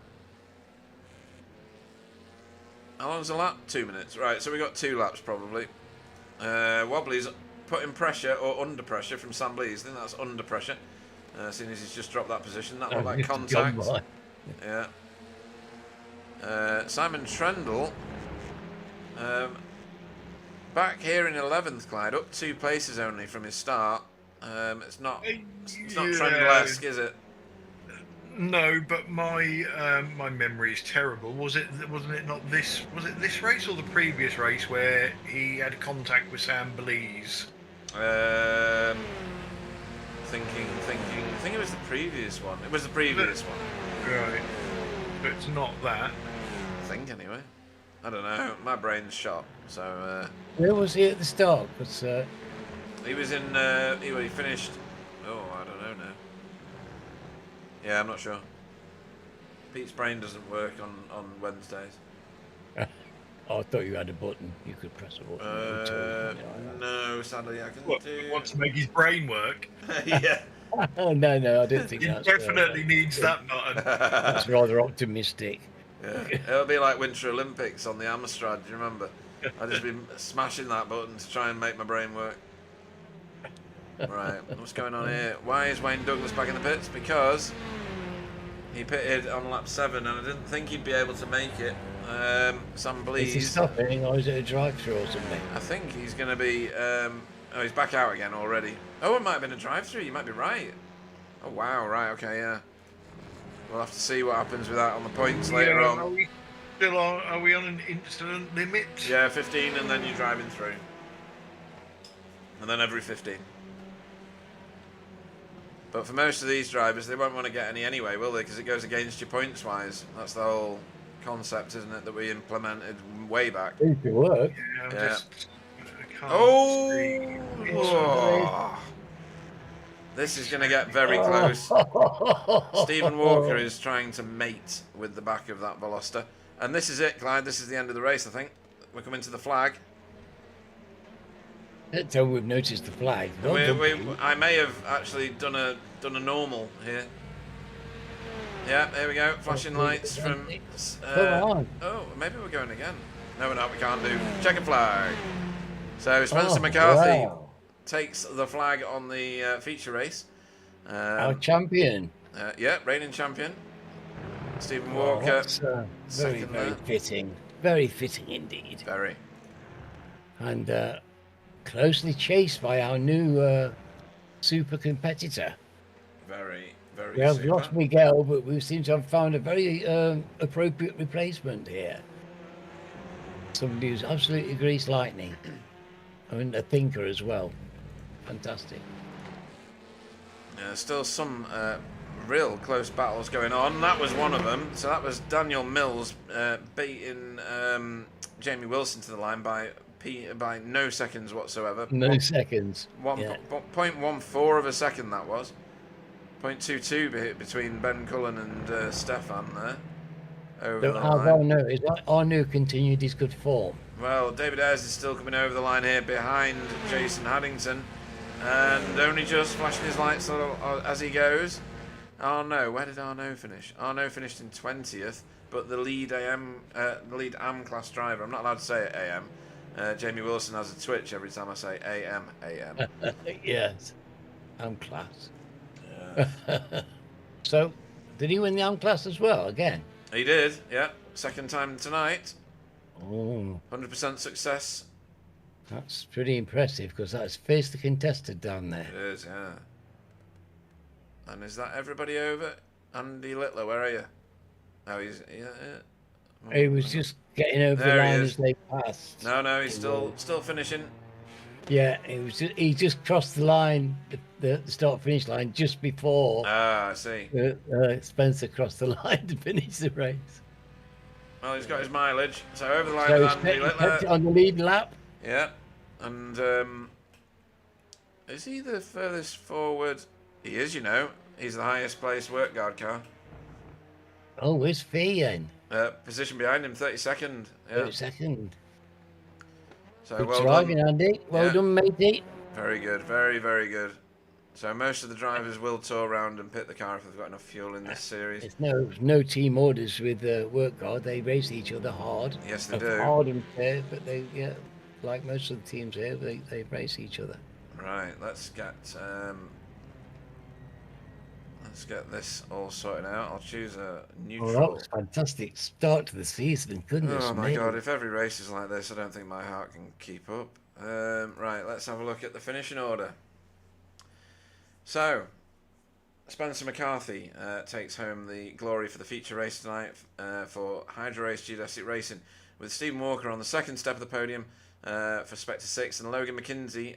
[SPEAKER 1] How long's a lap? 2 minutes. Right, so we got 2 laps probably. Wobbly's putting pressure or under pressure from Sam Blease. I think that's under pressure. Seeing as he's just dropped that position. That looked like contact. Yeah. Simon Trendle. Back here in 11th, Clyde, up 2 places only from his start. It's not Trendle-esque, is it?
[SPEAKER 3] No, but my my memory is terrible. Wasn't it not this? Was it this race or the previous race where he had contact with Sam Blease?
[SPEAKER 1] Thinking. I think it was the previous one. It was the previous one.
[SPEAKER 3] Right, but it's not that.
[SPEAKER 1] I think anyway. I don't know. My brain's shot. So
[SPEAKER 2] Where was he at the start? Because
[SPEAKER 1] he was in. He finished. Oh, I don't know now. Yeah, I'm not sure. Pete's brain doesn't work on Wednesdays.
[SPEAKER 2] I thought you had a button. You could press a button.
[SPEAKER 1] No, sadly I can do.
[SPEAKER 3] Want to make his brain work?
[SPEAKER 1] Yeah.
[SPEAKER 2] Oh no, I don't think
[SPEAKER 3] He
[SPEAKER 2] that's
[SPEAKER 3] definitely needs that button.
[SPEAKER 2] That's rather optimistic.
[SPEAKER 1] Yeah. It'll be like Winter Olympics on the Amstrad. Do you remember? I've just been smashing that button to try and make my brain work. Right, what's going on here? Why is Wayne Douglas back in the pits? Because he pitted on lap 7 and I didn't think he'd be able to make it. Sam
[SPEAKER 2] Is he
[SPEAKER 1] Blees.
[SPEAKER 2] stopping or is it a drive-through or something?
[SPEAKER 1] I think he's going to be... oh, he's back out again already. Oh, it might have been a drive-through. You might be right. Oh, wow. Right, okay, yeah. We'll have to see what happens with that on the points later on.
[SPEAKER 3] Are we on an incident limit?
[SPEAKER 1] Yeah, 15 and then you're driving through. And then every 15. But for most of these drivers, they won't want to get any anyway, will they? Because it goes against you points-wise. That's the whole concept, isn't it, that we implemented way back.
[SPEAKER 2] It could work.
[SPEAKER 1] Yeah.
[SPEAKER 3] I can't
[SPEAKER 1] Oh!
[SPEAKER 3] see.
[SPEAKER 1] Oh! This is going to get very close. Stephen Walker is trying to mate with the back of that Veloster. And this is it, Clyde. This is the end of the race, I think. We're coming to the flag.
[SPEAKER 2] That's how we've noticed the flag.
[SPEAKER 1] I may have actually done a normal here. Yeah, there we go. Flashing lights from...
[SPEAKER 2] Come on.
[SPEAKER 1] Oh, maybe we're going again. No, we're not. We can't do. Checkered flag. So Spencer McCarthy takes the flag on the feature race.
[SPEAKER 2] Our champion.
[SPEAKER 1] Yeah, reigning champion. Stephen Walker.
[SPEAKER 2] That's, very fitting. Very fitting indeed.
[SPEAKER 1] Very.
[SPEAKER 2] And closely chased by our new super competitor.
[SPEAKER 1] Very, very
[SPEAKER 2] We have
[SPEAKER 1] super.
[SPEAKER 2] lost Miguel, but we seem to have found a very appropriate replacement here. Somebody who's absolutely greased lightning. And a thinker as well. Fantastic.
[SPEAKER 1] Still some real close battles going on. That was one of them. So that was Daniel Mills beating Jamie Wilson to the line by no seconds whatsoever.
[SPEAKER 2] No seconds.
[SPEAKER 1] 0.14 of a second that was. 0.22 between Ben Cullen and Stefan there. Over the line.
[SPEAKER 2] Arno, is that Arno continued his good form?
[SPEAKER 1] Well, David Ayres is still coming over the line here behind Jason Haddington. And only just flashing his lights as he goes. Arno, where did Arno finish? Arno finished in 20th, but the lead AM class driver, I'm not allowed to say it AM. Jamie Wilson has a twitch every time I say AM.
[SPEAKER 2] Yes, AM class. Yeah. So, did he win the AM class as well again?
[SPEAKER 1] He did, yeah. Second time tonight.
[SPEAKER 2] Oh,
[SPEAKER 1] 100% success.
[SPEAKER 2] that's pretty impressive because that's fiercely contested down there.
[SPEAKER 1] It is, yeah. And is that everybody over? Andy Littler, where are you? Oh, he's... Yeah.
[SPEAKER 2] He was just getting over the line as they passed.
[SPEAKER 1] No, he's still finishing.
[SPEAKER 2] Yeah, he just crossed the line, the start-finish line, just before
[SPEAKER 1] Ah, I see.
[SPEAKER 2] Spencer crossed the line to finish the race.
[SPEAKER 1] Well, he's got his mileage. So over the line
[SPEAKER 2] So
[SPEAKER 1] with
[SPEAKER 2] he's
[SPEAKER 1] Andy
[SPEAKER 2] kept
[SPEAKER 1] Littler.
[SPEAKER 2] it on the lead lap.
[SPEAKER 1] Yeah. And is he the furthest forward? He is, you know. He's the highest placed work guard car.
[SPEAKER 2] Oh, where's Fee then?
[SPEAKER 1] Position behind him, 32nd. Yeah.
[SPEAKER 2] 32nd.
[SPEAKER 1] So
[SPEAKER 2] Good
[SPEAKER 1] well
[SPEAKER 2] driving,
[SPEAKER 1] done.
[SPEAKER 2] Andy. Well
[SPEAKER 1] Yeah.
[SPEAKER 2] done, matey.
[SPEAKER 1] Very good. Very, very good. So most of the drivers will tour around and pit the car if they've got enough fuel in this series.
[SPEAKER 2] There's no team orders with work guard. They race each other hard.
[SPEAKER 1] Yes, they do.
[SPEAKER 2] Hard and fair, but like most of the teams here, they race each other.
[SPEAKER 1] Right, let's get this all sorted out. I'll choose a neutral.
[SPEAKER 2] Well, that was a fantastic start to the season. Goodness
[SPEAKER 1] Oh my
[SPEAKER 2] me.
[SPEAKER 1] god, if every race is like this, I don't think my heart can keep up. Right, let's have a look at the finishing order. So, Spencer McCarthy takes home the glory for the feature race tonight for Hydro Race Geodesic Racing, with Stephen Walker on the second step of the podium for Spectre 6, and Logan McKinsey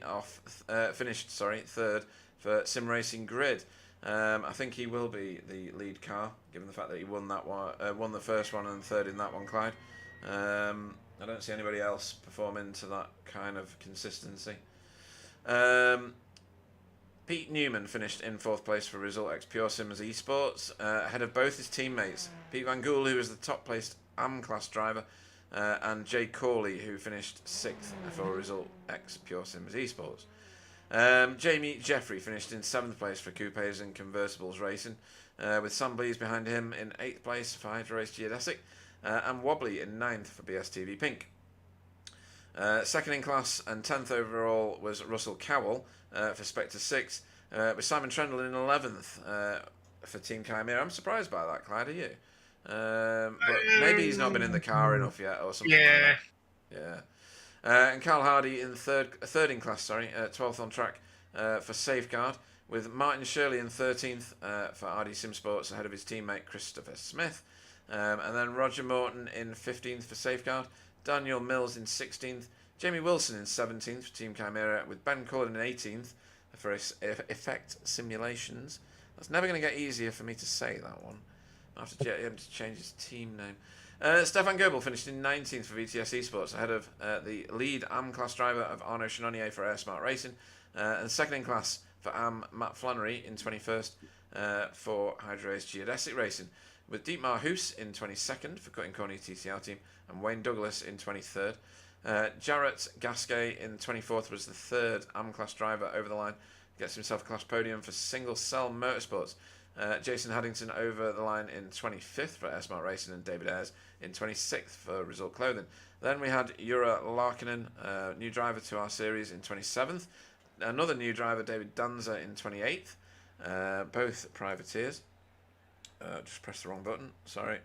[SPEAKER 1] finished third for Sim Racing Grid. I think he will be the lead car, given the fact that he won that one, won the first one and third in that one, Clyde. I don't see anybody else performing to that kind of consistency. Pete Newman finished in 4th place for Result X Pure Sims Esports, ahead of both his teammates, Pete Van Gool, who was the top placed AM class driver, and Jay Corley, who finished 6th for Result X Pure Sims Esports. Jamie Jeffrey finished in 7th place for Coupes and Convertibles Racing, with Sam Blees behind him in 8th place for Hydro Race Geodesic, and Wobbly in 9th for BSTV Pink. Second in class and 10th overall was Russell Cowell for Spectre 6, with Simon Trendle in 11th for Team Chimera. I'm surprised by that, Clyde, are you? But maybe he's not been in the car enough yet or something like that. Yeah. And Carl Hardy in third in class, 12th on track for Safeguard, with Martin Shirley in 13th for RD Simsports ahead of his teammate Christopher Smith. And then Roger Morton in 15th for Safeguard, Daniel Mills in 16th, Jamie Wilson in 17th for Team Chimera, with Ben Cullen in 18th for Effect Simulations. That's never going to get easier for me to say that one. I have to get him to change his team name. Stefan Goebel finished in 19th for VTS Esports, ahead of the lead AM class driver of Arnaud Chenonnier for Air Smart Racing, and second in class for AM Matt Flannery in 21st for Hydro Race Geodesic Racing, with Dietmar Hoos in 22nd for Cutting Corny TCR team, and Wayne Douglas in 23rd. Jarrett Gasquet in 24th was the third AM class driver over the line, gets himself a class podium for Single Cell Motorsports. Jason Haddington over the line in 25th for Air Smart Racing, and David Ayres in 26th for Result Clothing. Then we had Jura Larkinen, new driver to our series, in 27th. Another new driver, David Danza, in 28th. Both privateers. Just pressed the wrong button. Sorry.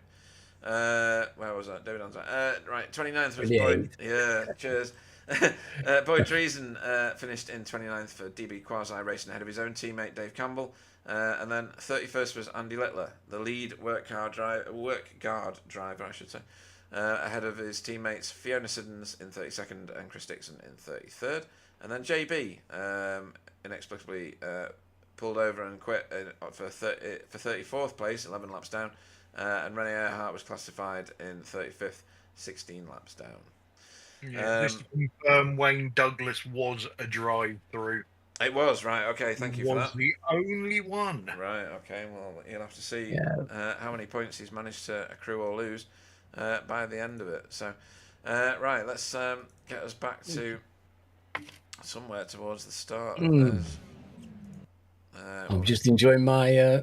[SPEAKER 1] Where was that? David Danza. Right, 29th was Boyd. Yeah, cheers. Boyd Dreesen finished in 29th for DB Quasi Racing ahead of his own teammate Dave Campbell. And then 31st was Andy Littler, the lead work guard driver, I should say, ahead of his teammates Fiona Siddons in 32nd and Chris Dixon in 33rd. And then JB inexplicably pulled over and quit for 34th place, 11 laps down. And Rene Earhart was classified in 35th, 16 laps down.
[SPEAKER 3] Yeah, just to confirm, Wayne Douglas was a drive-through.
[SPEAKER 1] It was, right, okay, thank you for that.
[SPEAKER 3] Was the only one.
[SPEAKER 1] Right, okay, well, you'll have to see how many points he's managed to accrue or lose by the end of it. So, right, let's get us back to somewhere towards the start.
[SPEAKER 2] I'm just enjoying my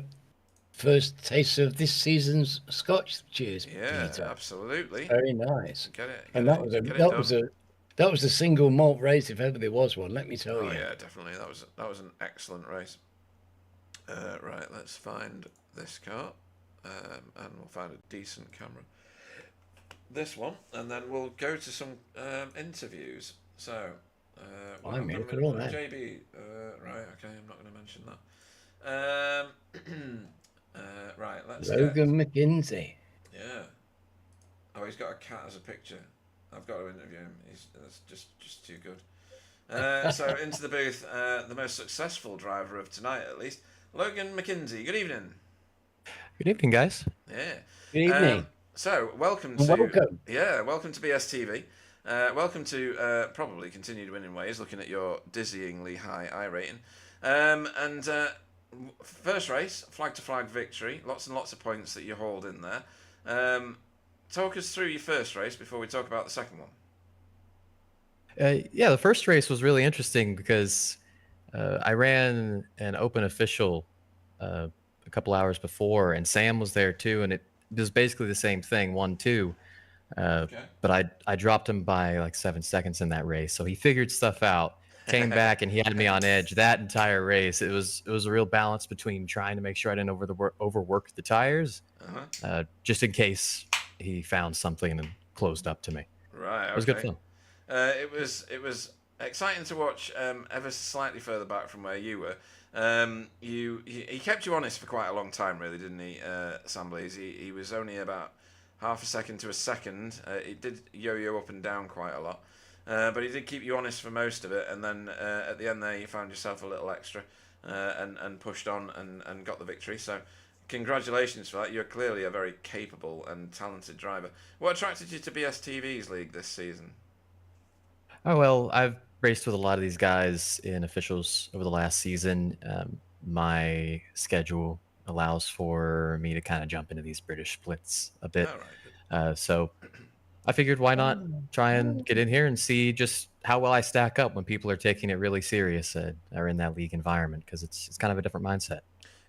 [SPEAKER 2] first taste of this season's Scotch. Cheers,
[SPEAKER 1] yeah,
[SPEAKER 2] Peter.
[SPEAKER 1] Absolutely.
[SPEAKER 2] Very nice.
[SPEAKER 1] That
[SPEAKER 2] was a single malt race, if ever there was one. Let me tell you.
[SPEAKER 1] Oh yeah, definitely. That was an excellent race. Right, let's find this car, and we'll find a decent camera. This one, and then we'll go to some interviews. So,
[SPEAKER 2] I'm here for all that.
[SPEAKER 1] JB. Right, okay, I'm not going to mention that. Right, let's.
[SPEAKER 2] Logan McKinsey.
[SPEAKER 1] Yeah. Oh, he's got a cat as a picture. I've got to interview him. That's just too good. So into the booth, the most successful driver of tonight, at least, Logan McKinsey. Good evening.
[SPEAKER 6] Good evening, guys.
[SPEAKER 1] Yeah.
[SPEAKER 2] Good evening.
[SPEAKER 1] So welcome to BSTV. Welcome to probably continued winning ways. Looking at your dizzyingly high I rating, and first race, flag to flag victory. Lots and lots of points that you hauled in there. Talk us through your first race before we talk about the second one.
[SPEAKER 6] Yeah, the first race was really interesting because I ran an open official a couple hours before, and Sam was there too, and it was basically the same thing, 1-2. But I dropped him by like 7 seconds in that race, so he figured stuff out, came back, and he had me on edge that entire race. It was a real balance between trying to make sure I didn't overwork the tires, just in case he found something and closed up to me.
[SPEAKER 1] Right. Okay.
[SPEAKER 6] It was good fun.
[SPEAKER 1] It was exciting to watch. Ever slightly further back from where you were, he kept you honest for quite a long time, really, didn't he, Sam Blees? He was only about half a second to a second. It did yo-yo up and down quite a lot, but he did keep you honest for most of it. And then at the end there, you found yourself a little extra and pushed on and got the victory. So Congratulations for that. You're clearly a very capable and talented driver. What attracted you to BSTV's league this season?
[SPEAKER 6] Oh well, I've raced with a lot of these guys in officials over the last season. My schedule allows for me to kind of jump into these British splits a bit.
[SPEAKER 1] All right.
[SPEAKER 6] So I figured why not try and get in here and see just how well I stack up when people are taking it really serious or in that league environment, because it's kind of a different mindset.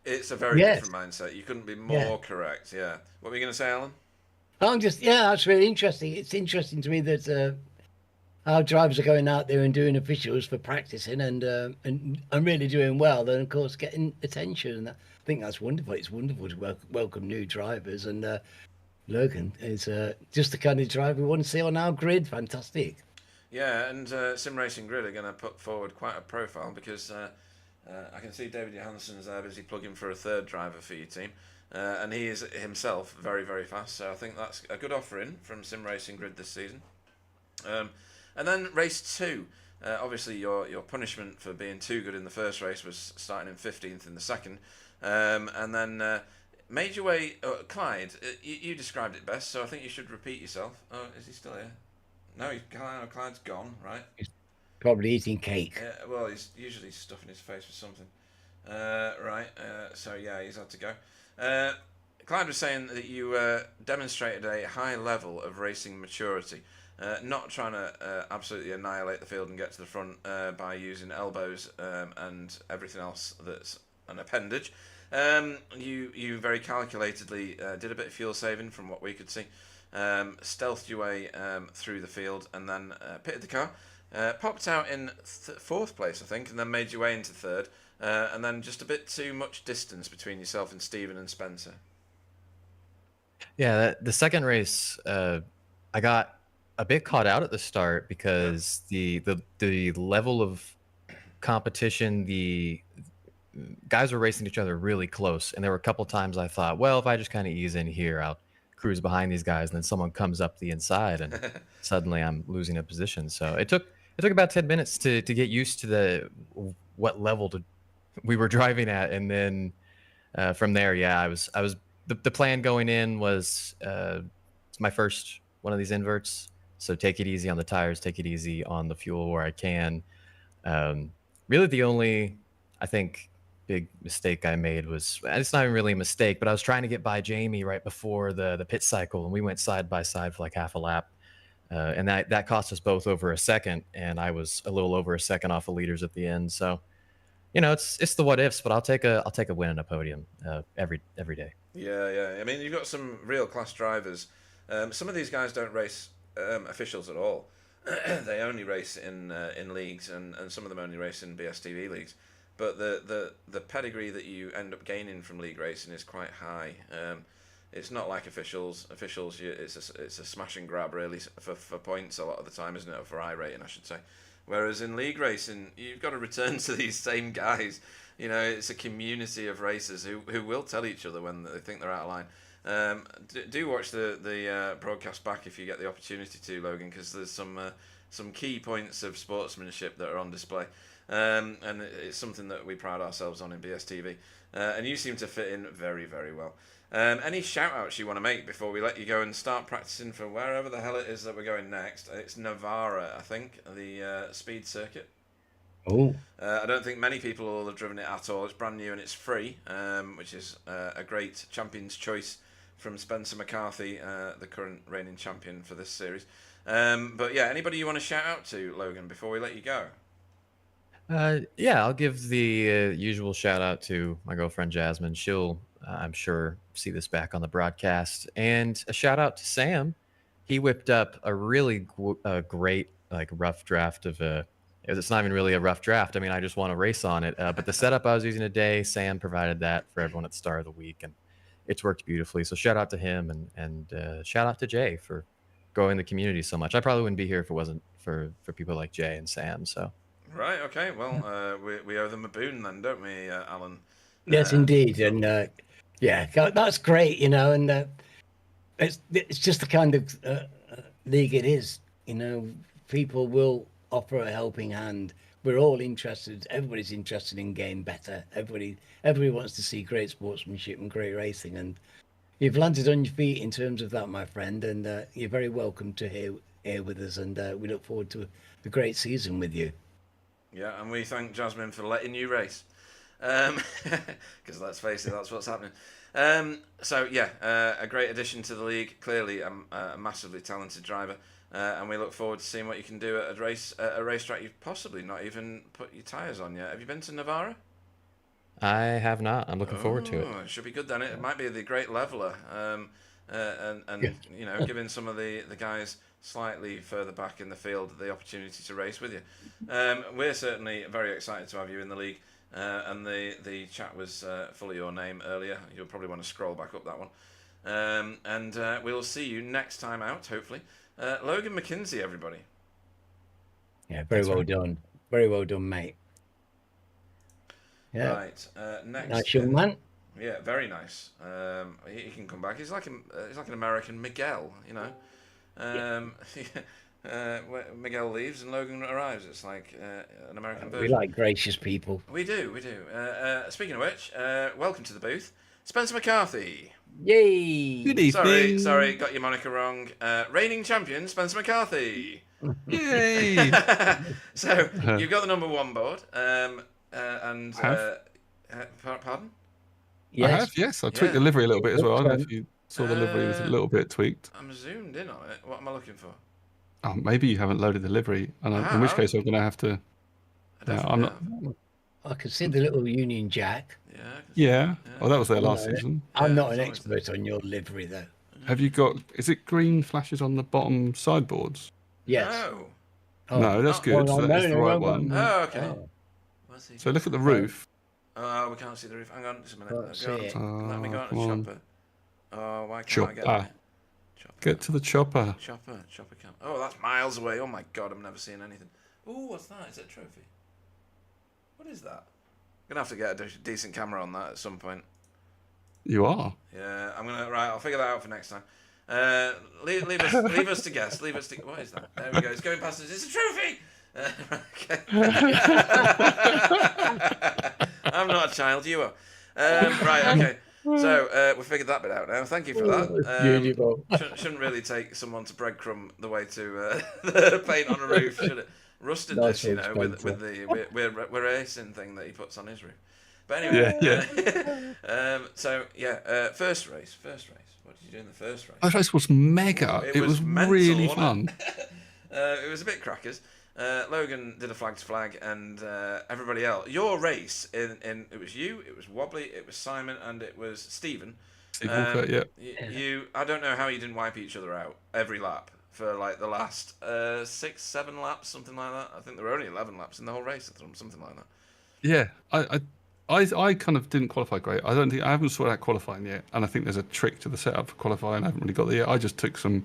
[SPEAKER 1] It's a very
[SPEAKER 2] Yes.
[SPEAKER 1] different mindset. You couldn't be more correct. Yeah. What were you going to say, Alan?
[SPEAKER 2] That's really interesting. It's interesting to me that our drivers are going out there and doing officials for practicing and really doing well. And of course, getting attention. And I think that's wonderful. It's wonderful to welcome new drivers. And Logan is just the kind of driver we want to see on our grid. Fantastic.
[SPEAKER 1] Yeah, and Sim Racing Grid are going to put forward quite a profile because I can see David Johansson's there busy plugging for a third driver for your team. And he is himself very, very fast. So I think that's a good offering from Sim Racing Grid this season. And then race 2. Obviously, your punishment for being too good in the first race was starting in 15th in the second. And then made your way... Clyde, you described it best, so I think you should repeat yourself. Oh, is he still here? No, Clyde's gone, right?
[SPEAKER 2] He's probably eating cake.
[SPEAKER 1] Well, he's usually stuffing his face with something. Right, so yeah, he's had to go. Clyde was saying that you demonstrated a high level of racing maturity. Not trying to absolutely annihilate the field and get to the front by using elbows and everything else that's an appendage. You very calculatedly did a bit of fuel saving from what we could see. Stealthed your way through the field and then pitted the car. Popped out in 4th place, I think, and then made your way into 3rd. And then just a bit too much distance between yourself and Stephen and Spencer.
[SPEAKER 6] Yeah, the second race, I got a bit caught out at the start because the level of competition, the guys were racing each other really close, and there were a couple times I thought, well, if I just kind of ease in here, I'll cruise behind these guys, and then someone comes up the inside, and suddenly I'm losing a position. So it took about 10 minutes to get used to what level we were driving at, and then from there, yeah, I was the plan going in was it's my first one of these inverts. So take it easy on the tires, take it easy on the fuel where I can. Really, the only, I think, big mistake I made was, it's not even really a mistake, but I was trying to get by Jamie right before the pit cycle, and we went side by side for like half a lap. And that cost us both over a second, and I was a little over a second off the leaders at the end. So, it's the what ifs, but I'll take a win and a podium every day.
[SPEAKER 1] Yeah. I mean, you've got some real class drivers. Some of these guys don't race officials at all. They only race in leagues, and some of them only race in BSTV leagues. But the pedigree that you end up gaining from league racing is quite high. It's not like officials. Officials, it's a smash and grab really for points a lot of the time, isn't it? Or for I rating, I should say. Whereas in league racing, you've got to return to these same guys. It's a community of racers who will tell each other when they think they're out of line. Do watch the broadcast back if you get the opportunity to, Logan, because there's some key points of sportsmanship that are on display, and it's something that we pride ourselves on in BSTV. And you seem to fit in very, very well. Any shout-outs you want to make before we let you go and start practicing for wherever the hell it is that we're going next? It's Navarra, I think, the speed circuit.
[SPEAKER 2] Oh.
[SPEAKER 1] I don't think many people will have driven it at all. It's brand new and it's free, which is a great champion's choice from Spencer McCarthy, the current reigning champion for this series. But yeah, anybody you want to shout out to, Logan, before we let you go?
[SPEAKER 6] Yeah, I'll give the usual shout out to my girlfriend Jasmine. She'll, I'm sure, see this back on the broadcast. And a shout out to Sam. He whipped up a really great, rough draft of it's not even really a rough draft. I mean, I just want to race on it. But the setup I was using today, Sam provided that for everyone at the start of the week, and it's worked beautifully. So shout out to him, and shout out to Jay for growing the community so much. I probably wouldn't be here if it wasn't for people like Jay and Sam. So. Right.
[SPEAKER 1] Okay. Well, we owe them a boon then, don't we, Alan?
[SPEAKER 2] Yes, indeed. And yeah, that's great. And it's just the kind of league it is. People will offer a helping hand. We're all interested. Everybody's interested in getting better. Everybody wants to see great sportsmanship and great racing. And you've landed on your feet in terms of that, my friend. And you're very welcome to here with us. And we look forward to a great season with you.
[SPEAKER 1] Yeah, and we thank Jasmine for letting you race. Because let's face it, that's what's happening. So yeah, a great addition to the league. Clearly, a massively talented driver, and we look forward to seeing what you can do at a racetrack you've possibly not even put your tyres on yet. Have you been to Navarra?
[SPEAKER 6] I have not. I'm looking forward to it.
[SPEAKER 1] It should be good then. It might be the great leveler, and you know, giving some of the guys slightly further back in the field the opportunity to race with you. We're certainly very excited to have you in the league. And the chat was full of your name earlier. You'll probably want to scroll back up that one. And we'll see you next time out, hopefully. Logan McKinsey, everybody.
[SPEAKER 2] Yeah, very well done. Very well done, mate. Yeah.
[SPEAKER 1] Right. Next.
[SPEAKER 2] Nice young man.
[SPEAKER 1] Yeah, very nice. He can come back. He's like an American Miguel, you know. Miguel leaves and Logan arrives. It's like an American version.
[SPEAKER 2] We like gracious people.
[SPEAKER 1] We do. Speaking of which, welcome to the booth, Spencer McCarthy.
[SPEAKER 2] Yay!
[SPEAKER 7] Good evening.
[SPEAKER 1] Sorry, got your moniker wrong. Reigning champion, Spencer McCarthy.
[SPEAKER 7] Yay!
[SPEAKER 1] So you've got the number 1 board, and pardon?
[SPEAKER 7] I have, yes. I tweaked the livery a little bit as well. I don't know if you saw the livery was a little bit tweaked.
[SPEAKER 1] I'm zoomed in on it. What am I looking for?
[SPEAKER 7] Oh, maybe you haven't loaded the livery, and in which case I'm going to have to. I'm not.
[SPEAKER 2] I could see the little Union Jack.
[SPEAKER 7] Yeah. Oh, that was there last season.
[SPEAKER 2] I'm not an expert on your livery, though.
[SPEAKER 7] Have you got? Is it green flashes on the bottom sideboards?
[SPEAKER 2] Yes.
[SPEAKER 1] No.
[SPEAKER 2] Oh.
[SPEAKER 7] No, that's good.
[SPEAKER 2] Well,
[SPEAKER 7] So that is the right one.
[SPEAKER 1] Oh, okay.
[SPEAKER 7] So look at the roof.
[SPEAKER 1] Oh, we can't see the roof. Hang on just a minute.
[SPEAKER 2] Can't see it.
[SPEAKER 1] Let me go on
[SPEAKER 7] come
[SPEAKER 1] to
[SPEAKER 7] on.
[SPEAKER 1] Chopper. Oh, why can't I get
[SPEAKER 7] Chopper.
[SPEAKER 1] there? Chopper.
[SPEAKER 7] Get to the chopper.
[SPEAKER 1] Chopper camp. Oh, that's miles away. Oh my god, I'm never seeing anything. Oh, what's that? Is it a trophy? What is that? I'm gonna have to get a decent camera on that at some point.
[SPEAKER 7] You are.
[SPEAKER 1] Yeah, I'll figure that out for next time. Leave us to guess. What is that? There we go. It's going past us. It's a trophy. Okay. I'm not a child. You are. Right. Okay. So we figured that bit out now. Thank you for that.
[SPEAKER 2] Beautiful.
[SPEAKER 1] Shouldn't really take someone to breadcrumb the way to the paint on a roof, should it? Rusted
[SPEAKER 2] Nice
[SPEAKER 1] this, you
[SPEAKER 2] one,
[SPEAKER 1] know, with
[SPEAKER 2] Spencer.
[SPEAKER 1] the we're racing thing that he puts on his roof. But anyway, first race. What did you do in the first race?
[SPEAKER 7] That race was mega.
[SPEAKER 1] It
[SPEAKER 7] It
[SPEAKER 1] was
[SPEAKER 7] was
[SPEAKER 1] mental,
[SPEAKER 7] really
[SPEAKER 1] wasn't
[SPEAKER 7] fun.
[SPEAKER 1] It was a bit crackers. Logan did a flag to flag, and everybody else. Your race in it was you, it was Wobbly, it was Simon, and it was Stephen.
[SPEAKER 7] Steve Walker, yeah.
[SPEAKER 1] You, I don't know how you didn't wipe each other out every lap for like the last 6-7 laps, something like that. I think there were only 11 laps in the whole race, something like that.
[SPEAKER 7] Yeah, I kind of didn't qualify great. I haven't sorted out qualifying yet, and I think there's a trick to the setup for qualifying. I haven't really got there yet. I just took some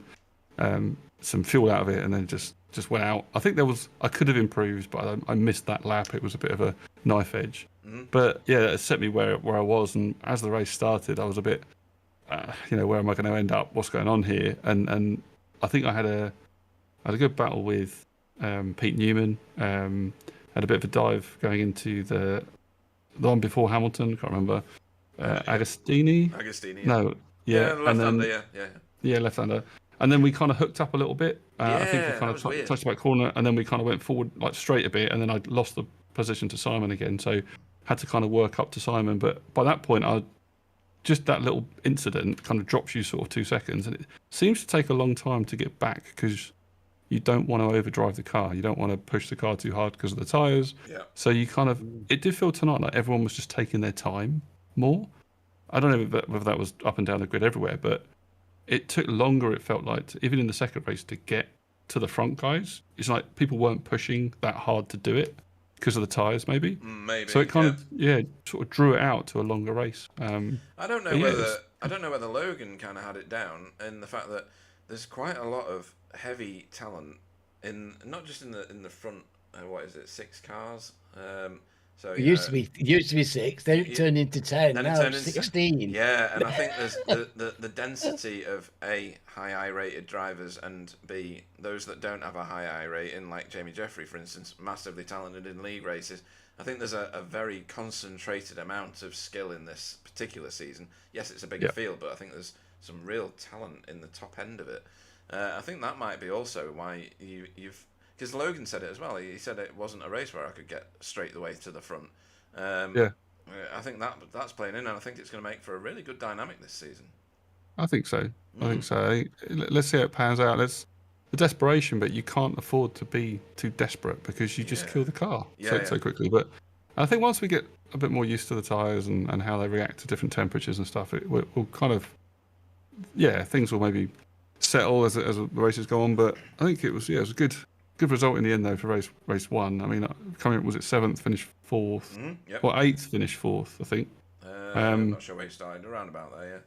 [SPEAKER 7] fuel out of it and then just went out. I think I could have improved, but I missed that lap. It was a bit of a knife edge.
[SPEAKER 1] Mm-hmm.
[SPEAKER 7] But yeah, it set me where I was, and as the race started, I was a bit, where am I going to end up? What's going on here? And I think I had a good battle with Pete Newman. Had a bit of a dive going into the one before Hamilton. Can't remember. Agostini.
[SPEAKER 1] Agostini.
[SPEAKER 7] No. Yeah.
[SPEAKER 1] Left-hander.
[SPEAKER 7] Yeah, left-hander. And then we kind of hooked up a little bit. I think we kind
[SPEAKER 1] that was
[SPEAKER 7] of
[SPEAKER 1] weird.
[SPEAKER 7] touched about corner, and then we kind of went forward like straight a bit, and then I lost the position to Simon again. So had to kind of work up to Simon. But by that point, just that little incident kind of drops you sort of 2 seconds, and it seems to take a long time to get back because you don't want to overdrive the car. You don't want to push the car too hard because of the tyres.
[SPEAKER 1] Yeah.
[SPEAKER 7] So you kind of, it did feel tonight like everyone was just taking their time more. I don't know whether that was up and down the grid everywhere, but it took longer, it felt like, even in the second race, to get to the front guys. It's like people weren't pushing that hard to do it because of the tyres, maybe.
[SPEAKER 1] Maybe.
[SPEAKER 7] So it kind of, sort of drew it out to a longer race.
[SPEAKER 1] I don't know whether Logan kind of had it down in the fact that there's quite a lot of heavy talent in not just in the front. What is it? 6 cars. So
[SPEAKER 2] It used to be 6, then it turned into 10,
[SPEAKER 1] then it
[SPEAKER 2] now
[SPEAKER 1] turned
[SPEAKER 2] it's
[SPEAKER 1] into
[SPEAKER 2] 16.
[SPEAKER 1] Yeah, and I think there's the density of A, high I rated drivers, and B, those that don't have a high I rating, like Jamie Jeffrey, for instance, massively talented in league races. I think there's a very concentrated amount of skill in this particular season. Yes, it's a bigger field, but I think there's some real talent in the top end of it. I think that might be also why you've... Because Logan said it as well. He said it wasn't a race where I could get straight the way to the front. I think that's playing in, and I think it's going to make for a really good dynamic this season.
[SPEAKER 7] I think so. I think so. Let's see how it pans out. The desperation, but you can't afford to be too desperate because you just kill the car so quickly. But I think once we get a bit more used to the tyres and how they react to different temperatures and stuff, we'll kind of, things will maybe settle as the races go on. But I think it was a good result in the end though for race 1. I mean, coming was it 7th, finished 4th, or 8th, finished 4th, I think.
[SPEAKER 1] I'm not sure where he started, around about there, yeah.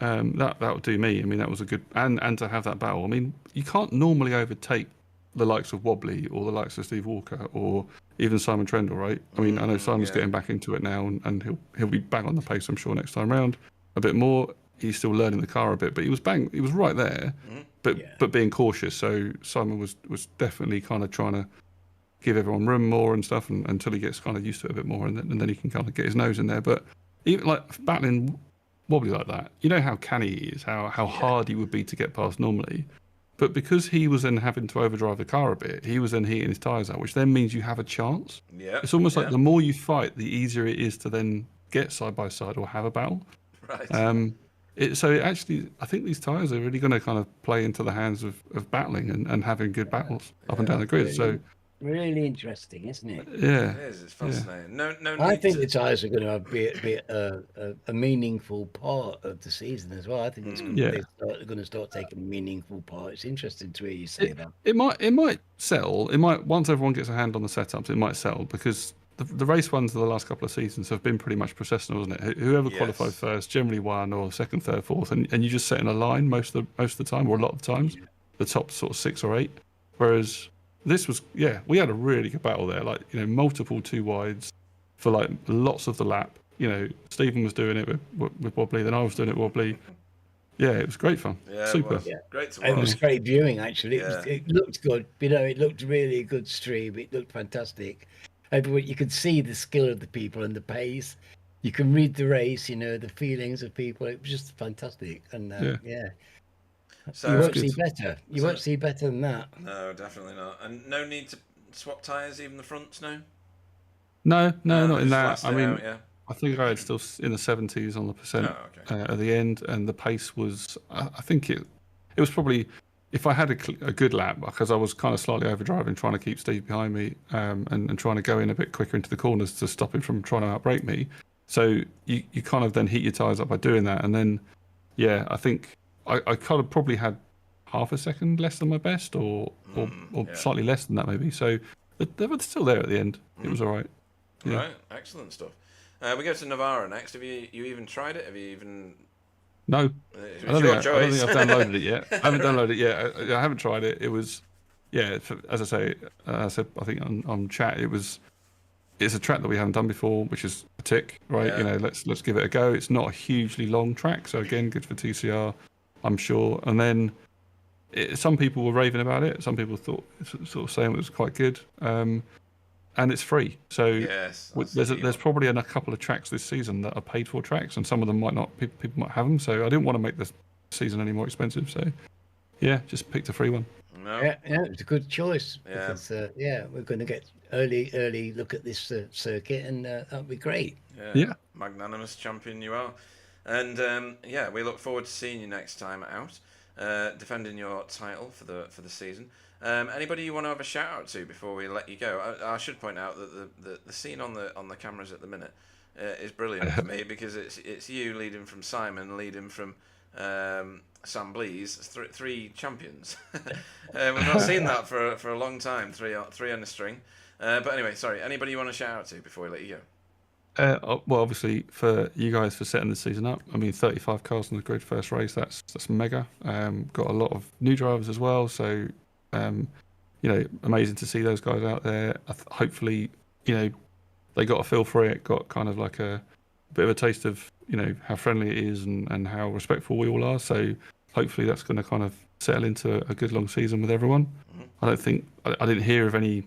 [SPEAKER 7] That would do me. I mean, that was a good and to have that battle. I mean, you can't normally overtake the likes of Wobbly or the likes of Steve Walker or even Simon Trendle, right? I mean, I know Simon's getting back into it now, and he'll be bang on the pace, I'm sure, next time round a bit more. He's still learning the car a bit, but he was right there, but being cautious. So Simon was definitely kind of trying to give everyone room more and stuff, and until he gets kind of used to it a bit more, and then he can kind of get his nose in there. But even like battling Wobbly like that, you know how canny he is, how hard he would be to get past normally. But because he was then having to overdrive the car a bit, he was then heating his tyres out, which then means you have a chance.
[SPEAKER 1] Yeah.
[SPEAKER 7] It's almost like the more you fight, the easier it is to then get side by side or have a battle.
[SPEAKER 1] Right.
[SPEAKER 7] Actually, I think these tyres are really going to kind of play into the hands of battling and having good battles up and down the grid. So
[SPEAKER 2] really interesting, isn't it?
[SPEAKER 7] Yeah,
[SPEAKER 1] it is. It's fascinating. No
[SPEAKER 2] I think the tyres are going to be a meaningful part of the season as well. I think it's going they're going to start taking a meaningful part. It's interesting to hear you say that.
[SPEAKER 7] It might settle. It might, once everyone gets a hand on the setups, it might settle because the race ones of the last couple of seasons have been pretty much processional, isn't it? Whoever qualified first generally won, or second, third, fourth, and you just set in a line most of the time, or a lot of times, the top sort of 6 or 8. Whereas this was, we had a really good battle there, like, multiple 2 wides for like lots of the lap. Stephen was doing it with Wobbly, then I was doing it with Wobbly. Yeah, it was great fun.
[SPEAKER 1] Yeah,
[SPEAKER 7] super.
[SPEAKER 1] It was. Great to watch.
[SPEAKER 2] It was great viewing, actually. It looked good. It looked really a good stream. It looked fantastic. You could see the skill of the people and the pace. You can read the race, the feelings of people. It was just fantastic. And
[SPEAKER 1] So
[SPEAKER 2] you won't see better. You won't see better than that.
[SPEAKER 1] No, definitely not. And no need to swap tyres, even the fronts, no?
[SPEAKER 7] No, not in that. I mean,
[SPEAKER 1] I
[SPEAKER 7] I think I had still in the 70s on the percent at the end, and the pace was, I think it was probably, if I had a good lap, because I was kind of slightly overdriving, trying to keep Steve behind me, and trying to go in a bit quicker into the corners to stop him from trying to outbrake me. So you kind of then heat your tyres up by doing that, and then, I think I kind of probably had half a second less than my best, or slightly less than that maybe. So they were still there at the end. It was all right. Yeah.
[SPEAKER 1] Right, excellent stuff. We go to Navarra next. Have you even tried it? Have you even?
[SPEAKER 7] No, I don't think I've downloaded it yet. I haven't downloaded it yet. I haven't tried it. It was, as I said, I think on chat, it's a track that we haven't done before, which is a tick, right?
[SPEAKER 1] Yeah.
[SPEAKER 7] Let's give it a go. It's not a hugely long track, so again, good for TCR, I'm sure. And then some people were raving about it. Some people thought, sort of saying it was quite good. And it's free, so there's probably a couple of tracks this season that are paid for tracks, and some of them might not. People might have them, so I didn't want to make this season any more expensive. So, just picked a free one.
[SPEAKER 1] No.
[SPEAKER 2] Yeah, it was a good choice. Because, we're going to get early look at this circuit, and that'll be great.
[SPEAKER 7] Yeah,
[SPEAKER 1] magnanimous champion you are, and we look forward to seeing you next time out, defending your title for the season. Anybody you want to have a shout out to before we let you go? I should point out that the scene on the cameras at the minute is brilliant for me, because it's you leading from Simon, leading from Sam Blees, three champions. We've not seen that for a long time. Three on a string. But anyway, sorry. Anybody you want to shout out to before we let you go?
[SPEAKER 7] Well, obviously for you guys for setting the season up. I mean, 35 cars on the grid first race. That's mega. Got a lot of new drivers as well. So. Amazing to see those guys out there. Hopefully, they got a feel for it, got kind of like a bit of a taste of how friendly it is and how respectful we all are. So hopefully that's going to kind of settle into a good long season with everyone. I don't think I didn't hear of any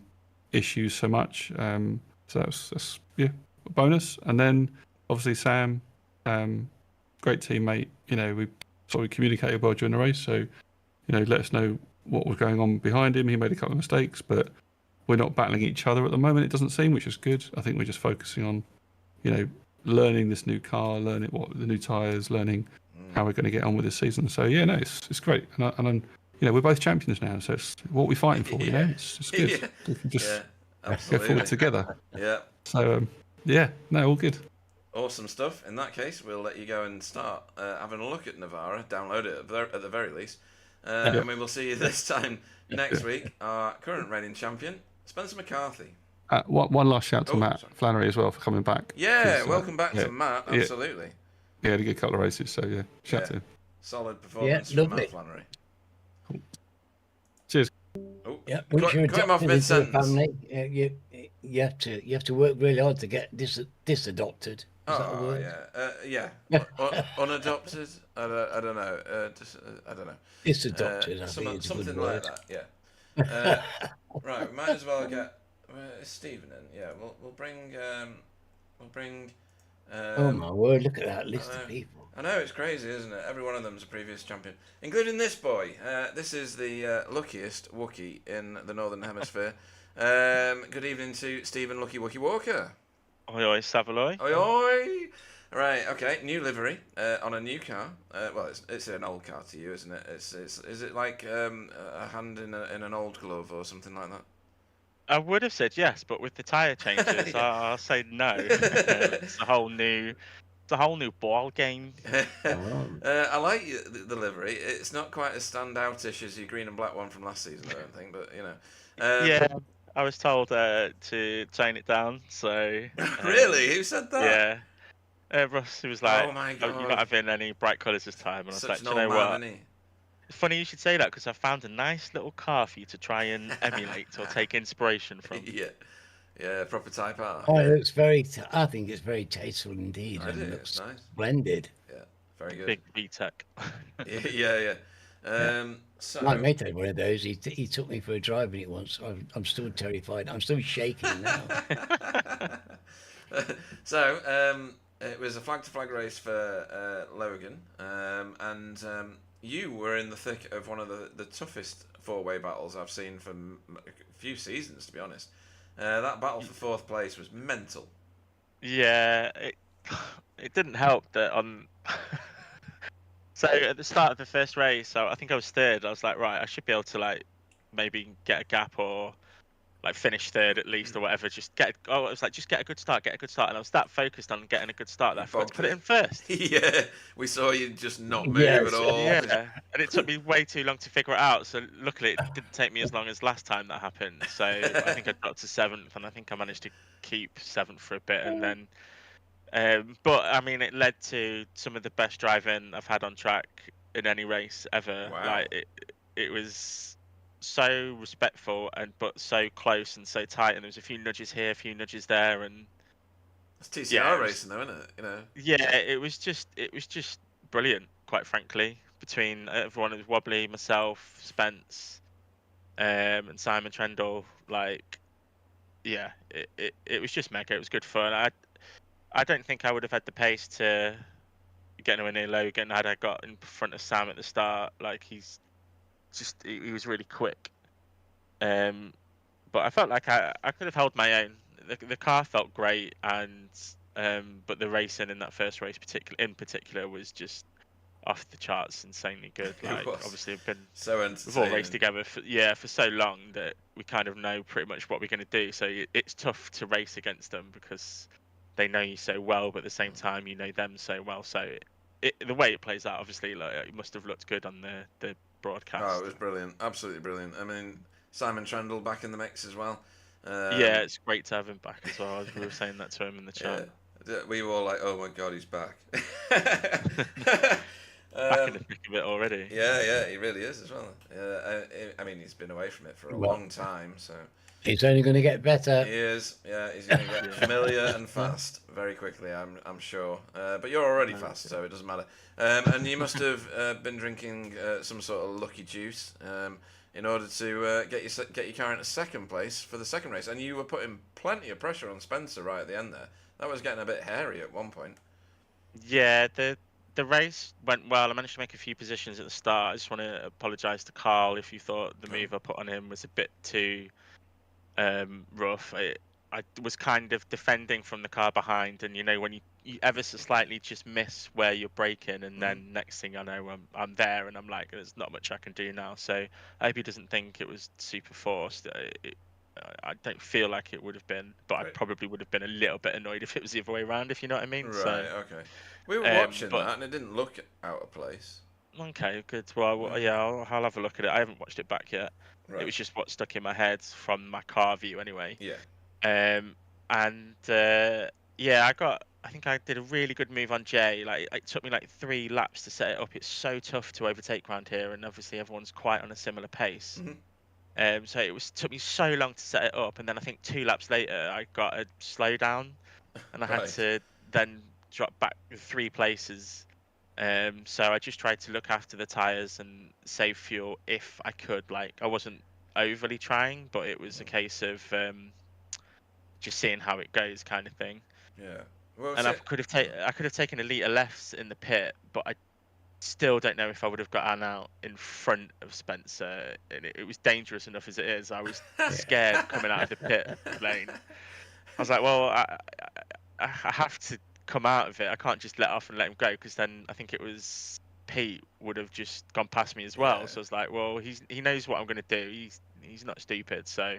[SPEAKER 7] issues so much. So that's a bonus. And then obviously Sam, great teammate. We sort of communicated well during the race. So let us know what was going on behind him. He made a couple of mistakes, but we're not battling each other at the moment. It doesn't seem, which is good. I think we're just focusing on learning this new car, learning what the new tyres, learning how we're going to get on with this season. So yeah, no, it's great. And I'm we're both champions now, so it's what we're fighting for. It's good.
[SPEAKER 1] Yeah.
[SPEAKER 7] We can just
[SPEAKER 1] Absolutely.
[SPEAKER 7] go forward together.
[SPEAKER 1] Yeah.
[SPEAKER 7] So all good.
[SPEAKER 1] Awesome stuff. In that case, we'll let you go and start having a look at Navara. Download it at the very least. And we will see you this time next week. Our current reigning champion, Spencer McCarthy.
[SPEAKER 7] One last shout to Matt
[SPEAKER 1] sorry.
[SPEAKER 7] Flannery as well for coming back.
[SPEAKER 1] Yeah, welcome back to Matt. Absolutely.
[SPEAKER 7] Yeah, had a good couple of races. So shout to him.
[SPEAKER 1] Solid performance from
[SPEAKER 2] lovely.
[SPEAKER 1] Matt Flannery.
[SPEAKER 7] Cheers.
[SPEAKER 1] Oh,
[SPEAKER 2] Yeah, once you're
[SPEAKER 1] cut him off
[SPEAKER 2] adopted into the
[SPEAKER 1] mid-sentence.
[SPEAKER 2] family, you have to work really hard to get disadopted. Is that a
[SPEAKER 1] Oh
[SPEAKER 2] word?
[SPEAKER 1] yeah. Unadopted. I don't know. I don't know.
[SPEAKER 2] Disadopted. I think it's a good
[SPEAKER 1] Something
[SPEAKER 2] word.
[SPEAKER 1] like that. Yeah. Right. We might as well get Stephen in. Yeah. We'll bring.
[SPEAKER 2] Oh my word! Look at that list of people.
[SPEAKER 1] I know, it's crazy, isn't it? Every one of them's a previous champion, including this boy. This is the luckiest Wookiee in the Northern Hemisphere. Good evening to Stephen Lucky Wookie Walker.
[SPEAKER 8] Oi, oi, Savaloy.
[SPEAKER 1] Oi, oi! Right, okay, new livery on a new car. Well, it's an old car to you, isn't it? Is it like a hand in an old glove or something like that?
[SPEAKER 8] I would have said yes, but with the tyre changes, I'll say no. It's a whole new ball game.
[SPEAKER 1] I like the livery. It's not quite as standoutish as your green and black one from last season, I don't think. But
[SPEAKER 8] Yeah, I was told to tone it down. So
[SPEAKER 1] really, who said that?
[SPEAKER 8] Yeah, Russ, who was like,
[SPEAKER 1] "Oh my God,
[SPEAKER 8] you're not having any bright colours this time." And
[SPEAKER 1] Such
[SPEAKER 8] I was
[SPEAKER 1] an
[SPEAKER 8] like, "Do you
[SPEAKER 1] old
[SPEAKER 8] know
[SPEAKER 1] man,
[SPEAKER 8] what?
[SPEAKER 1] isn't he?"
[SPEAKER 8] It's funny you should say that because I found a nice little car for you to try and emulate or take inspiration from."
[SPEAKER 1] Yeah, proper Type R.
[SPEAKER 2] Oh, it looks I think it's very tasteful indeed.
[SPEAKER 1] I do,
[SPEAKER 2] It
[SPEAKER 1] it's
[SPEAKER 2] looks
[SPEAKER 1] nice.
[SPEAKER 2] splendid.
[SPEAKER 1] Yeah, very good.
[SPEAKER 8] Big VTEC.
[SPEAKER 1] Yeah. So
[SPEAKER 2] My mate had one of those. He took me for a drive in it once. I'm still terrified. I'm still shaking now.
[SPEAKER 1] So it was a flag-to-flag race for Logan, and you were in the thick of one of the toughest four-way battles I've seen from a few seasons, to be honest. That battle for fourth place was mental.
[SPEAKER 8] Yeah, it didn't help that on. So at the start of the first race, I think I was third. I was like, right, I should be able to maybe get a gap or finish third at least or whatever. Just get a good start, And I was that focused on getting a good start that I forgot to put it in first.
[SPEAKER 1] Yeah, we saw you just not move at all.
[SPEAKER 8] Yeah, and it took me way too long to figure it out. So luckily, it didn't take me as long as last time that happened. So I think I got to 7th, and I think I managed to keep 7th for a bit, and then. But I mean, it led to some of the best driving I've had on track in any race ever.
[SPEAKER 1] Wow.
[SPEAKER 8] It was so respectful but so close and so tight, and there was a few nudges here, a few nudges there, and
[SPEAKER 1] it's TCR racing, though, isn't it?
[SPEAKER 8] Yeah, it was just brilliant, quite frankly. Between everyone, it was Wobbly, myself, Spence, and Simon Trendle. It was just mega. It was good fun. I don't think I would have had the pace to get anywhere near Logan had I got in front of Sam at the start. He was really quick. But I felt like I could have held my own. The car felt great, and but the racing in that first race in particular was just off the charts, insanely good. Obviously we've
[SPEAKER 1] so entertaining.
[SPEAKER 8] We've all raced together for so long that we kind of know pretty much what we're going to do. So it's tough to race against them because they know you so well, but at the same time you know them so well. So the way it plays out, obviously, it must have looked good on the broadcast.
[SPEAKER 1] Oh, it was brilliant, absolutely brilliant. I mean, Simon Trendle back in the mix as well.
[SPEAKER 8] Yeah, it's great to have him back as well. We were saying that to him in the chat.
[SPEAKER 1] Yeah. We were all like, "Oh my God, he's back!"
[SPEAKER 8] Back in the thick of it already.
[SPEAKER 1] Yeah, he really is as well. I mean, he's been away from it for a long time, so
[SPEAKER 2] It's only going to get better.
[SPEAKER 1] He is, yeah. He's going to get familiar and fast very quickly, I'm sure. But you're already fast, so it doesn't matter. And you must have been drinking some sort of lucky juice in order to get your car into second place for the second race. And you were putting plenty of pressure on Spencer right at the end there. That was getting a bit hairy at one point.
[SPEAKER 8] Yeah, the race went well. I managed to make a few positions at the start. I just want to apologise to Carl if you thought the move I put on him was a bit too rough. I was kind of defending from the car behind, and when you ever so slightly just miss where you're braking, and then next thing I know, I'm there, and I'm like, there's not much I can do now. So I hope he doesn't think it was super forced. I don't feel like it would have been, but I probably would have been a little bit annoyed if it was the other way around, if you know what I mean.
[SPEAKER 1] Right,
[SPEAKER 8] So,
[SPEAKER 1] okay. We were watching that, and it didn't look out of place.
[SPEAKER 8] Okay, good. Well, yeah, I'll have a look at it. I haven't watched it back yet.
[SPEAKER 1] Right.
[SPEAKER 8] It was just what stuck in my head from my car view anyway.
[SPEAKER 1] Yeah.
[SPEAKER 8] And yeah, I think I did a really good move on Jay. Like, it took me like 3 laps to set it up. It's so tough to overtake around here, and obviously everyone's quite on a similar pace. So took me so long to set it up, and then I think 2 laps later I got a slowdown, and I had to then drop back 3 places. So I just tried to look after the tyres and save fuel if I could. Like, I wasn't overly trying, but it was a case of just seeing how it goes, kind of thing.
[SPEAKER 1] Yeah. Well,
[SPEAKER 8] and I could have taken a litre left in the pit, but I still don't know if I would have got Anne out in front of Spencer. And it was dangerous enough as it is. I was scared coming out of the pit lane. I was like, well, I have to come out of it. I can't just let off and let him go, because then I think it was Pete would have just gone past me as well. So I was like, well, he knows what I'm going to do. He's not stupid. So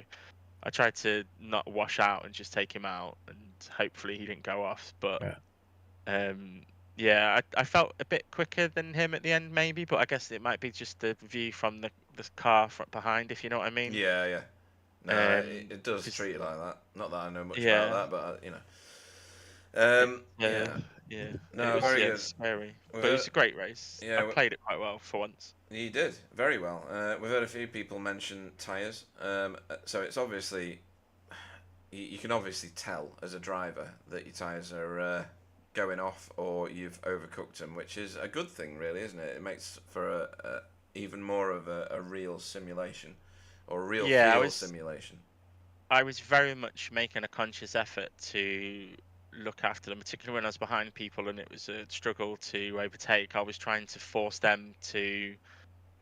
[SPEAKER 8] I tried to not wash out and just take him out, and hopefully he didn't go off. But yeah, I felt a bit quicker than him at the end, maybe. But I guess it might be just the view from the car front behind, if you know what I mean.
[SPEAKER 1] Yeah, yeah. No, it does treat you like that. Not that I know much about that, but you know.
[SPEAKER 8] Yeah.
[SPEAKER 1] No,
[SPEAKER 8] it was,
[SPEAKER 1] very good.
[SPEAKER 8] Scary. But it was a great race.
[SPEAKER 1] Yeah,
[SPEAKER 8] I played it quite well for once.
[SPEAKER 1] You did very well. We've heard a few people mention tyres. So it's obviously you can obviously tell as a driver that your tyres are going off or you've overcooked them, which is a good thing, really, isn't it? It makes for even more of a real simulation or a real field simulation.
[SPEAKER 8] I was very much making a conscious effort to look after them, particularly when I was behind people and it was a struggle to overtake. I was trying to force them to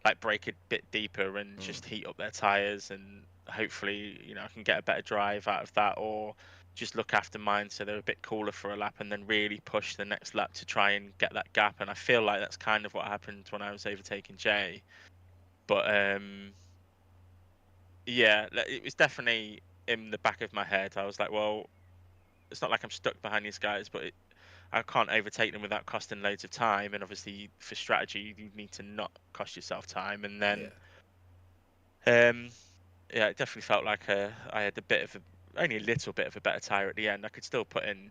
[SPEAKER 8] like brake a bit deeper and just heat up their tires, and hopefully I can get a better drive out of that, or just look after mine so they're a bit cooler for a lap and then really push the next lap to try and get that gap. And I feel like that's kind of what happened when I was overtaking Jay. But yeah, it was definitely in the back of my head. I was like, well, it's not like I'm stuck behind these guys, but I can't overtake them without costing loads of time. And obviously, for strategy, you need to not cost yourself time. And then, yeah, it definitely felt like I had only a little bit of a better tyre at the end. I could still put in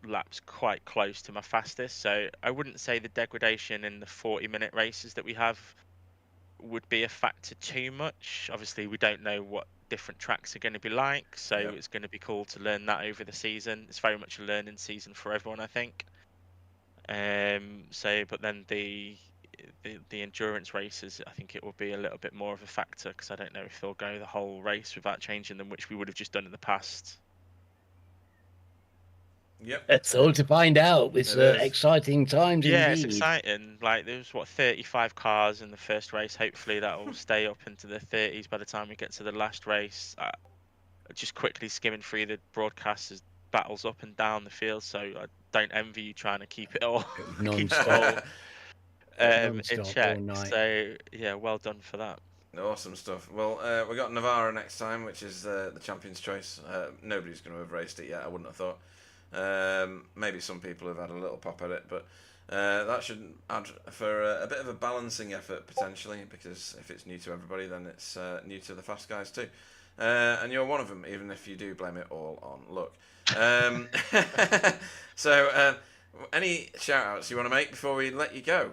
[SPEAKER 8] laps quite close to my fastest. So I wouldn't say the degradation in the 40-minute races that we have would be a factor too much. Obviously, we don't know what different tracks are going to be like, so it's going to be cool to learn that over the season. It's very much a learning season for everyone, I think. But then the endurance races, I think it will be a little bit more of a factor, because I don't know if they'll go the whole race without changing them, which we would have just done in the past.
[SPEAKER 1] Yep.
[SPEAKER 2] That's all to find out. It's exciting times indeed.
[SPEAKER 8] Yeah, it's exciting. Like, there's 35 cars in the first race. Hopefully that will stay up into the 30s by the time we get to the last race. Just quickly skimming through the broadcast as battles up and down the field, so I don't envy you trying to keep it all in check. So yeah, well done for that.
[SPEAKER 1] Awesome stuff. Well, we got Navarra next time, which is the Champion's Choice. Nobody's going to have raced it yet, I wouldn't have thought. Maybe some people have had a little pop at it, but that should add for a bit of a balancing effort potentially, because if it's new to everybody, then it's new to the fast guys too. And you're one of them, even if you do blame it all on luck. So, any shout-outs you want to make before we let you go?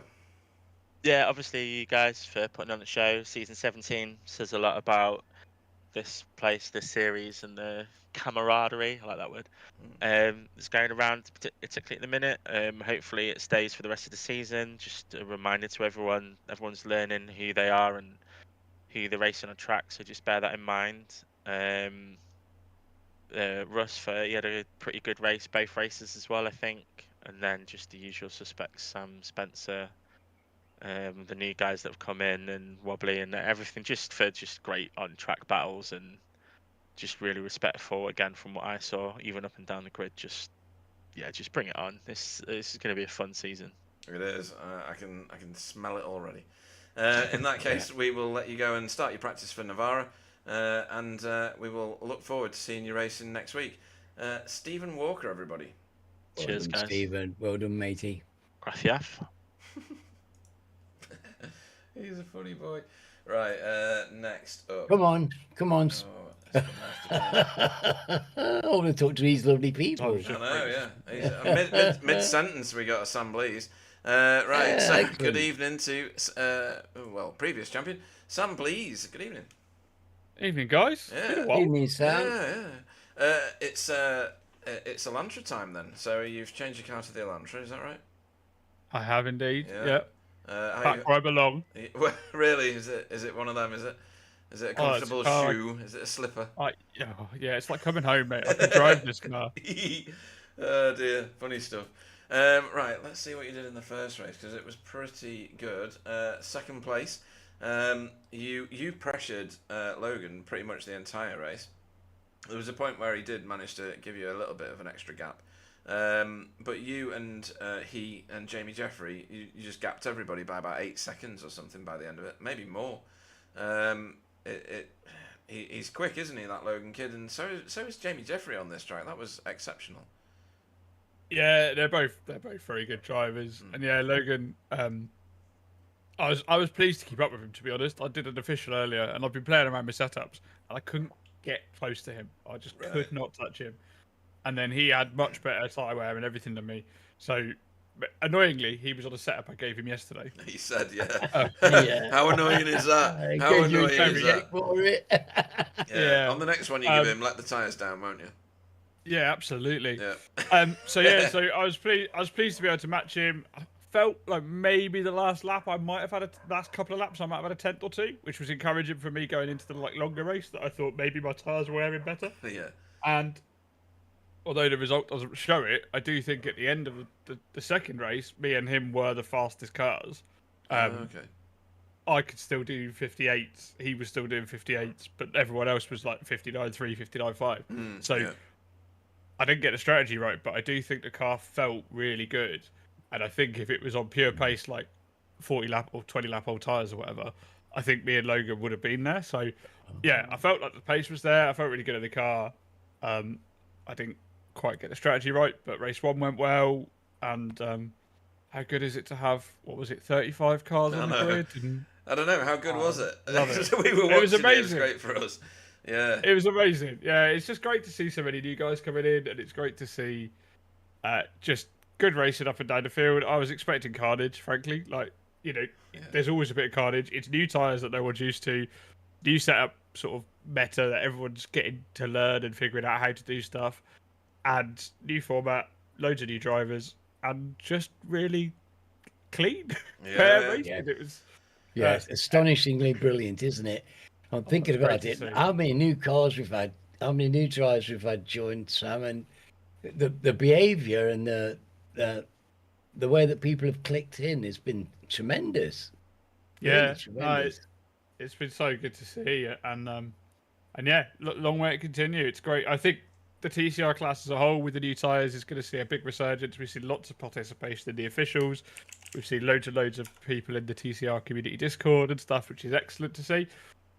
[SPEAKER 8] Yeah, obviously you guys for putting on the show. Season 17 says a lot about this place, this series, and the camaraderie. I like that word. It's going around, particularly at the minute. Hopefully, it stays for the rest of the season. Just a reminder to everyone. Everyone's learning who they are and who they're racing on track. So just bear that in mind. Russ, he had a pretty good race, both races as well, I think. And then just the usual suspects, Sam, Spencer, the new guys that have come in, and Wobbly and everything, just great on-track battles, and just really respectful again from what I saw, even up and down the grid. Just bring it on. This is going to be a fun season.
[SPEAKER 1] It is. I can smell it already. In that case, we will let you go and start your practice for Navarra, and we will look forward to seeing you racing next week. Stephen Walker, everybody.
[SPEAKER 8] Cheers, guys.
[SPEAKER 2] Stephen. Well done, matey.
[SPEAKER 8] Gracias.
[SPEAKER 1] He's a funny boy. Right, next up.
[SPEAKER 2] Come on.
[SPEAKER 1] Oh, it's gonna have to
[SPEAKER 2] I want to talk to these lovely people.
[SPEAKER 1] be- I know, yeah. Mid sentence, we got a Sam Blease. Right,
[SPEAKER 2] Yeah,
[SPEAKER 1] so
[SPEAKER 2] excellent.
[SPEAKER 1] good evening to previous champion Sam Blease. Good evening.
[SPEAKER 9] Evening, guys.
[SPEAKER 1] Yeah.
[SPEAKER 9] Been a while.
[SPEAKER 2] Evening, Sam.
[SPEAKER 1] Yeah. It's Elantra time then. So you've changed your car to the Elantra, is that right?
[SPEAKER 9] I have indeed.
[SPEAKER 1] Yeah.
[SPEAKER 9] Yeah.
[SPEAKER 1] How
[SPEAKER 9] Back where I belong.
[SPEAKER 1] Well, really? Is it one of them? Is it a
[SPEAKER 9] Oh, it's
[SPEAKER 1] comfortable
[SPEAKER 9] a car
[SPEAKER 1] shoe? Is it a slipper?
[SPEAKER 9] Yeah, it's like coming home, mate. I can drive this car.
[SPEAKER 1] Oh dear, funny stuff. Right, let's see what you did in the first race because it was pretty good. Second place. You pressured Logan pretty much the entire race. There was a point where he did manage to give you a little bit of an extra gap. But you and he and Jamie Jeffrey, you just gapped everybody by about 8 seconds or something by the end of it, maybe more. He's quick, isn't he, that Logan kid? And so is Jamie Jeffrey on this track. That was exceptional.
[SPEAKER 9] Yeah, they're both very good drivers. And yeah, Logan, I was pleased to keep up with him, to be honest. I did an official earlier, and I've been playing around with setups, and I couldn't get close to him. I just could not touch him. And then he had much better tyre wear and everything than me. So, but annoyingly, he was on a setup I gave him yesterday.
[SPEAKER 1] He said,
[SPEAKER 2] Yeah.
[SPEAKER 1] How annoying is that? How
[SPEAKER 2] Gave you
[SPEAKER 1] annoying is that?
[SPEAKER 2] for it.
[SPEAKER 1] Yeah. On the next one you give him, let the tyres down, won't you?
[SPEAKER 9] Yeah, absolutely.
[SPEAKER 1] Yeah.
[SPEAKER 9] So I was pleased to be able to match him. I felt like maybe the last lap I might have had last couple of laps I might have had a tenth or two, which was encouraging for me going into the longer race. That I thought maybe my tyres were wearing better.
[SPEAKER 1] Yeah.
[SPEAKER 9] And although the result doesn't show it, I do think at the end of the second race, me and him were the fastest cars.
[SPEAKER 1] Okay.
[SPEAKER 9] I could still do 58s. He was still doing 58s, but everyone else was like 59.3, 59.5. So
[SPEAKER 1] yeah.
[SPEAKER 9] I didn't get the strategy right, but I do think the car felt really good. And I think if it was on pure pace, like 40 lap or 20 lap old tyres or whatever, I think me and Logan would have been there. So yeah, I felt like the pace was there. I felt really good in the car. I didn't quite get the strategy right, but race one went well. And how good is it to have, 35 cars on the grid? And
[SPEAKER 1] I don't know, how good was it?
[SPEAKER 9] Love it.
[SPEAKER 1] We were watching
[SPEAKER 9] It was amazing.
[SPEAKER 1] It was great for us. Yeah.
[SPEAKER 9] It was amazing. Yeah, it's just great to see so many new guys coming in, and it's great to see just good racing up and down the field. I was expecting carnage, frankly. There's always a bit of carnage. It's new tyres that no one's used to, new setup sort of meta that everyone's getting to learn and figuring out how to do stuff, and new format, loads of new drivers, and just really clean fair racing.
[SPEAKER 2] Yeah.
[SPEAKER 9] It was
[SPEAKER 2] it's astonishingly brilliant, isn't it? I'm thinking
[SPEAKER 9] it's great
[SPEAKER 2] about
[SPEAKER 9] to
[SPEAKER 2] it.
[SPEAKER 9] see.
[SPEAKER 2] How many new cars we've had, how many new drivers we've had join Sam, and the behaviour and the way that people have clicked in has been tremendous.
[SPEAKER 9] Yeah,
[SPEAKER 2] Really tremendous.
[SPEAKER 9] it's been so good to see, and yeah, long way to continue. It's great. I think the TCR class as a whole, with the new tyres, is going to see a big resurgence. We've seen lots of participation in the officials. We've seen loads and loads of people in the TCR community Discord and stuff, which is excellent to see.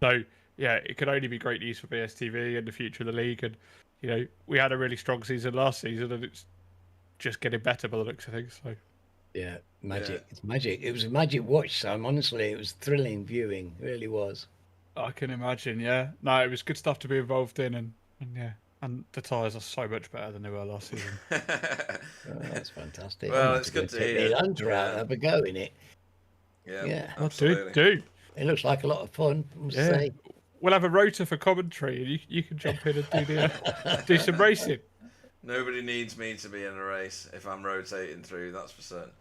[SPEAKER 9] So yeah, it could only be great news for BSTV and the future of the league. And we had a really strong season last season, and it's just getting better by the looks of things. So
[SPEAKER 2] Yeah, magic.
[SPEAKER 1] Yeah.
[SPEAKER 2] It's magic. It was a magic watch, Sam. Honestly, it was thrilling viewing. It really was.
[SPEAKER 9] I can imagine. Yeah, no, it was good stuff to be involved in, and yeah. And the tyres are so much better than they were last season.
[SPEAKER 2] Oh, that's fantastic.
[SPEAKER 1] Well,
[SPEAKER 2] I'm
[SPEAKER 1] it's
[SPEAKER 2] gonna
[SPEAKER 1] good to
[SPEAKER 2] take
[SPEAKER 1] hear.
[SPEAKER 2] the Elantra out and have a go in it.
[SPEAKER 1] Yeah,
[SPEAKER 2] Yeah.
[SPEAKER 1] absolutely.
[SPEAKER 9] Do.
[SPEAKER 2] It looks like a lot of fun, I must
[SPEAKER 9] Yeah.
[SPEAKER 2] say.
[SPEAKER 9] we'll have a rotor for commentary, and you can jump in and do some racing.
[SPEAKER 1] Nobody needs me to be in a race if I'm rotating through. That's for certain.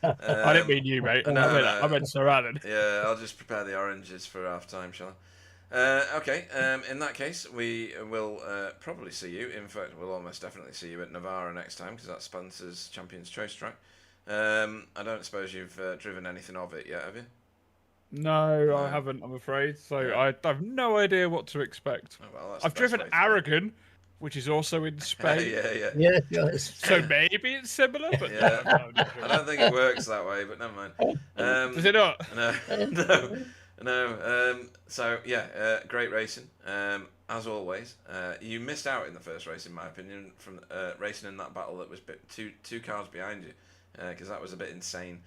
[SPEAKER 9] I didn't mean you, mate. I meant Sir Alan.
[SPEAKER 1] Yeah, I'll just prepare the oranges for half time, shall I? Okay, in that case, we will probably see you. In fact, we'll almost definitely see you at Navarra next time, because that's Spencer's Champions Choice track. I don't suppose you've driven anything of it yet, have you?
[SPEAKER 9] No, I haven't, I'm afraid. So
[SPEAKER 1] Yeah.
[SPEAKER 9] I have no idea what to expect.
[SPEAKER 1] Oh, well, that's
[SPEAKER 9] I've
[SPEAKER 1] the best
[SPEAKER 9] driven
[SPEAKER 1] way to
[SPEAKER 9] Aragon, which is also in Spain.
[SPEAKER 1] yeah.
[SPEAKER 2] Yeah, yes.
[SPEAKER 9] So maybe it's similar, but
[SPEAKER 1] Yeah.
[SPEAKER 9] no, I'm not sure.
[SPEAKER 1] I don't think it works that way, but never mind.
[SPEAKER 9] Does it not?
[SPEAKER 1] No. So yeah, great racing. As always, you missed out in the first race, in my opinion, from racing in that battle that was two cars behind you, because that was a bit insane.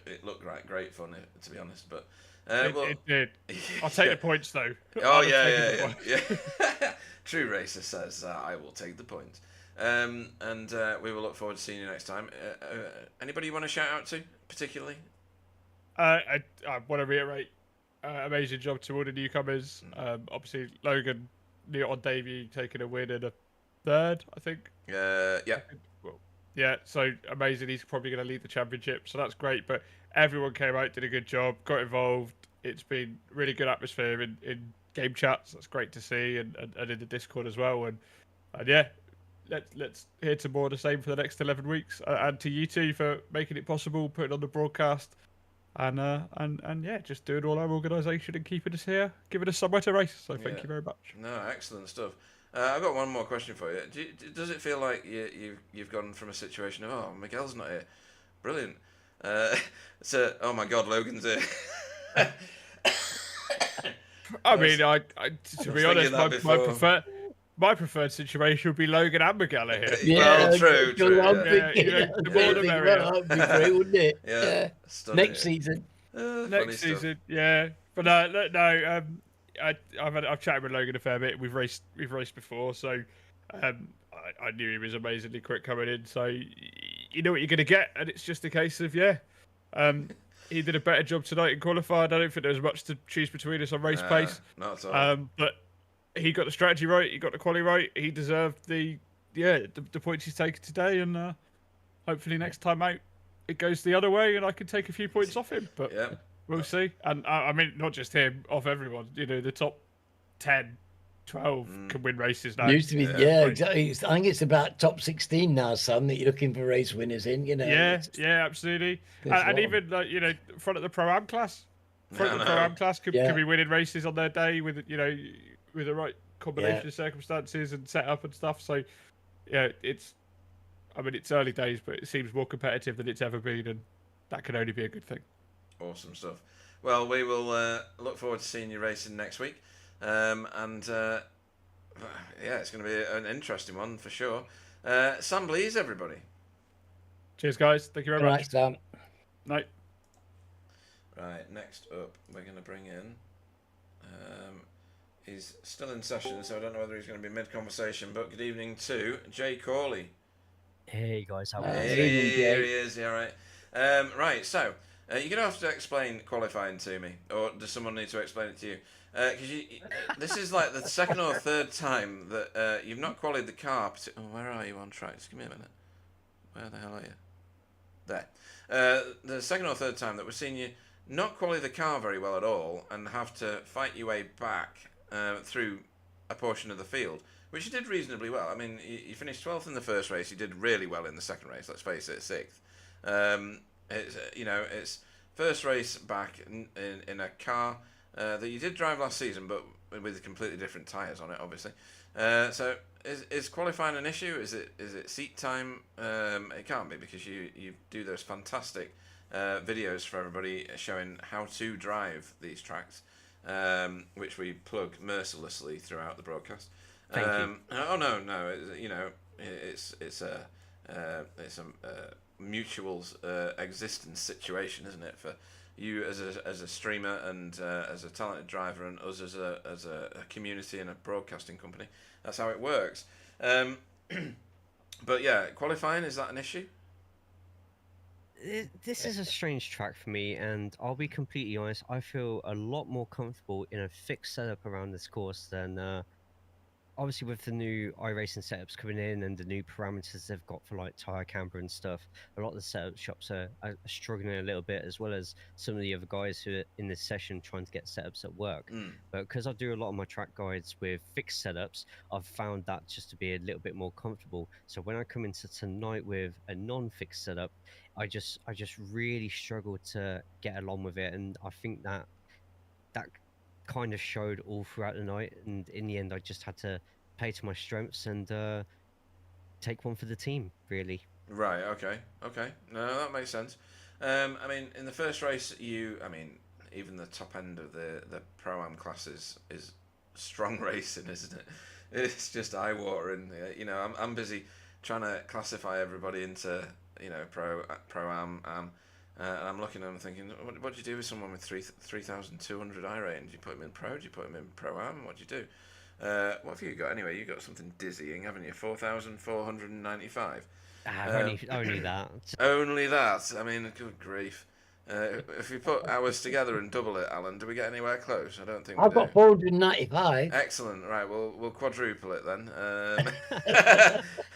[SPEAKER 1] It looked great fun, to be honest, but
[SPEAKER 9] It did. I'll take the points though.
[SPEAKER 1] Oh
[SPEAKER 9] I'll take the
[SPEAKER 1] yeah.
[SPEAKER 9] points.
[SPEAKER 1] True Racer says I will take the points. And we will look forward to seeing you next time. Anybody you want to shout out to particularly?
[SPEAKER 9] I want to reiterate, amazing job to all the newcomers. Obviously, Logan, on debut, taking a win and a third, I think.
[SPEAKER 1] Yeah.
[SPEAKER 9] Well, yeah, so amazing. He's probably going to lead the championship, so that's great. But everyone came out, did a good job, got involved. It's been really good atmosphere in game chats. That's great to see, and in the Discord as well. And yeah, let's hear to more of the same for the next 11 weeks. And to you two for making it possible, putting on the broadcast. And yeah, just doing all our organisation and keeping us here, giving us somewhere to race. So thank you very much.
[SPEAKER 1] No, excellent stuff. I've got one more question for you. Does it feel like you've gone from a situation of, oh, Miguel's not here, brilliant, so oh my God, Logan's here.
[SPEAKER 9] I mean, to be honest, my preferred situation would be Logan and Miguel are here.
[SPEAKER 1] Yeah, well, true.
[SPEAKER 9] The more the merrier.
[SPEAKER 2] That'd be great, wouldn't it?
[SPEAKER 1] Yeah.
[SPEAKER 2] Next season.
[SPEAKER 9] Next season, yeah. But no. I've chatted with Logan a fair bit. We've raced before, so I knew he was amazingly quick coming in. So you know what you're going to get, and it's just a case of he did a better job tonight in qualified. I don't think there was much to choose between us on race pace.
[SPEAKER 1] Not at all.
[SPEAKER 9] But he got the strategy right. He got the quali right. He deserved the points he's taken today, and hopefully next time out it goes the other way, and I can take a few points off him. But we'll see. And I mean, not just him, off everyone. You know, the top 10, 12 can win races now.
[SPEAKER 2] Used to be, exactly. I think it's about top 16 now, Sam, that you're looking for race winners in. You know.
[SPEAKER 9] Yeah, absolutely. And even front of the pro-am class. Front of the pro-am class could be winning races on their day with the right combination of circumstances and setup and stuff. So yeah, it's early days, but it seems more competitive than it's ever been, and that can only be a good thing.
[SPEAKER 1] Awesome stuff. Well, we will look forward to seeing you racing next week, and it's going to be an interesting one for sure. Sam, please, everybody.
[SPEAKER 9] Cheers, guys. Thank you very much.
[SPEAKER 2] Sam.
[SPEAKER 9] Night.
[SPEAKER 1] Right, next up, we're going to bring in. He's still in session, so I don't know whether he's going to be mid-conversation, but good evening to Jay Corley.
[SPEAKER 10] Hey, guys. How are you?
[SPEAKER 1] Hey, here he is. Yeah, right. Right, so you're going to have to explain qualifying to me, or does someone need to explain it to you? Because this is like the second or third time that you've not qualified the car. Where are you on track? Just give me a minute. Where the hell are you? There. The second or third time that we're seeing you not qualify the car very well at all and have to fight your way back through a portion of the field, which you did reasonably well. I mean, you finished 12th in the first race. You did really well in the second race. Let's face it, 6th. It's first race back in a car that you did drive last season, but with completely different tyres on it, obviously. So is qualifying an issue? Is it seat time? It can't be, because you do those fantastic videos for everybody showing how to drive these tracks, which we plug mercilessly throughout the broadcast.
[SPEAKER 10] Thank you.
[SPEAKER 1] Oh no, it's a mutual existence situation, isn't it, for you as a streamer and as a talented driver, and us as a community and a broadcasting company. That's how it works. But yeah, qualifying, is that an issue?
[SPEAKER 10] This is a strange track for me, and I'll be completely honest. I feel a lot more comfortable in a fixed setup around this course than obviously with the new iRacing setups coming in and the new parameters they've got for like tire camber and stuff. A lot of the setup shops are struggling a little bit, as well as some of the other guys who are in this session trying to get setups at work. But because I do a lot of my track guides with fixed setups, I've found that just to be a little bit more comfortable. So when I come into tonight with a non-fixed setup, I just really struggle to get along with it, and I think that kind of showed all throughout the night. And in the end, I just had to play to my strengths and take one for the team, really.
[SPEAKER 1] Right. Okay. No, that makes sense. I mean, in the first race, even the top end of the Pro-Am class is strong racing, isn't it? It's just eye-watering. You know, I'm busy trying to classify everybody into Pro-Am, and I'm looking and I'm thinking, what do you do with someone with 3,200 I rating? Do you put him in Pro? Do you put him in Pro-Am? What do you do? What have you got anyway? You got something dizzying, haven't you? 4,495.
[SPEAKER 10] Only that.
[SPEAKER 1] Only that. I mean, good grief. If we put ours together and double it, Alan, do we get anywhere close? I don't think
[SPEAKER 2] I've
[SPEAKER 1] we do.
[SPEAKER 2] got 495.
[SPEAKER 1] Excellent. Right, we'll quadruple it then.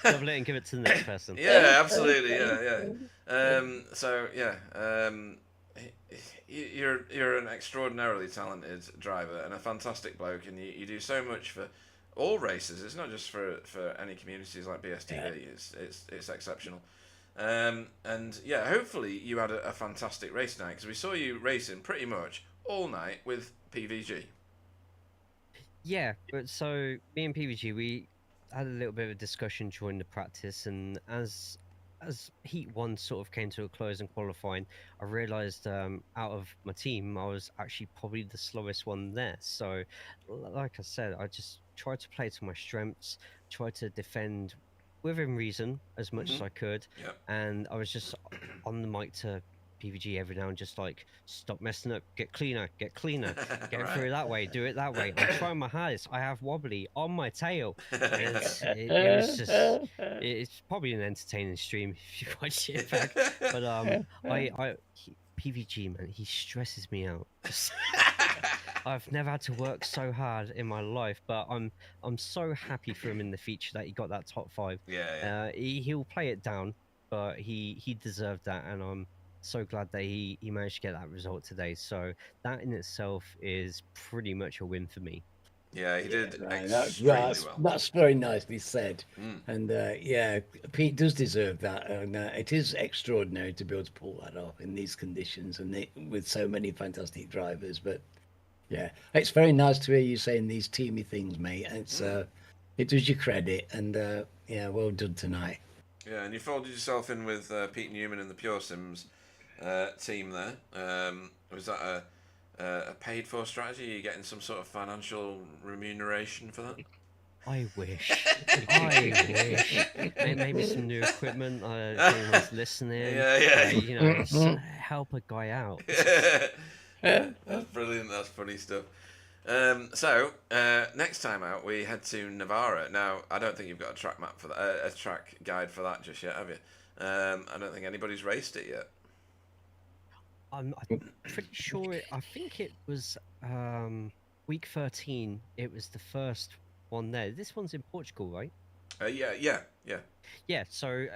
[SPEAKER 10] Double it and give it to the next person.
[SPEAKER 1] Yeah, absolutely. Yeah. You're an extraordinarily talented driver and a fantastic bloke, and you do so much for all races. It's not just for any communities like BSTV. Yeah. It's exceptional. And yeah, hopefully you had a fantastic race night, because we saw you racing pretty much all night with PVG.
[SPEAKER 10] Yeah, but so me and PVG, we had a little bit of a discussion during the practice, and as Heat 1 sort of came to a close in qualifying, I realised out of my team, I was actually probably the slowest one there. So, like I said, I just tried to play to my strengths, tried to defend within reason as much as I could, and I was just on the mic to PVG every now and just like, stop messing up, get cleaner, get right. Through that way, do it that way. I'm trying my hardest. I have wobbly on my tail. It was just, it's probably an entertaining stream if you watch it back. But PVG, man, he stresses me out. I've never had to work so hard in my life, but I'm so happy for him in the feature that he got that top 5.
[SPEAKER 1] Yeah.
[SPEAKER 10] He'll play it down, but he deserved that, and I'm so glad that he managed to get that result today. So that in itself is pretty much a win for me.
[SPEAKER 1] Yeah, he did extremely well.
[SPEAKER 2] That's very nicely said. And yeah, Pete does deserve that, and it is extraordinary to be able to pull that off in these conditions and with so many fantastic drivers. But yeah, it's very nice to hear you saying these teamy things, mate. It's it does you credit, and yeah, well done tonight.
[SPEAKER 1] Yeah, and you folded yourself in with Pete Newman and the Pure Sims team there. Was that a paid for strategy? Are you getting some sort of financial remuneration for that?
[SPEAKER 10] I wish. Maybe some new equipment. Anyone's listening.
[SPEAKER 1] Yeah.
[SPEAKER 10] Just help a guy out.
[SPEAKER 1] That's brilliant. That's funny stuff. So next time out, we head to Navarra. Now, I don't think you've got a track map for that, a track guide for that just yet, have you? I don't think anybody's raced it yet.
[SPEAKER 10] I'm pretty sure. I think it was week 13. It was the first one there. This one's in Portugal, right?
[SPEAKER 1] Yeah.
[SPEAKER 10] Yeah. So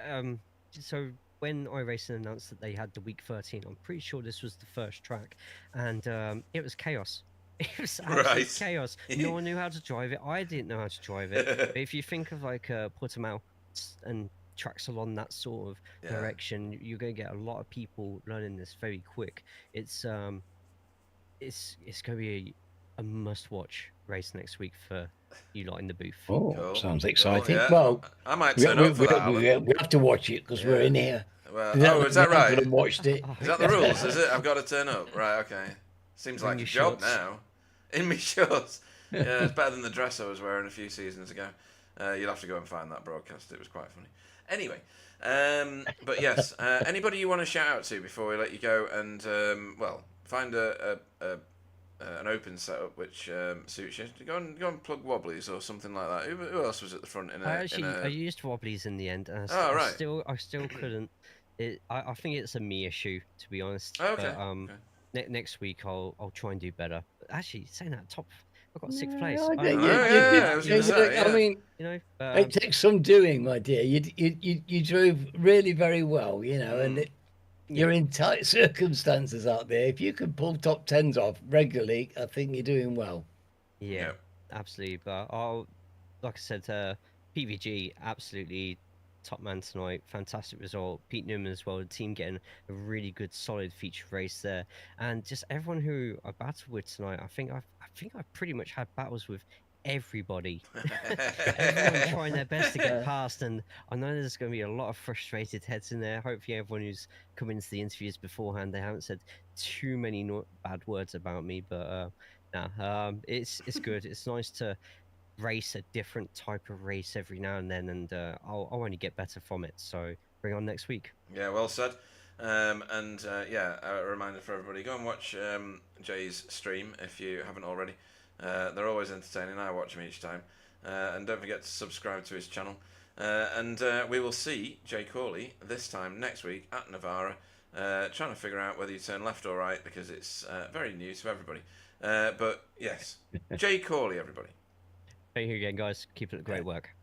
[SPEAKER 10] when iRacing announced that they had the week 13, I'm pretty sure this was the first track, and it was chaos. It was absolute chaos. No one knew how to drive it. I didn't know how to drive it. But if you think of like Portimao and tracks along that sort of direction, you're going to get a lot of people learning this very quick. It's going to be a must-watch race next week for you lot in the booth.
[SPEAKER 2] Oh, cool. Sounds exciting.
[SPEAKER 1] Yeah.
[SPEAKER 2] Well,
[SPEAKER 1] I might turn up for that.
[SPEAKER 2] We have to watch it because we're in here.
[SPEAKER 1] Well, is that right?
[SPEAKER 2] Watched it.
[SPEAKER 1] Is that the rules? Is it? I've got to turn up. Right. Okay. Seems like a job now. In me shorts. Yeah, it's better than the dress I was wearing a few seasons ago. You'll have to go and find that broadcast. It was quite funny. Anyway, but yes, anybody you want to shout out to before we let you go, and find an open setup which suits you. Go and plug Wobblies or something like that. Who else was at the front?
[SPEAKER 10] I used Wobblies in the end. And
[SPEAKER 1] I
[SPEAKER 10] still couldn't I think it's a me issue, to be honest.
[SPEAKER 1] Oh, okay.
[SPEAKER 10] But next week I'll try and do better. But actually, saying that, I've got sixth place.
[SPEAKER 2] I
[SPEAKER 1] Yeah.
[SPEAKER 2] mean,
[SPEAKER 10] you know,
[SPEAKER 2] it takes some doing, my dear. You drove really very well, you know, and you're in tight circumstances out there. If you can pull top tens off regularly, I think you're doing well.
[SPEAKER 10] Yeah, absolutely. But like I said, PVG absolutely top man tonight. Fantastic result. Pete Newman as well. The team getting a really good, solid feature race there, and just everyone who I battled with tonight. I think I've pretty much had battles with everybody. Everyone trying their best to get past, and I know there's going to be a lot of frustrated heads in there. Hopefully, everyone who's come into the interviews beforehand, they haven't said too many bad words about me. But it's good. It's nice to race a different type of race every now and then, and I'll only get better from it. So bring on next week.
[SPEAKER 1] Yeah, well said. A reminder for everybody: go and watch Jay's stream if you haven't already. They're always entertaining. I watch them each time. And don't forget to subscribe to his channel. We will see Jay Corley this time next week at Navarra, trying to figure out whether you turn left or right, because it's very new to everybody. But yes, Jay Corley, everybody.
[SPEAKER 10] Thank you again, guys. Keep it great work.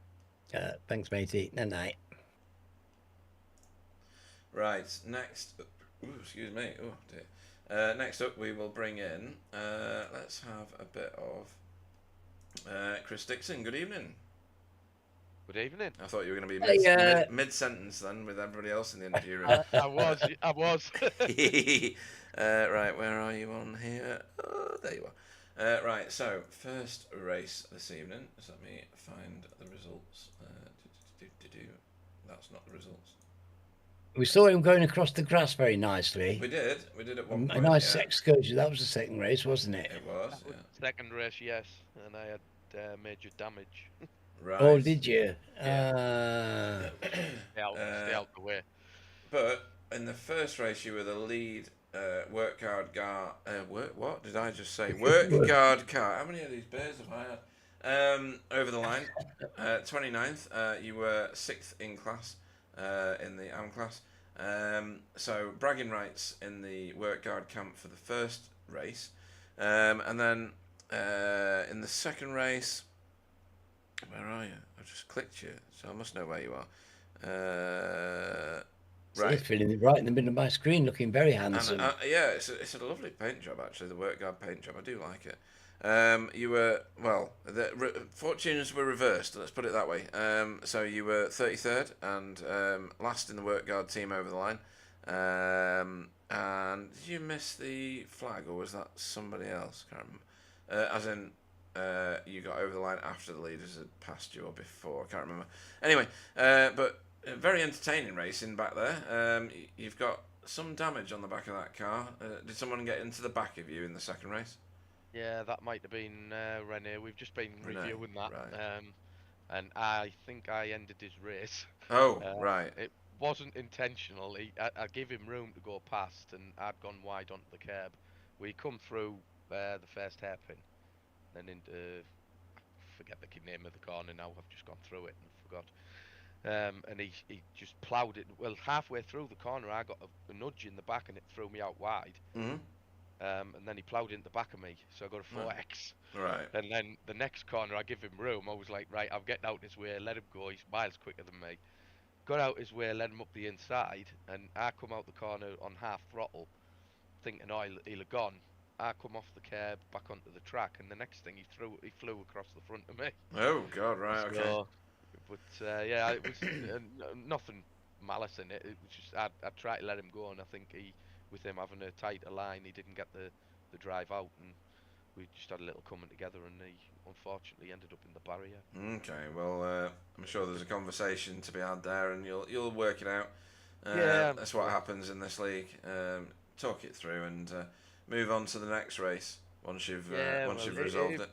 [SPEAKER 2] Thanks, matey. Night.
[SPEAKER 1] Right, next... Ooh, excuse me. Oh, dear. Next up, we will bring in... let's have a bit of... Chris Dixon. Good evening.
[SPEAKER 11] Good evening.
[SPEAKER 1] I thought you were going to be mid-sentence then, with everybody else in the interview room.
[SPEAKER 11] I was.
[SPEAKER 1] Right, where are you on here? Oh, there you are. Right, so first race this evening. So let me find the results. That's not the results.
[SPEAKER 2] We saw him going across the grass very nicely.
[SPEAKER 1] We did at one point.
[SPEAKER 2] A nice excursion. That was the second race, wasn't it?
[SPEAKER 1] It was. Yeah.
[SPEAKER 11] Second race, yes, and I had major damage.
[SPEAKER 2] Right. Oh, did you?
[SPEAKER 11] Yeah. Stay out the way.
[SPEAKER 1] But in the first race, you were the lead. Work guard car. What did I just say? Work guard car. How many of these beers have I had? Over the line. 29th. You were 6th in class. In the AM class. So bragging rights in the work guard camp for the first race. And then in the second race, where are you? I've just clicked you, so I must know where you are. Right.
[SPEAKER 2] Feeling right in the middle of my screen, looking very handsome.
[SPEAKER 1] And, yeah, it's a lovely paint job, actually, the work guard paint job. I do like it. You were, well, the fortunes were reversed, let's put it that way. So you were 33rd and last in the work guard team over the line. And did you miss the flag, or was that somebody else? Can't remember. As in, you got over the line after the leaders had passed you, or before, I can't remember. Anyway, but very entertaining racing back there. You've got some damage on the back of that car. Did someone get into the back of you in the second race?
[SPEAKER 11] Yeah, that might have been Rene. We've just been reviewing that,
[SPEAKER 1] right.
[SPEAKER 11] And I think I ended his race.
[SPEAKER 1] Oh, right.
[SPEAKER 11] It wasn't intentional. I gave him room to go past, and I'd gone wide onto the curb. We come through the first hairpin, then into, I forget the name of the corner now. I've just gone through it and forgot. And he just ploughed it. Well, halfway through the corner, I got a nudge in the back, and it threw me out wide.
[SPEAKER 1] Mm-hmm.
[SPEAKER 11] And then he ploughed into the back of me, so I got a 4X.
[SPEAKER 1] Right.
[SPEAKER 11] And then the next corner, I give him room. I was like, right, I'm getting out his way, let him go. He's miles quicker than me. Got out his way, let him up the inside, and I come out the corner on half throttle, thinking, oh, he'll have gone. I come off the curb, back onto the track, and the next thing he flew across the front of me.
[SPEAKER 1] Oh God, right, okay.
[SPEAKER 11] So, but yeah, it was nothing malice in it. It was just I tried to let him go, and I think with him having a tighter line, he didn't get the drive out, and we just had a little coming together, and he unfortunately ended up in the barrier.
[SPEAKER 1] Okay, well, I'm sure there's a conversation to be had there, and you'll work it out.
[SPEAKER 11] Yeah,
[SPEAKER 1] that's what happens in this league. Talk it through and move on to the next race once you've resolved it.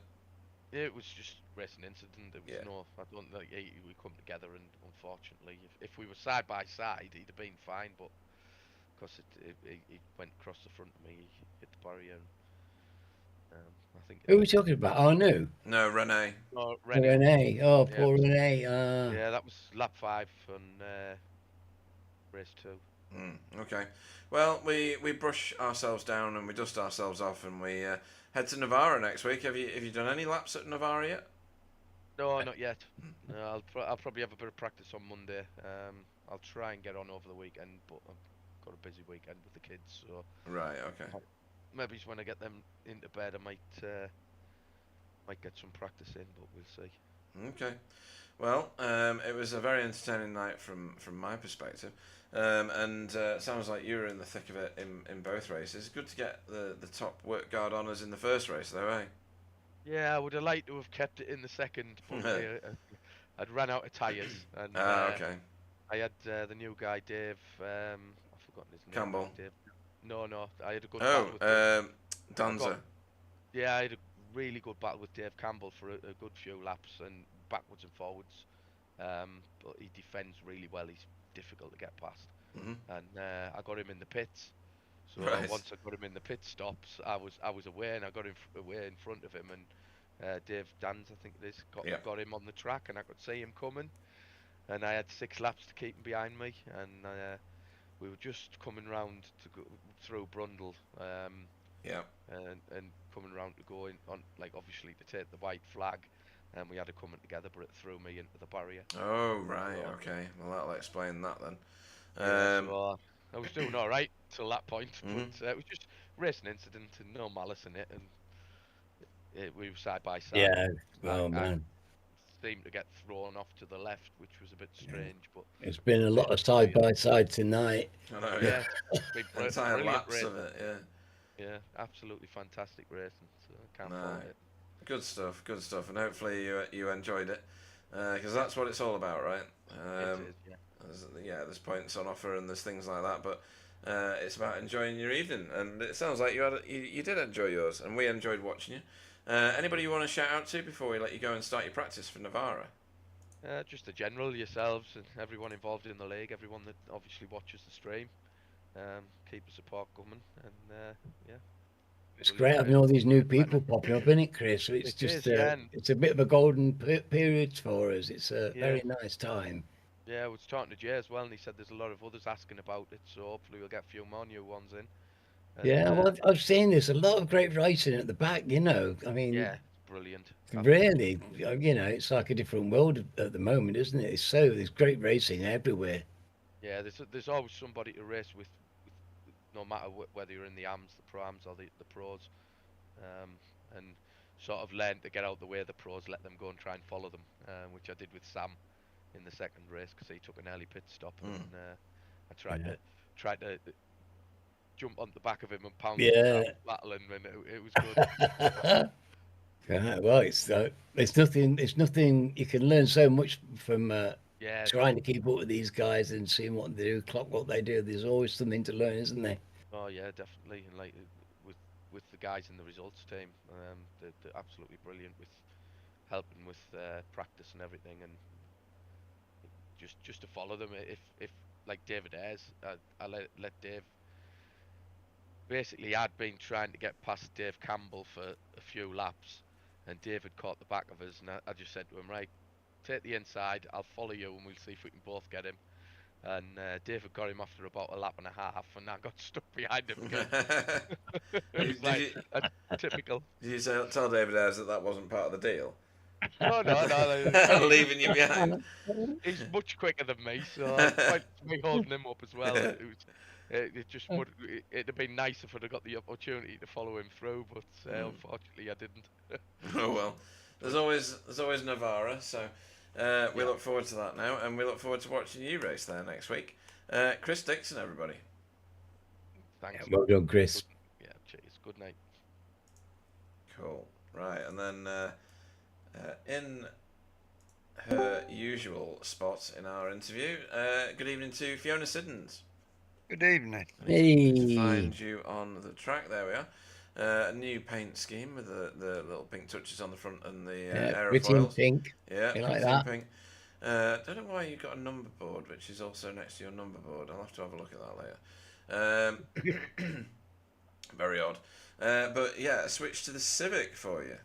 [SPEAKER 11] It was just racing incident. There was I don't think we come together, and unfortunately, if we were side by side, he'd have been fine, but because it went across the front of me, he hit the barrier. I think.
[SPEAKER 2] Who are we talking about? Arnaud?
[SPEAKER 1] No, Rene.
[SPEAKER 11] Oh,
[SPEAKER 2] Rene. Oh, poor Rene.
[SPEAKER 11] Yeah, that was lap 5 on race 2.
[SPEAKER 1] Okay. Well, we brush ourselves down and we dust ourselves off and we head to Navarra next week. Have you done any laps at Navarra yet?
[SPEAKER 11] No, not yet. No, I'll probably have a bit of practice on Monday. I'll try and get on over the weekend, but I've got a busy weekend with the kids, so
[SPEAKER 1] Right. Okay.
[SPEAKER 11] maybe it's when I get them into bed, I might get some practice in, but we'll see.
[SPEAKER 1] Okay. Well, it was a very entertaining night from my perspective, and sounds like you were in the thick of it in both races. Good to get the top work guard honours in the first race, though, eh?
[SPEAKER 11] Yeah, I would have liked to have kept it in the second, but I'd ran out of tyres, and
[SPEAKER 1] okay.
[SPEAKER 11] I had the new guy, Dave. I've forgotten his name.
[SPEAKER 1] Campbell.
[SPEAKER 11] Dave. No, I had a good battle with Dave.
[SPEAKER 1] Danza.
[SPEAKER 11] Yeah, I had a really good battle with Dave Campbell for a good few laps and backwards and forwards. But he defends really well. He's difficult to get past. And I got him in the pits. So once I got him in the pit stops, I was away and I got him away in front of him. And Dave Danza, I think it is, got him on the track and I could see him coming. And I had 6 laps to keep him behind me. And we were just coming round to go through Brundle. And coming round to go in on, like, obviously to take the white flag, and we had it coming together, but it threw me into the barrier.
[SPEAKER 1] Oh right, okay. Well, that'll explain that then.
[SPEAKER 11] So I was doing all right till that point, but it was just racing incident and no malice in it, and we were side by side.
[SPEAKER 2] Yeah, well, man.
[SPEAKER 11] I seemed to get thrown off to the left, which was a bit strange, but
[SPEAKER 2] it's been a lot of side by side tonight.
[SPEAKER 1] I know,
[SPEAKER 11] yeah, been
[SPEAKER 1] entire laps of it,
[SPEAKER 11] yeah, absolutely fantastic racing. So I can't fault it.
[SPEAKER 1] Good stuff, and hopefully you enjoyed it, because that's what it's all about, right?
[SPEAKER 11] It is, yeah.
[SPEAKER 1] There's points on offer and there's things like that, but it's about enjoying your evening, and it sounds like you did enjoy yours, and we enjoyed watching you. Anybody you want to shout out to before we let you go and start your practice for Navarra?
[SPEAKER 11] Just the general, yourselves and everyone involved in the league, everyone that obviously watches the stream. Keep the support coming, and yeah.
[SPEAKER 2] It's great having all these new people popping up, isn't it, Chris? So it's it's a bit of a golden period for us. It's a very nice time.
[SPEAKER 11] Yeah, I was talking to Jay as well, and he said there's a lot of others asking about it, so hopefully we'll get a few more new ones in. And,
[SPEAKER 2] yeah, well, I've seen this. A lot of great racing at the back, I mean...
[SPEAKER 11] Yeah, it's brilliant.
[SPEAKER 2] Really, it's like a different world at the moment, isn't it? There's great racing everywhere.
[SPEAKER 11] Yeah, there's always somebody to race with no matter whether you're in the AMs, the Pro-Ams, or the Pros. And sort of learn to get out the way of the Pros, let them go and try and follow them, which I did with Sam in the second race, because he took an early pit stop, and I tried to jump on the back of him and pound him, battling, and it was good.
[SPEAKER 2] Right, well, it's nothing. You can learn so much from trying to keep up with these guys and seeing what they do, clock what they do. There's always something to learn, isn't there?
[SPEAKER 11] Oh yeah, definitely. And like with the guys in the results team, they're absolutely brilliant with helping with practice and everything, and just to follow them. If like David Ayres, I let Dave. Basically, I'd been trying to get past Dave Campbell for a few laps, and Dave had caught the back of us, and I just said to him, right, take the inside, I'll follow you, and we'll see if we can both get him. And David got him after about a lap and a half, and I got stuck behind him again. It was like typical.
[SPEAKER 1] Did you tell David Ayres that wasn't part of the deal?
[SPEAKER 11] No.
[SPEAKER 1] Leaving you behind.
[SPEAKER 11] He's much quicker than me, so quite me holding him up as well. It'd have been nice if I'd have got the opportunity to follow him through, but unfortunately I didn't.
[SPEAKER 1] Oh well, there's always Navarra, so we look forward to that now, and we look forward to watching you race there next week. Chris Dixon, everybody.
[SPEAKER 11] Thanks.
[SPEAKER 2] Yeah, well done, Chris.
[SPEAKER 11] Cheers. Good night.
[SPEAKER 1] Cool. Right, and then in her usual spot in our interview, good evening to Fiona Siddons.
[SPEAKER 12] Good evening.
[SPEAKER 2] Hey.
[SPEAKER 1] To find you on the track. There we are. A new paint scheme with the little pink touches on the front and the aerofoils.
[SPEAKER 2] Pink.
[SPEAKER 1] Yeah,
[SPEAKER 2] you like that?
[SPEAKER 1] Pink. Don't know why you've got a number board, which is also next to your number board. I'll have to have a look at that later. Very odd. But yeah, a switch to the Civic for you.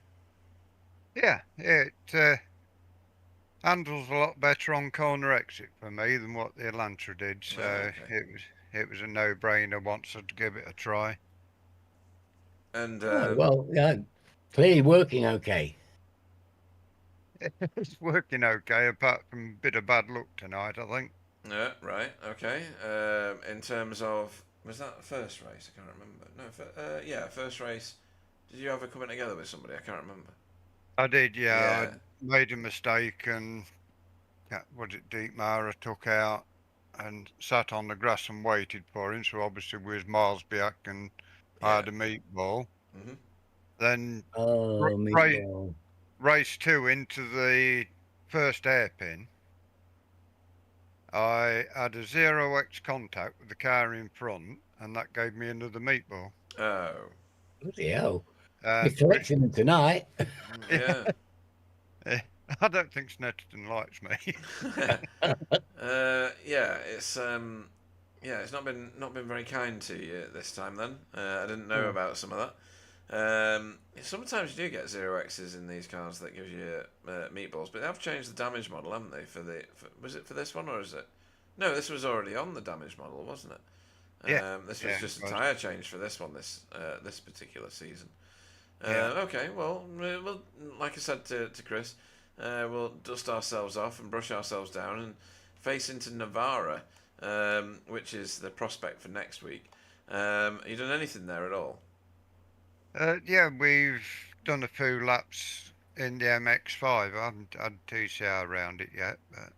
[SPEAKER 12] Yeah, it handles a lot better on corner exit for me than what the Elantra did. So it was a no-brainer once I'd give it a try.
[SPEAKER 1] And
[SPEAKER 2] Oh, well, yeah, clearly working okay.
[SPEAKER 12] It's working okay, apart from a bit of bad luck tonight, I think.
[SPEAKER 1] yeah, right, okay. In terms of, was that first race? I can't remember. No, yeah, first race. Did you ever come in together with somebody? I can't remember.
[SPEAKER 12] I did, yeah.
[SPEAKER 1] Yeah.
[SPEAKER 12] I made a mistake and was it Dietmar I took out and sat on the grass and waited for him. So obviously we was miles back and I had a meatball.
[SPEAKER 1] Mhm.
[SPEAKER 12] Then
[SPEAKER 2] Oh, meatball.
[SPEAKER 12] race 2 into the first hairpin. I had a 0x contact with the car in front, and that gave me another meatball.
[SPEAKER 1] Oh.
[SPEAKER 2] Bloody hell.
[SPEAKER 12] And
[SPEAKER 2] You're collecting them tonight.
[SPEAKER 1] Yeah.
[SPEAKER 12] I don't think Snetterton likes me.
[SPEAKER 1] Yeah, it's not been very kind to you this time. Then I didn't know about some of that. Sometimes you do get 0x's in these cars that gives you meatballs, but they have changed the damage model, haven't they? Was it for this one, or is it? No, this was already on the damage model, wasn't it?
[SPEAKER 12] Yeah.
[SPEAKER 1] This was just a tyre change for this one, this particular season. Okay, well, like I said to Chris, we'll dust ourselves off and brush ourselves down and face into Navarra, which is the prospect for next week. Have you done anything there at all?
[SPEAKER 12] Yeah, we've done a few laps in the MX-5. I haven't had TCR around it yet, but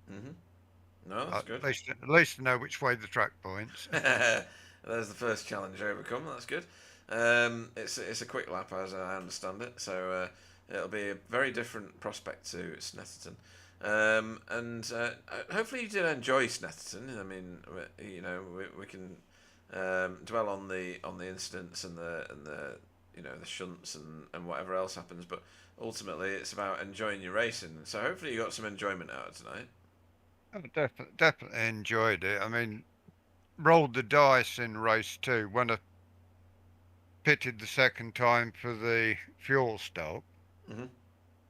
[SPEAKER 1] no, that's good.
[SPEAKER 12] At least I know which way the track points.
[SPEAKER 1] There's the first challenge overcome. That's good. It's a quick lap, as I understand it, so it'll be a very different prospect to Snetterton. And hopefully you did enjoy Snetterton. I mean, we can dwell on the incidents and the the shunts and whatever else happens, but ultimately it's about enjoying your racing. So hopefully you got some enjoyment out of tonight.
[SPEAKER 12] I definitely enjoyed it. I mean, rolled the dice in race 2 when I pitted the second time for the fuel stop.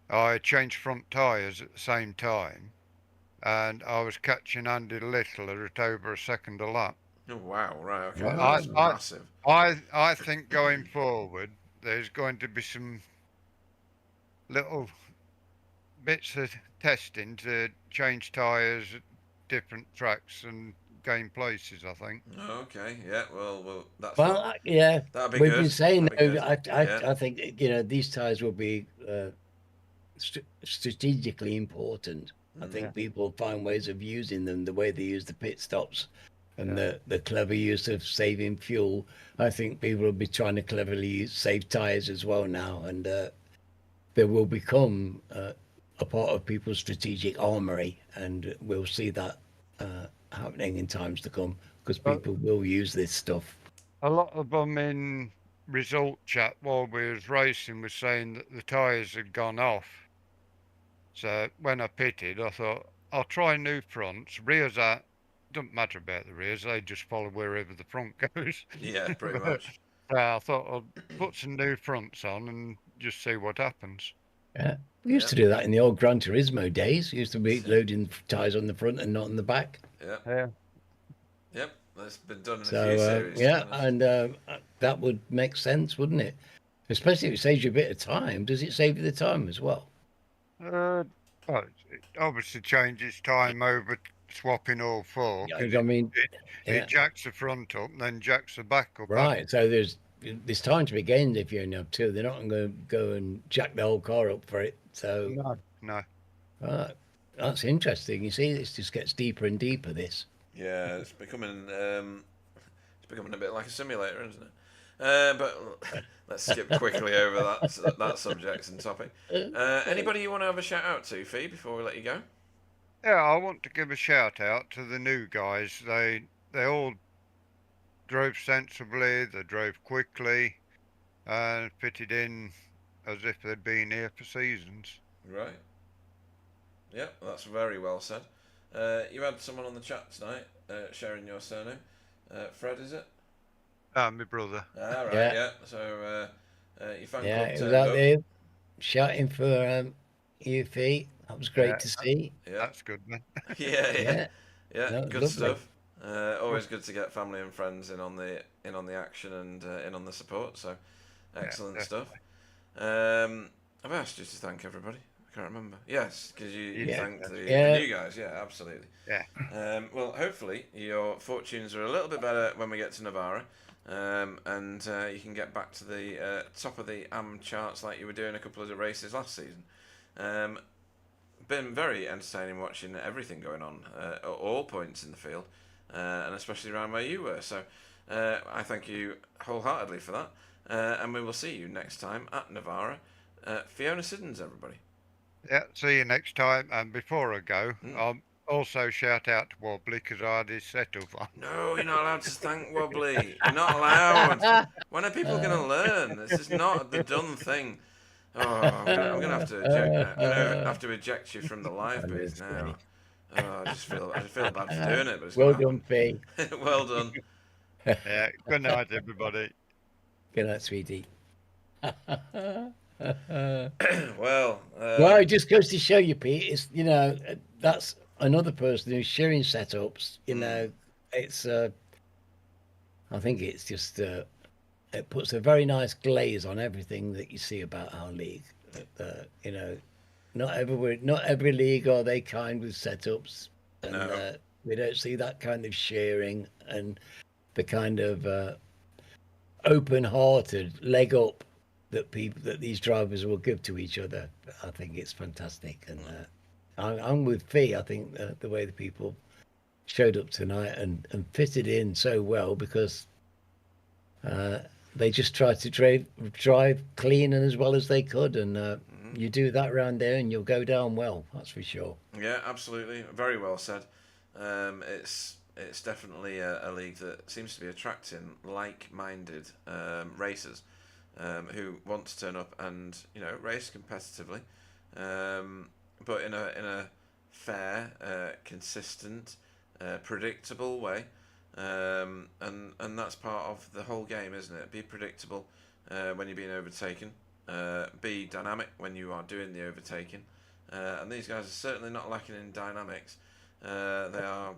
[SPEAKER 12] I changed front tyres at the same time, and I was catching Andy Littler at over a second a lap.
[SPEAKER 1] Oh wow! Right, okay, that's massive.
[SPEAKER 12] I think going forward, there's going to be some little bits of testing to change tyres at different tracks and gain places, I think.
[SPEAKER 1] Okay, yeah, well, that's
[SPEAKER 2] yeah.
[SPEAKER 1] that'd be
[SPEAKER 2] We've
[SPEAKER 1] good.
[SPEAKER 2] been saying,
[SPEAKER 1] That'd be good.
[SPEAKER 2] I think these tyres will be strategically important. I think people find ways of using them the way they use the pit stops and the clever use of saving fuel. I think people will be trying to cleverly save tyres as well now, and they will become a part of people's strategic armory, and we'll see that happening in times to come because people will use this stuff.
[SPEAKER 12] A lot of them in result chat while we was racing was saying that the tyres had gone off. So when I pitted, I thought I'll try new fronts. Rears are doesn't matter about the rears; they just follow wherever the front goes.
[SPEAKER 1] Yeah, pretty much.
[SPEAKER 12] So I thought I'll put some new fronts on and just see what happens.
[SPEAKER 2] Yeah, we used to do that in the old Gran Turismo days. We used to be loading tyres on the front and not on the back.
[SPEAKER 1] Yeah. Yep, that's been done in a few
[SPEAKER 2] So
[SPEAKER 1] series.
[SPEAKER 2] and that would make sense, wouldn't it? Especially if it saves you a bit of time. Does it save you the time as well?
[SPEAKER 12] Well, it obviously changes time over swapping all four.
[SPEAKER 2] I mean,
[SPEAKER 12] it jacks the front up and then jacks the back up.
[SPEAKER 2] Right, so there's time to be gained if you only have two. They're not going to go and jack the whole car up for it. So
[SPEAKER 12] no.
[SPEAKER 2] That's interesting. You see, this just gets deeper and deeper. This.
[SPEAKER 1] Yeah, it's becoming a bit like a simulator, isn't it? But let's skip quickly over that subject and topic. Anybody you want to have a shout out to, Fee, before we let you go?
[SPEAKER 12] Yeah, I want to give a shout out to the new guys. They all drove sensibly, they drove quickly, and fitted in as if they'd been here for seasons.
[SPEAKER 1] Right. Yeah, that's very well said. You had someone on the chat tonight sharing your surname. Fred, is it?
[SPEAKER 12] My brother.
[SPEAKER 1] Ah, right, yeah. So your fan club
[SPEAKER 2] it
[SPEAKER 1] turned
[SPEAKER 2] was out
[SPEAKER 1] up.
[SPEAKER 2] there shouting for UFE. That was great to see.
[SPEAKER 1] Yeah,
[SPEAKER 12] that's good, man.
[SPEAKER 1] yeah.
[SPEAKER 2] No,
[SPEAKER 1] Good
[SPEAKER 2] lovely.
[SPEAKER 1] stuff. Always good to get family and friends in on the action and in on the support. So excellent stuff. I've asked you to thank everybody. I can't remember. Yes, because you thanked the new guys. Yeah, absolutely.
[SPEAKER 12] Yeah.
[SPEAKER 1] Well, hopefully your fortunes are a little bit better when we get to Navarra, and you can get back to the top of the AM charts like you were doing a couple of the races last season. Been very entertaining watching everything going on at all points in the field, and especially around where you were. So I thank you wholeheartedly for that, and we will see you next time at Navarra. Fiona Siddons, everybody.
[SPEAKER 12] Yeah, see you next time. And before I go, I'll also shout out to Wobbly because I had his setup on.
[SPEAKER 1] No, you're not allowed to thank Wobbly. You're not allowed. When are people going to learn? This is not the done thing. Oh, I'm gonna have to eject. I'm gonna have to eject you from the live booth now. Oh, I feel bad for doing it, but it's
[SPEAKER 2] well done, Fee.
[SPEAKER 1] Well done.
[SPEAKER 12] Yeah. Good night, everybody.
[SPEAKER 2] Good night, sweetie.
[SPEAKER 1] Well,
[SPEAKER 2] it just goes to show you, Pete. It's that's another person who's sharing setups. It's I think it's just it puts a very nice glaze on everything that you see about our league. Not every league are they kind with setups, and we don't see that kind of sharing and the kind of open-hearted leg up that these drivers will give to each other. I think it's fantastic, and I'm with Fee. I think the way the people showed up tonight and fitted in so well because they just tried to drive clean and as well as they could, and you do that around there and you'll go down well, that's for sure.
[SPEAKER 1] Yeah, absolutely, very well said. It's definitely a league that seems to be attracting like-minded racers who want to turn up and race competitively, but in a fair, consistent, predictable way. And that's part of the whole game, isn't it? Be predictable when you're being overtaken. Be dynamic when you are doing the overtaking. And these guys are certainly not lacking in dynamics. They are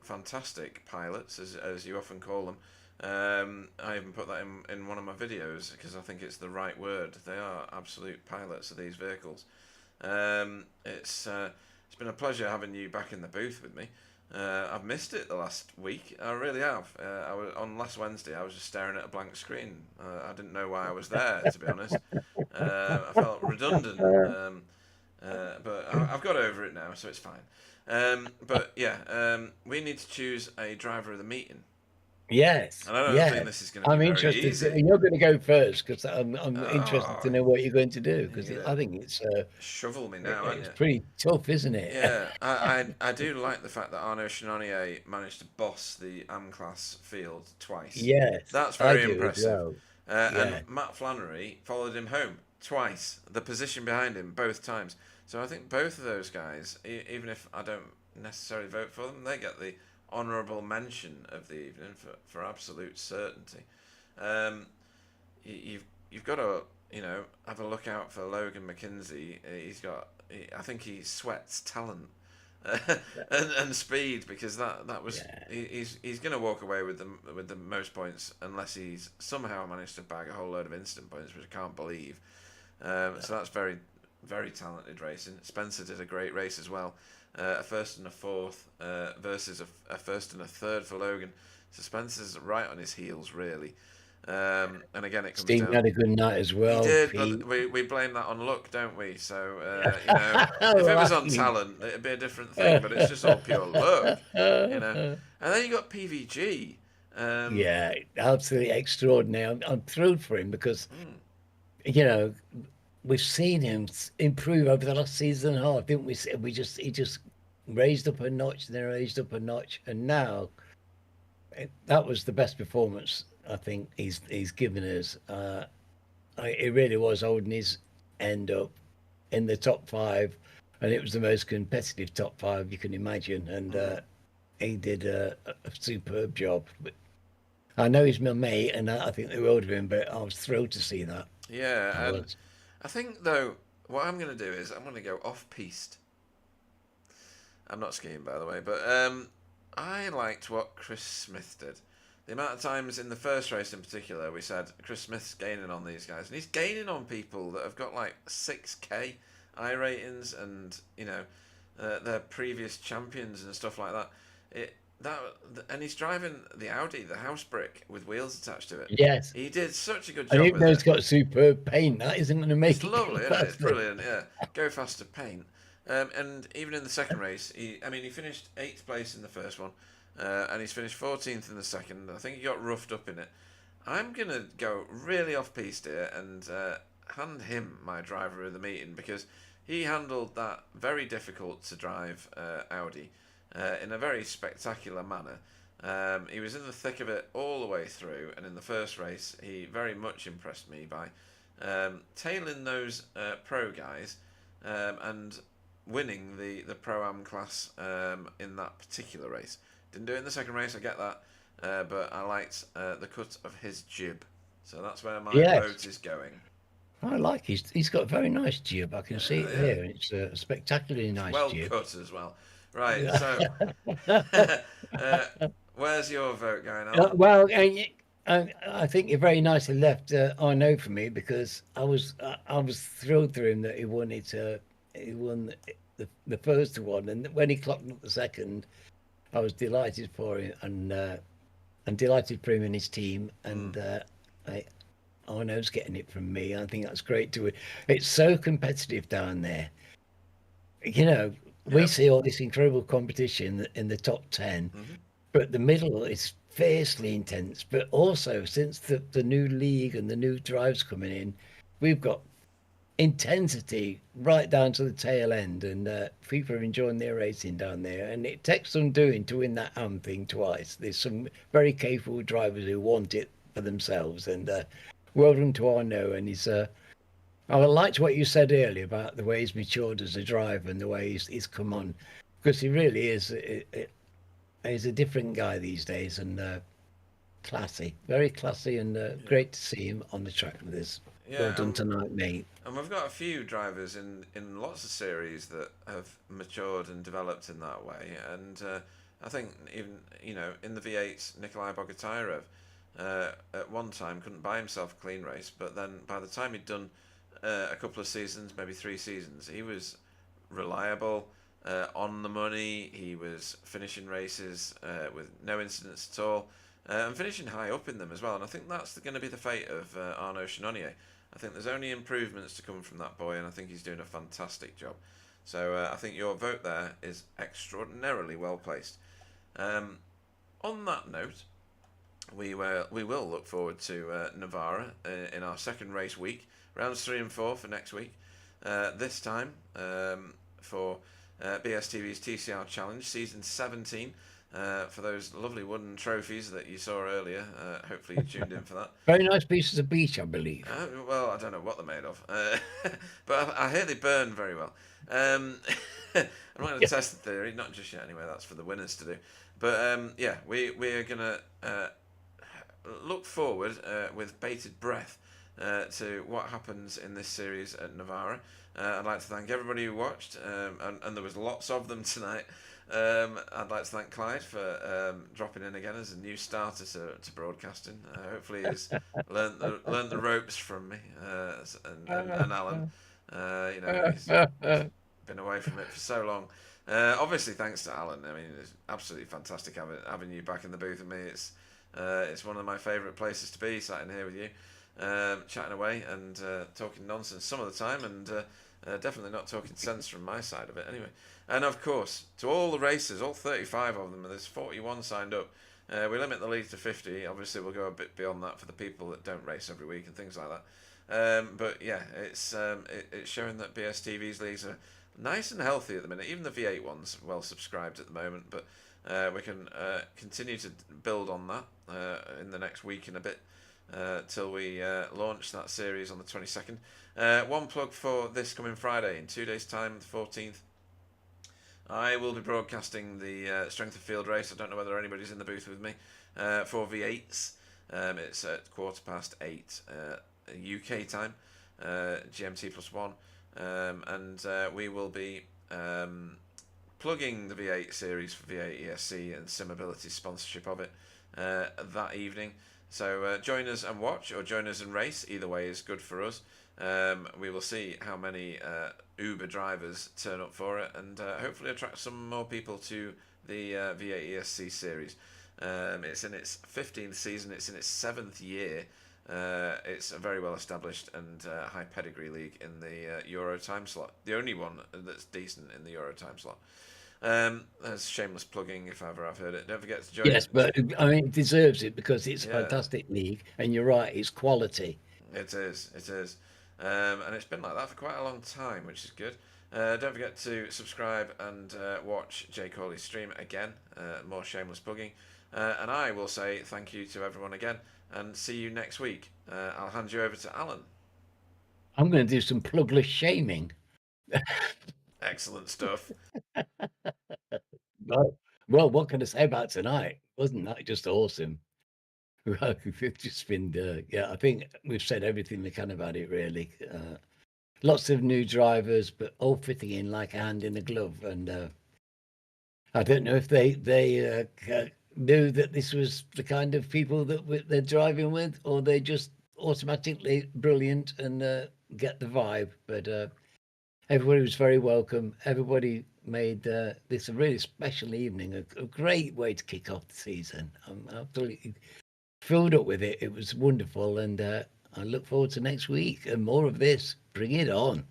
[SPEAKER 1] fantastic pilots, as you often call them. I even put that in one of my videos because I think it's the right word. They are absolute pilots of these vehicles. It's been a pleasure having you back in the booth with me. I've missed it the last week. I really have. On last Wednesday, I was just staring at a blank screen. I didn't know why I was there, to be honest. I felt redundant, but I've got over it now, so it's fine. But yeah, we need to choose a driver of the meeting.
[SPEAKER 2] Yes.
[SPEAKER 1] And I don't think this is going to be very easy.
[SPEAKER 2] You're going to go first because I'm interested to know what you're going to do because I think it's
[SPEAKER 1] shovel me now.
[SPEAKER 2] It's pretty tough, isn't it?
[SPEAKER 1] Yeah, I do like the fact that Arnaud Chenonnier managed to boss the AM class field twice.
[SPEAKER 2] Yes,
[SPEAKER 1] that's very impressive.
[SPEAKER 2] Well.
[SPEAKER 1] And Matt Flannery followed him home twice. The position behind him both times. So I think both of those guys, even if I don't necessarily vote for them, they get the honourable mention of the evening for absolute certainty. You've got to have a look out for Logan McKinsey. I think he sweats talent and speed because that was he's going to walk away with the most points unless he's somehow managed to bag a whole load of instant points, which I can't believe. So that's very, very talented racing. Spencer did a great race as well. A first and a fourth versus a first and a third for Logan. So Spencer's right on his heels, really. And again, it comes
[SPEAKER 2] Steve
[SPEAKER 1] down.
[SPEAKER 2] had a good night as well.
[SPEAKER 1] He did, but we blame that on luck, don't we? So if it was on talent, it'd be a different thing. But it's just all pure luck, And then you got PVG.
[SPEAKER 2] Yeah, absolutely extraordinary. I'm thrilled for him because we've seen him improve over the last season and a half, didn't we? He just raised up a notch, then raised up a notch, and now that was the best performance I think he's given us. It really was holding his end up in the top 5, and it was the most competitive top 5 you can imagine, and he did a superb job. But I know he's my mate, and I think the world of him, but I was thrilled to see that.
[SPEAKER 1] Yeah, and I think, though, what I'm going to do is I'm going to go off-piste. I'm not skiing, by the way, but I liked what Chris Smith did. The amount of times in the first race in particular we said Chris Smith's gaining on these guys, and he's gaining on people that have got like 6k I ratings and their previous champions and stuff like that. And he's driving the Audi, the house brick with wheels attached to it.
[SPEAKER 2] Yes,
[SPEAKER 1] he did such a good
[SPEAKER 2] I
[SPEAKER 1] job
[SPEAKER 2] think
[SPEAKER 1] with
[SPEAKER 2] those
[SPEAKER 1] it.
[SPEAKER 2] got superb paint. That isn't going to make
[SPEAKER 1] It's
[SPEAKER 2] it
[SPEAKER 1] lovely,
[SPEAKER 2] go
[SPEAKER 1] isn't it? It's
[SPEAKER 2] faster.
[SPEAKER 1] brilliant. Yeah, go faster paint. And even in the second race, he finished 8th place in the first one, and he's finished 14th in the second. I think he got roughed up in it. I'm gonna go really off piste here and hand him my driver of the meeting because he handled that very difficult to drive Audi in a very spectacular manner. He was in the thick of it all the way through, and in the first race, he very much impressed me by tailing those pro guys and winning the Pro-Am class in that particular race. Didn't do it in the second race, I get that, but I liked the cut of his jib. So that's where my vote is going.
[SPEAKER 2] I like he's got a very nice jib. I can see it there. It's a spectacularly nice
[SPEAKER 1] well
[SPEAKER 2] jib.
[SPEAKER 1] cut as well. Right, so where's your vote going on?
[SPEAKER 2] Well, I think you very nicely left Arnaud for me because I was thrilled for him that he won the first one, and when he clocked up the second, I was delighted for him and delighted for him and his team. And Arnaud's getting it from me. I think that's great too. It's so competitive down there. We see all this incredible competition in the top 10, but the middle is fiercely intense. But also, since the new league and the new drives coming in, we've got intensity right down to the tail end, and people are enjoying their racing down there. And it takes some doing to win that AM thing twice. There's some very capable drivers who want it for themselves, and well done to Arnaud. And I liked what you said earlier about the way he's matured as a driver and the way he's come on, because he really is. He's a different guy these days, and classy, very classy, and great to see him on the track with us. Well done tonight, mate.
[SPEAKER 1] And we've got a few drivers in lots of series that have matured and developed in that way. And I think even in the V8s, Nikolai Bogotyrev at one time couldn't buy himself a clean race, but then by the time he'd done a couple of seasons, maybe 3 seasons, he was reliable, on the money. He was finishing races with no incidents at all, and finishing high up in them as well. And I think that's going to be the fate of Arnaud Chenonnier. I think there's only improvements to come from that boy, and I think he's doing a fantastic job. So I think your vote there is extraordinarily well placed. On that note, we will look forward to Navarra in our second race week, rounds 3 and 4 for next week. This time for BSTV's TCR Challenge, season 17. For those lovely wooden trophies that you saw earlier. Hopefully you tuned in for that.
[SPEAKER 2] Very nice pieces of beach, I believe.
[SPEAKER 1] Well, I don't know what they're made of, but I hear they burn very well. I'm not going to test the theory, not just yet anyway, that's for the winners to do. But we're going to look forward with bated breath to what happens in this series at Navarra. I'd like to thank everybody who watched, and there was lots of them tonight. I'd like to thank Clyde for dropping in again as a new starter to broadcasting. Hopefully he's learned the ropes from me and Alan. He's been away from it for so long. Obviously thanks to Alan. I mean, it's absolutely fantastic having you back in the booth with me. It's one of my favourite places to be, sat in here with you, chatting away and talking nonsense some of the time, and definitely not talking sense from my side of it anyway. And of course, to all the racers, all 35 of them, there's 41 signed up. We limit the league to 50. Obviously, we'll go a bit beyond that for the people that don't race every week and things like that. But yeah, it's showing that BSTV's leagues are nice and healthy at the minute. Even the V8 one's well subscribed at the moment, but we can continue to build on that in the next week and a bit till we launch that series on the 22nd. One plug for this coming Friday, in 2 days' time, the 14th. I will be broadcasting the Strength of Field race. I don't know whether anybody's in the booth with me for V8s. It's at 8:15 UK time, GMT +1, and we will be plugging the V8 series for V8 ESC and SimAbility's sponsorship of it that evening. So join us and watch, or join us and race. Either way is good for us. We will see how many Uber drivers turn up for it, and hopefully attract some more people to the V8 ESC series. It's in its 15th season. It's in its 7th year. It's a very well established and high pedigree league in the Euro time slot. The only one that's decent in the Euro time slot. There's shameless plugging if ever I've heard it. Don't forget to join.
[SPEAKER 2] Yes, but I mean, it deserves it because it's a
[SPEAKER 1] Yeah.
[SPEAKER 2] fantastic league, and you're right, it's quality.
[SPEAKER 1] It is. And it's been like that for quite a long time, which is good. Don't forget to subscribe and watch Jay Corley's stream again. More shameless plugging. And I will say thank you to everyone again, and see you next week. I'll hand you over to Alan.
[SPEAKER 2] I'm going to do some plugless shaming.
[SPEAKER 1] Excellent stuff.
[SPEAKER 2] Well, what can I say about tonight? Wasn't that just awesome? It's just been, yeah, I think we've said everything we can about it, really. Lots of new drivers, but all fitting in like a hand in a glove. And I don't know if they knew that this was the kind of people that they're driving with, or they just automatically brilliant and get the vibe. But everybody was very welcome. Everybody made this a really special evening, a great way to kick off the season. I'm absolutely filled up with it. It was wonderful, and I look forward to next week and more of this. Bring it on.